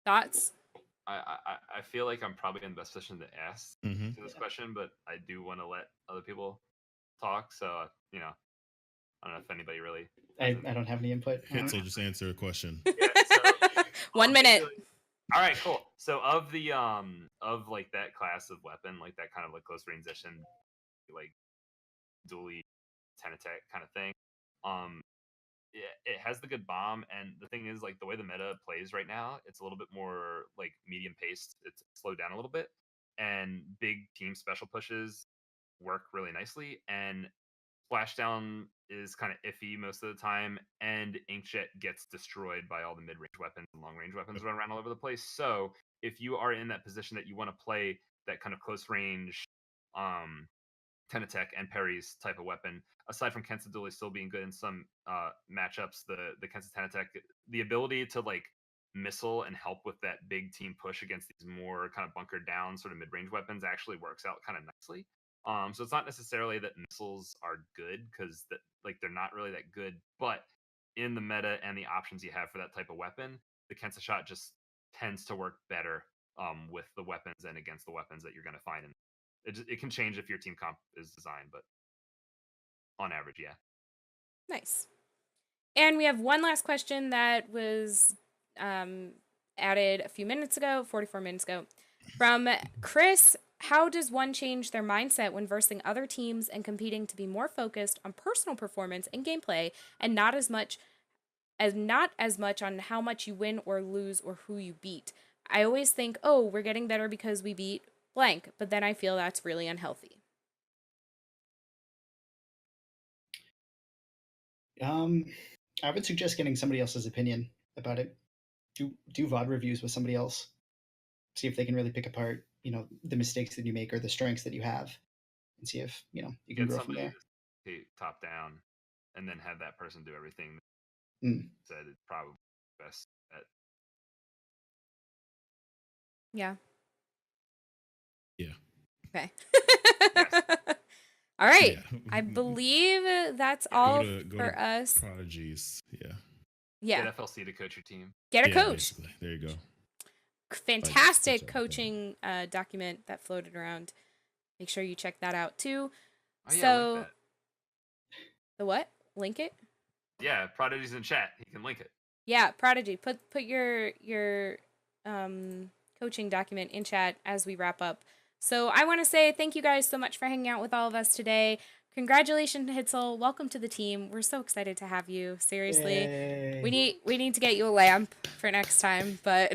Thoughts? I feel like I'm probably in the best position to ask Mhm. this question, but I do want to let other people talk. So I don't know if anybody really. I don't have any input. So just answer a question. Yeah, so, 1 minute. All right, cool. So of the of like that class of weapon, like that kind of like close range mission, like dually 10 attack kind of thing, it has the good bomb, and the thing is like the way the meta plays right now, it's a little bit more like medium paced. It's slowed down a little bit, and big team special pushes work really nicely, and splashdown is kind of iffy most of the time, and inkjet gets destroyed by all the mid-range weapons and long-range weapons run around all over the place. So if you are in that position that you want to play that kind of close range 10 attack and parries type of weapon, aside from Kensa Dooley still being good in some matchups, the Kensa 10 attack, the ability to like missile and help with that big team push against these more kind of bunkered down sort of mid-range weapons actually works out kind of nicely. So it's not necessarily that missiles are good, because like they're not really that good, but in the meta and the options you have for that type of weapon, the Kensa shot just tends to work better with the weapons and against the weapons that you're going to find in. It can change if your team comp is designed, but on average, yeah. Nice. And we have one last question that was added a few minutes ago, 44 minutes ago, from Chris. How does one change their mindset when versing other teams and competing to be more focused on personal performance and gameplay, and not as much on how much you win or lose or who you beat? I always think, oh, we're getting better because we beat blank, but then I feel that's really unhealthy. I would suggest getting somebody else's opinion about it. Do VOD reviews with somebody else. See if they can really pick apart, the mistakes that you make or the strengths that you have, and see if you can Get grow from somebody there. top down, and then have that person do everything. Said it's probably best at. Yeah. Yeah. Okay. Yes. All right. Yeah. I believe that's all go for to us. Prodigies. Yeah. Yeah. Get FLC to coach your team. Get a coach. Basically. There you go. fantastic Like, coaching document that floated around. Make sure you check that out too. Oh, yeah, So link that. the what? Link it? Yeah, Prodigy's in chat. He can link it. Yeah, Prodigy. Put your coaching document in chat as we wrap up. So I want to say thank you guys so much for hanging out with all of us today. Congratulations, Hitzel. Welcome to the team. We're so excited to have you. Seriously. Yay. We need to get you a lamp for next time, but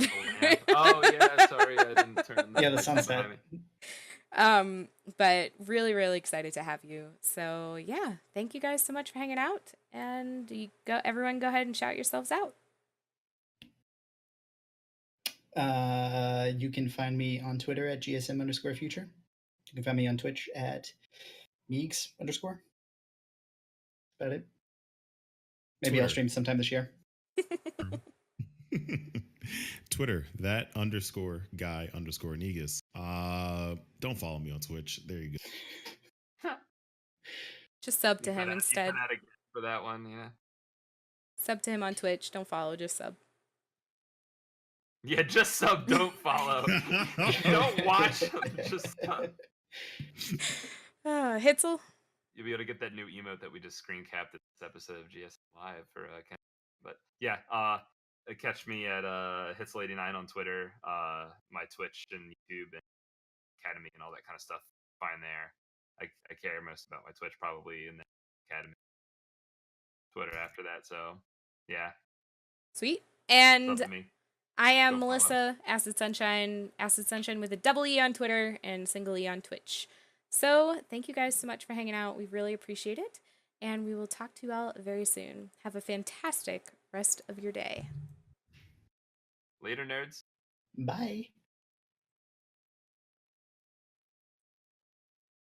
Oh yeah, sorry, I didn't turn Yeah, the lights sunset. behind me. but really, really excited to have you. So yeah, thank you guys so much for hanging out, and everyone go ahead and shout yourselves out. You can find me on Twitter at GSM_future. You can find me on Twitch at Meegs_. About it. Maybe I'll Twitter. stream sometime this year. Twitter, that_guy_Negus. Don't follow me on Twitch. There you go. Just sub to You him cut out- instead. You cut out again for that one, yeah. Sub to him on Twitch. Don't follow, just sub. Yeah, just sub, don't follow. Don't watch, just sub. Hitzel? You'll be able to get that new emote that we just screen capped at this episode of GSM Live for Ken. But yeah, catch me at Hitzel89 on Twitter, my Twitch and YouTube and Academy and all that kind of stuff. Fine there. I care most about my Twitch probably, and then Academy, Twitter after that. So yeah, Sweet. sub And to me. I am Go follow. Melissa, Acid Sunshine with a double E on Twitter and single E on Twitch. So thank you guys so much for hanging out. We really appreciate it. And we will talk to you all very soon. Have a fantastic rest of your day. Later, nerds. Bye.